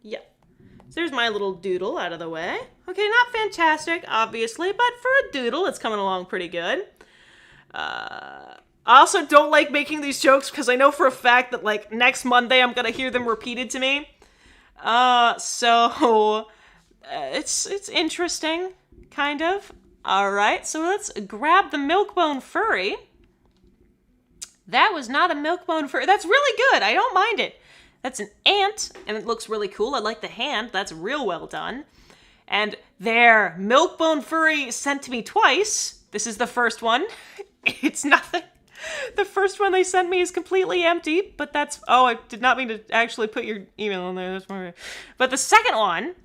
Yep. So there's my little doodle out of the way. Okay, not fantastic, obviously, but for a doodle, it's coming along pretty good. I also don't like making these jokes because I know for a fact that, next Monday I'm gonna hear them repeated to me. So it's interesting, kind of. Alright, so let's grab the Milkbone Furry. That was not a Milkbone Furry. That's really good. I don't mind it. That's an ant, and it looks really cool. I like the hand. That's real well done. And there, Milkbone Furry sent to me twice. This is the first one. It's nothing. The first one they sent me is completely empty, but that's... Oh, I did not mean to actually put your email in there. That's more... But the second one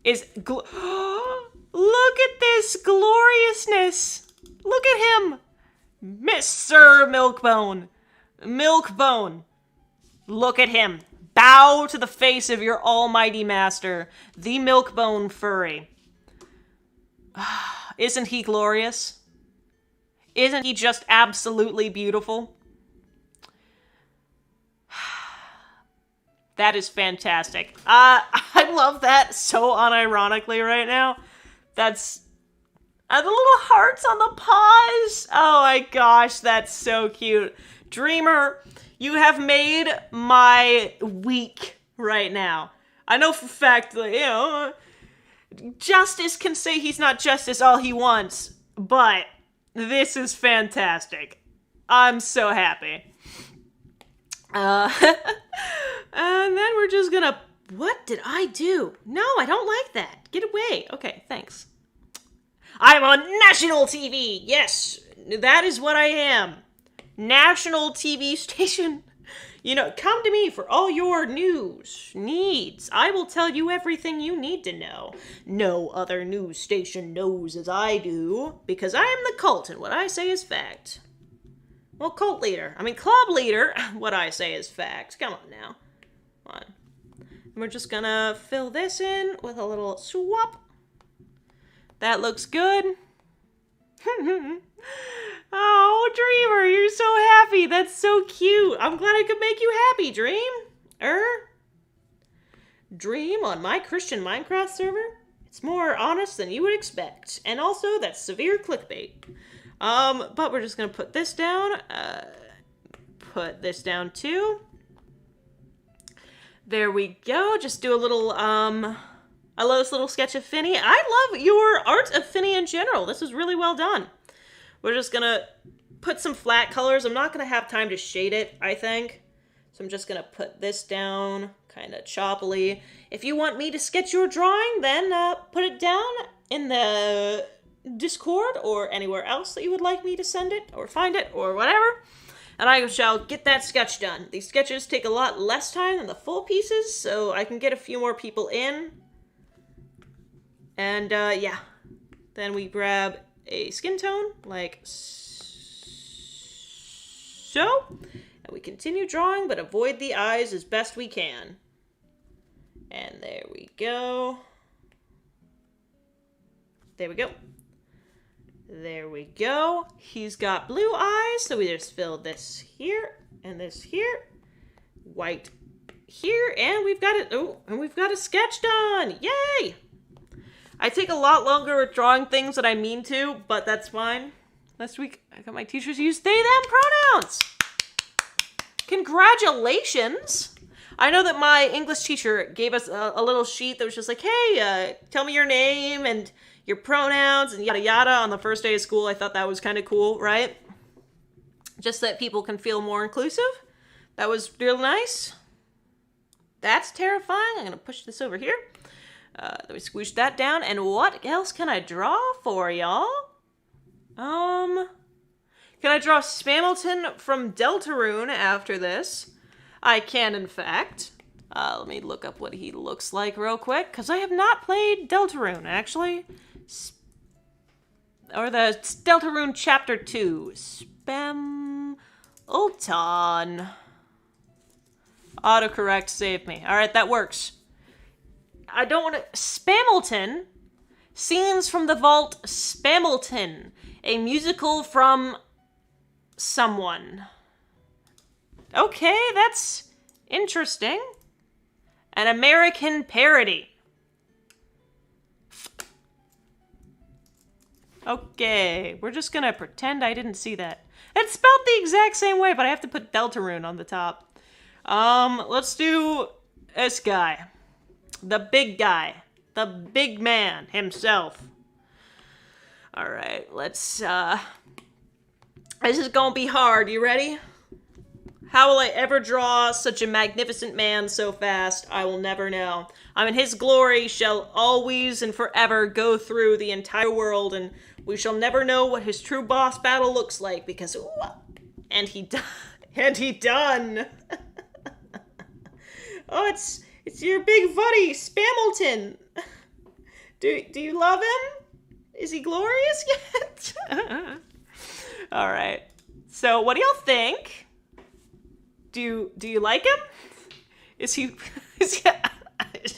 is... Look at this gloriousness. Look at him. Mr. Milkbone. Milkbone. Look at him. Bow to the face of your almighty master, the Milkbone Furry. Isn't he glorious? Isn't he just absolutely beautiful? That is fantastic. I love that so unironically right now. That's... the little hearts on the paws. Oh my gosh, that's so cute. Dreamer, you have made my week right now. I know for a fact that, Justice can say he's not Justice all he wants, but this is fantastic. I'm so happy. And then we're just gonna... What did I do? No, I don't like that. Get away. Okay, thanks. I'm on national TV. Yes, that is what I am. National TV station. Come to me for all your needs. I will tell you everything you need to know. No other news station knows as I do, because I am the cult, and what I say is fact. Well, club leader, what I say is fact. Come on now. Come on. And we're just gonna fill this in with a little swap. That looks good. Oh, Dreamer, you're so happy. That's so cute. I'm glad I could make you happy, Dream. Dream on my Christian Minecraft server? It's more honest than you would expect. And also, that's severe clickbait. But we're just gonna put this down. Put this down too. There we go. Just do a little, I love this little sketch of Finny. I love your art of Finny in general. This is really well done. We're just gonna put some flat colors. I'm not going to have time to shade it, I think. So I'm just going to put this down kind of choppily. If you want me to sketch your drawing, then put it down in the Discord or anywhere else that you would like me to send it or find it or whatever. And I shall get that sketch done. These sketches take a lot less time than the full pieces, so I can get a few more people in. And yeah, then we grab a skin tone like so. And we continue drawing, but avoid the eyes as best we can. And there we go. There we go. There we go. He's got blue eyes, so we just fill this here and this here. White here, and we've got it. Oh, and we've got a sketch done. Yay! I take a lot longer at drawing things than I mean to, but that's fine. Last week, I got my teachers use they, them pronouns. Congratulations! I know that my English teacher gave us a little sheet that was just like, hey, tell me your name and your pronouns and yada yada on the first day of school. I thought that was kind of cool, right? Just so that people can feel more inclusive. That was real nice. That's terrifying. I'm going to push this over here. Let me squish that down. And what else can I draw for y'all? Can I draw Spamilton from Deltarune after this? I can, in fact. Let me look up what he looks like real quick, because I have not played Deltarune, actually. Or the Deltarune Chapter 2. Spamilton. Autocorrect saved me. Alright, that works. I don't want to... Spamilton. Scenes from the Vault Spamilton. A musical from... someone. Okay, that's interesting. An American parody. Okay, we're just gonna pretend I didn't see that. It's spelled the exact same way, but I have to put Deltarune on the top. Let's do this guy. The big guy. The big man himself. Alright, let's, this is gonna be hard. You ready? How will I ever draw such a magnificent man so fast? I will never know. I mean, his glory shall always and forever go through the entire world, and we shall never know what his true boss battle looks like, because... Ooh, and he done. And he done. Oh, it's your big buddy, Spamilton. Do you love him? Is he glorious yet? All right. So, what do y'all think? Do you like him? Is he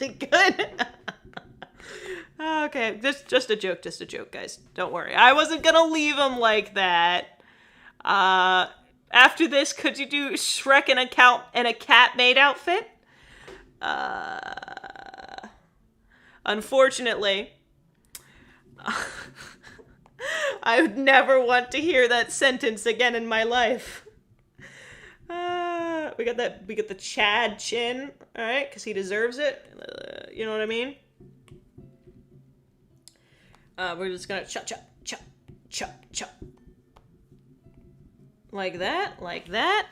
good? Okay, just a joke, guys. Don't worry. I wasn't gonna leave him like that. After this, could you do Shrek in a cat maid outfit? Unfortunately, I would never want to hear that sentence again in my life. We got the Chad chin, all right, because he deserves it. You know what I mean? We're just gonna chop, chop, chop, chop, chop. Like that, like that.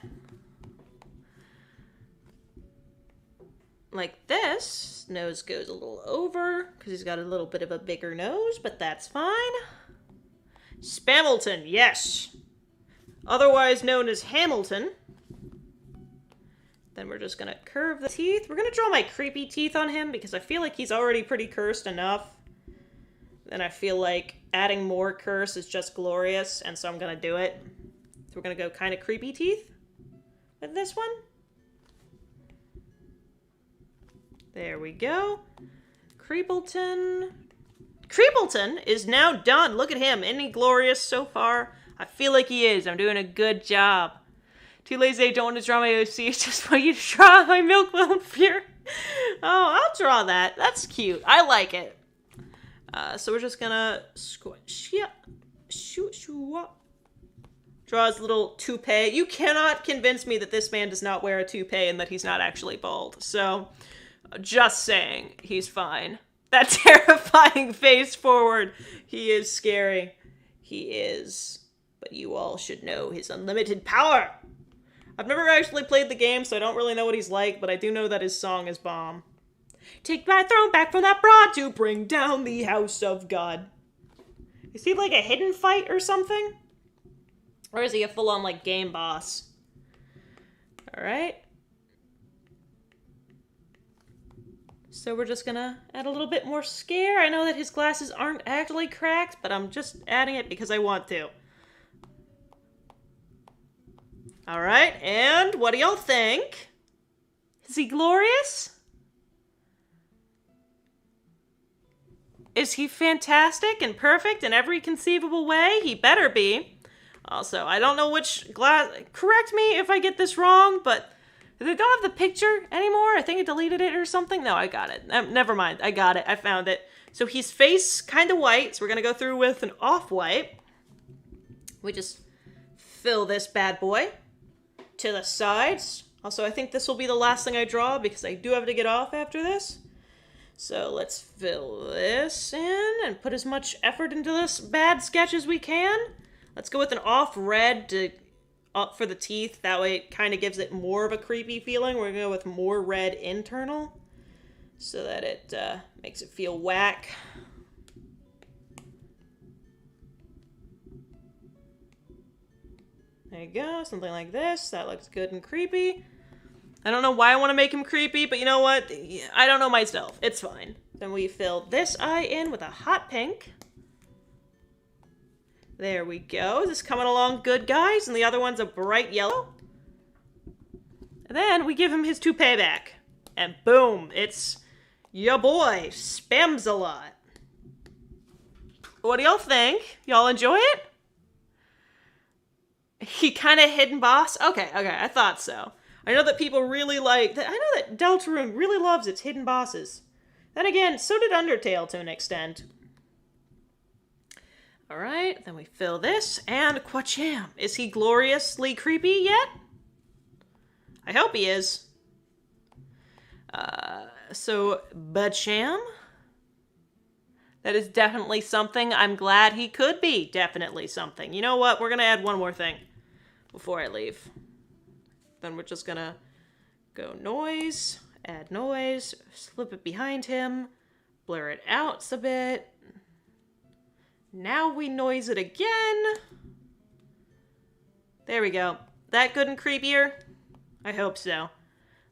Like this. Nose goes a little over, because he's got a little bit of a bigger nose, but that's fine. Spamilton, yes. Otherwise known as Hamilton. Then we're just gonna curve the teeth. We're gonna draw my creepy teeth on him, because I feel like he's already pretty cursed enough. And I feel like adding more curse is just glorious, and so I'm gonna do it. So we're gonna go kind of creepy teeth with this one. There we go. Creepleton. Creepleton is now done. Look at him. Isn't he glorious so far? I feel like he is. I'm doing a good job. Too lazy, I don't want to draw my OC. It's just for you to draw my Milkbone Fear. Oh, I'll draw that. That's cute. I like it. So we're just gonna squish. Yeah. Draw his little toupee. You cannot convince me that this man does not wear a toupee and that he's not actually bald. So, just saying, he's fine. That terrifying face forward. He is scary. He is But you all should know his unlimited power. I've never actually played the game, so I don't really know what he's like, but I do know that his song is bomb. Take my throne back from that broad to bring down the house of God. Is he like a hidden fight or something? Or is he a full-on like game boss? Alright. So we're just gonna add a little bit more scare. I know that his glasses aren't actually cracked, but I'm just adding it because I want to. Alright, and what do y'all think? Is he glorious? Is he fantastic and perfect in every conceivable way? He better be. Also, I don't know which glass... Correct me if I get this wrong, but they don't have the picture anymore. I think I deleted it or something. No, I got it. Never mind. I got it. I found it. So his face kind of white, so we're going to go through with an off-white. We just fill this bad boy to the sides. Also, I think this will be the last thing I draw because I do have to get off after this. So let's fill this in and put as much effort into this bad sketch as we can. Let's go with an off red to for the teeth. That way it kind of gives it more of a creepy feeling. We're going to go with more red internal so that it makes it feel whack. There you go, something like this. That looks good and creepy. I don't know why I want to make him creepy, but you know what? I don't know myself. It's fine. Then we fill this eye in with a hot pink. There we go. This is coming along good, guys. And the other one's a bright yellow. And then we give him his toupee back. And boom, it's ya boy, Spamsalot. What do y'all think? Y'all enjoy it? He kind of hidden boss? Okay, I thought so. I know that people really like... I know that Deltarune really loves its hidden bosses. Then again, so did Undertale to an extent. Alright, then we fill this, and Quacham. Is he gloriously creepy yet? I hope he is. So, Bacham? That is definitely something. I'm glad he could be definitely something. You know what? We're going to add one more thing before I leave. Then we're just going to go noise, add noise, slip it behind him, blur it out a bit. Now we noise it again. There we go. That good and creepier? I hope so.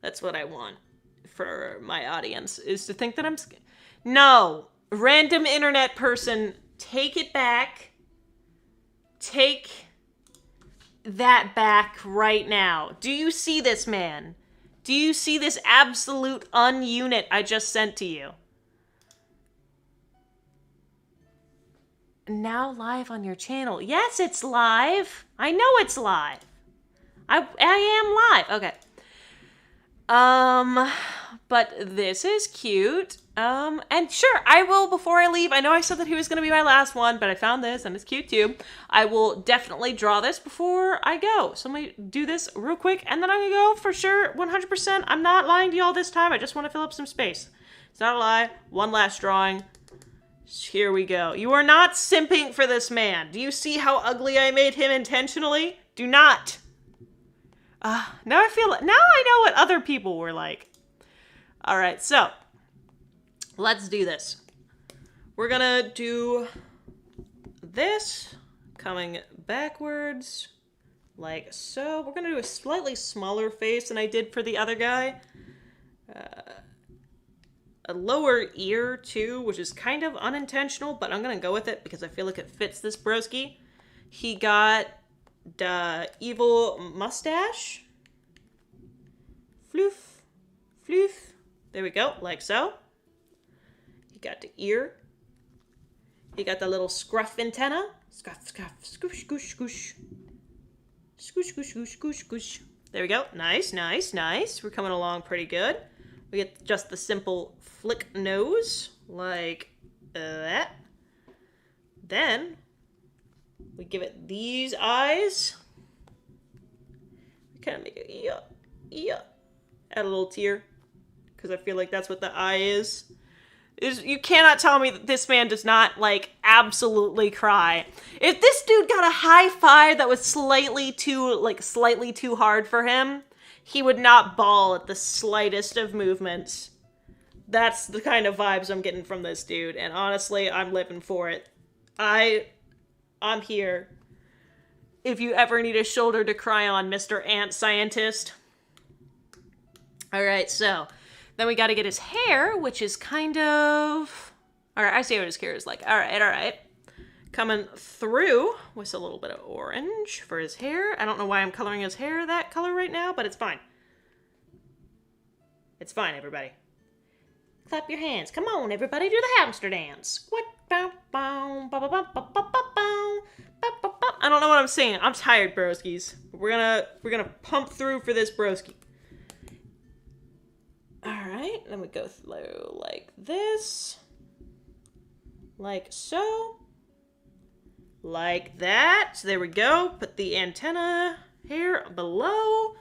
That's what I want for my audience, is to think that I'm... No! Random internet person, take it back. Take that back right now. Do you see this, man? Do you see this absolute ununit I just sent to you? Now live on your channel. Yes, it's live. I know it's live. I am live. Okay. But this is cute. And sure, I will, before I leave, I know I said that he was going to be my last one, but I found this, and it's cute too. I will definitely draw this before I go. So I'm going to do this real quick, and then I'm going to go for sure, 100%. I'm not lying to y'all this time. I just want to fill up some space. It's not a lie. One last drawing. Here we go. You are not simping for this man. Do you see how ugly I made him intentionally? Do not. Now I feel... Now I know what other people were like. Alright, so... Let's do this. We're gonna do this, coming backwards, like so. We're gonna do a slightly smaller face than I did for the other guy. A lower ear, too, which is kind of unintentional, but I'm gonna go with it because I feel like it fits this broski. He got the evil mustache. Floof. Floof. There we go, like so. He got the ear. He got the little scruff antenna. Scruff, scruff, scoosh, scoosh, scoosh. Scoosh, scoosh, scoosh, scoosh, scoosh. There we go. Nice, nice, nice. We're coming along pretty good. We get just the simple flick nose, like that. Then, we give it these eyes. We kind of make it, yeah. Add a little tear, because I feel like that's what the eye is. You cannot tell me that this man does not, like, absolutely cry. If this dude got a high five that was slightly too hard for him, he would not bawl at the slightest of movements. That's the kind of vibes I'm getting from this dude, and honestly, I'm living for it. I'm here. If you ever need a shoulder to cry on, Mr. Ant Scientist. Alright, so then we gotta get his hair, which is kind of... Alright, I see what his hair is like. Alright. Coming through with a little bit of orange for his hair. I don't know why I'm coloring his hair that color right now, but it's fine. It's fine, everybody. Clap your hands. Come on, everybody, do the hamster dance. What? I don't know what I'm saying. I'm tired, broskies. We're gonna pump through for this broski. Alright, then we go through like this. Like so. Like that. So there we go. Put the antenna here below.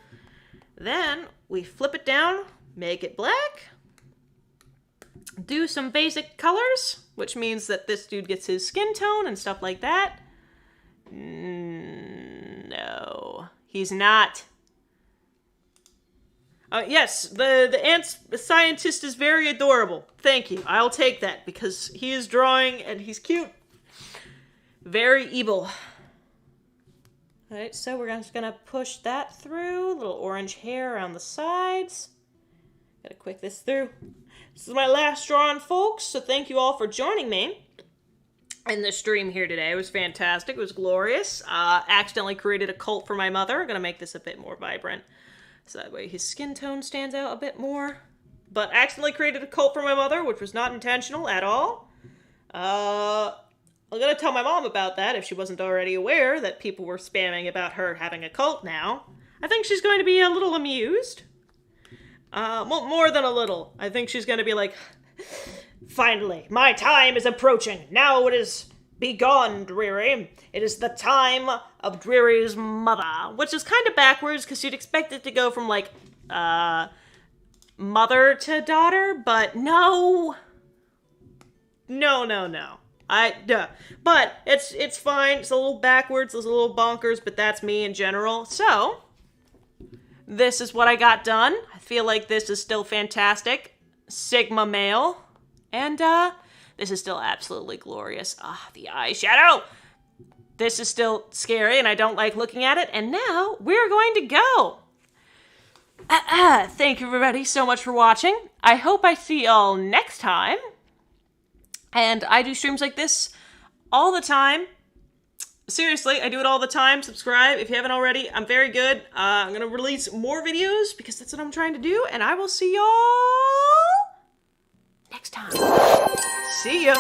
Then we flip it down, make it black. Do some basic colors, which means that this dude gets his skin tone and stuff like that. No, he's not. Yes, the ant scientist is very adorable. Thank you. I'll take that because he is drawing and he's cute. Very evil. Alright, so we're just gonna push that through. Little orange hair around the sides. Gotta quick this through. This is my last drawing, folks, so thank you all for joining me in the stream here today. It was fantastic. It was glorious. Accidentally created a cult for my mother. I'm gonna make this a bit more vibrant. So that way his skin tone stands out a bit more. But accidentally created a cult for my mother, which was not intentional at all. I'm gonna tell my mom about that if she wasn't already aware that people were spamming about her having a cult now. I think she's going to be a little amused. Well, more than a little. I think she's going to be like, finally, my time is approaching. Now it is begone, Dreary. It is the time of Dreary's mother. Which is kind of backwards, because you'd expect it to go from, like, mother to daughter, but no. No. But it's fine. It's a little backwards, it's a little bonkers, but that's me in general. So, this is what I got done. I feel like this is still fantastic. Sigma male. And, this is still absolutely glorious. The eyeshadow! This is still scary, and I don't like looking at it. And now, we're going to go! Thank you, everybody, so much for watching. I hope I see y'all next time. And I do streams like this all the time. Seriously, I do it all the time. Subscribe if you haven't already. I'm very good. I'm going to release more videos because that's what I'm trying to do. And I will see y'all next time. See ya.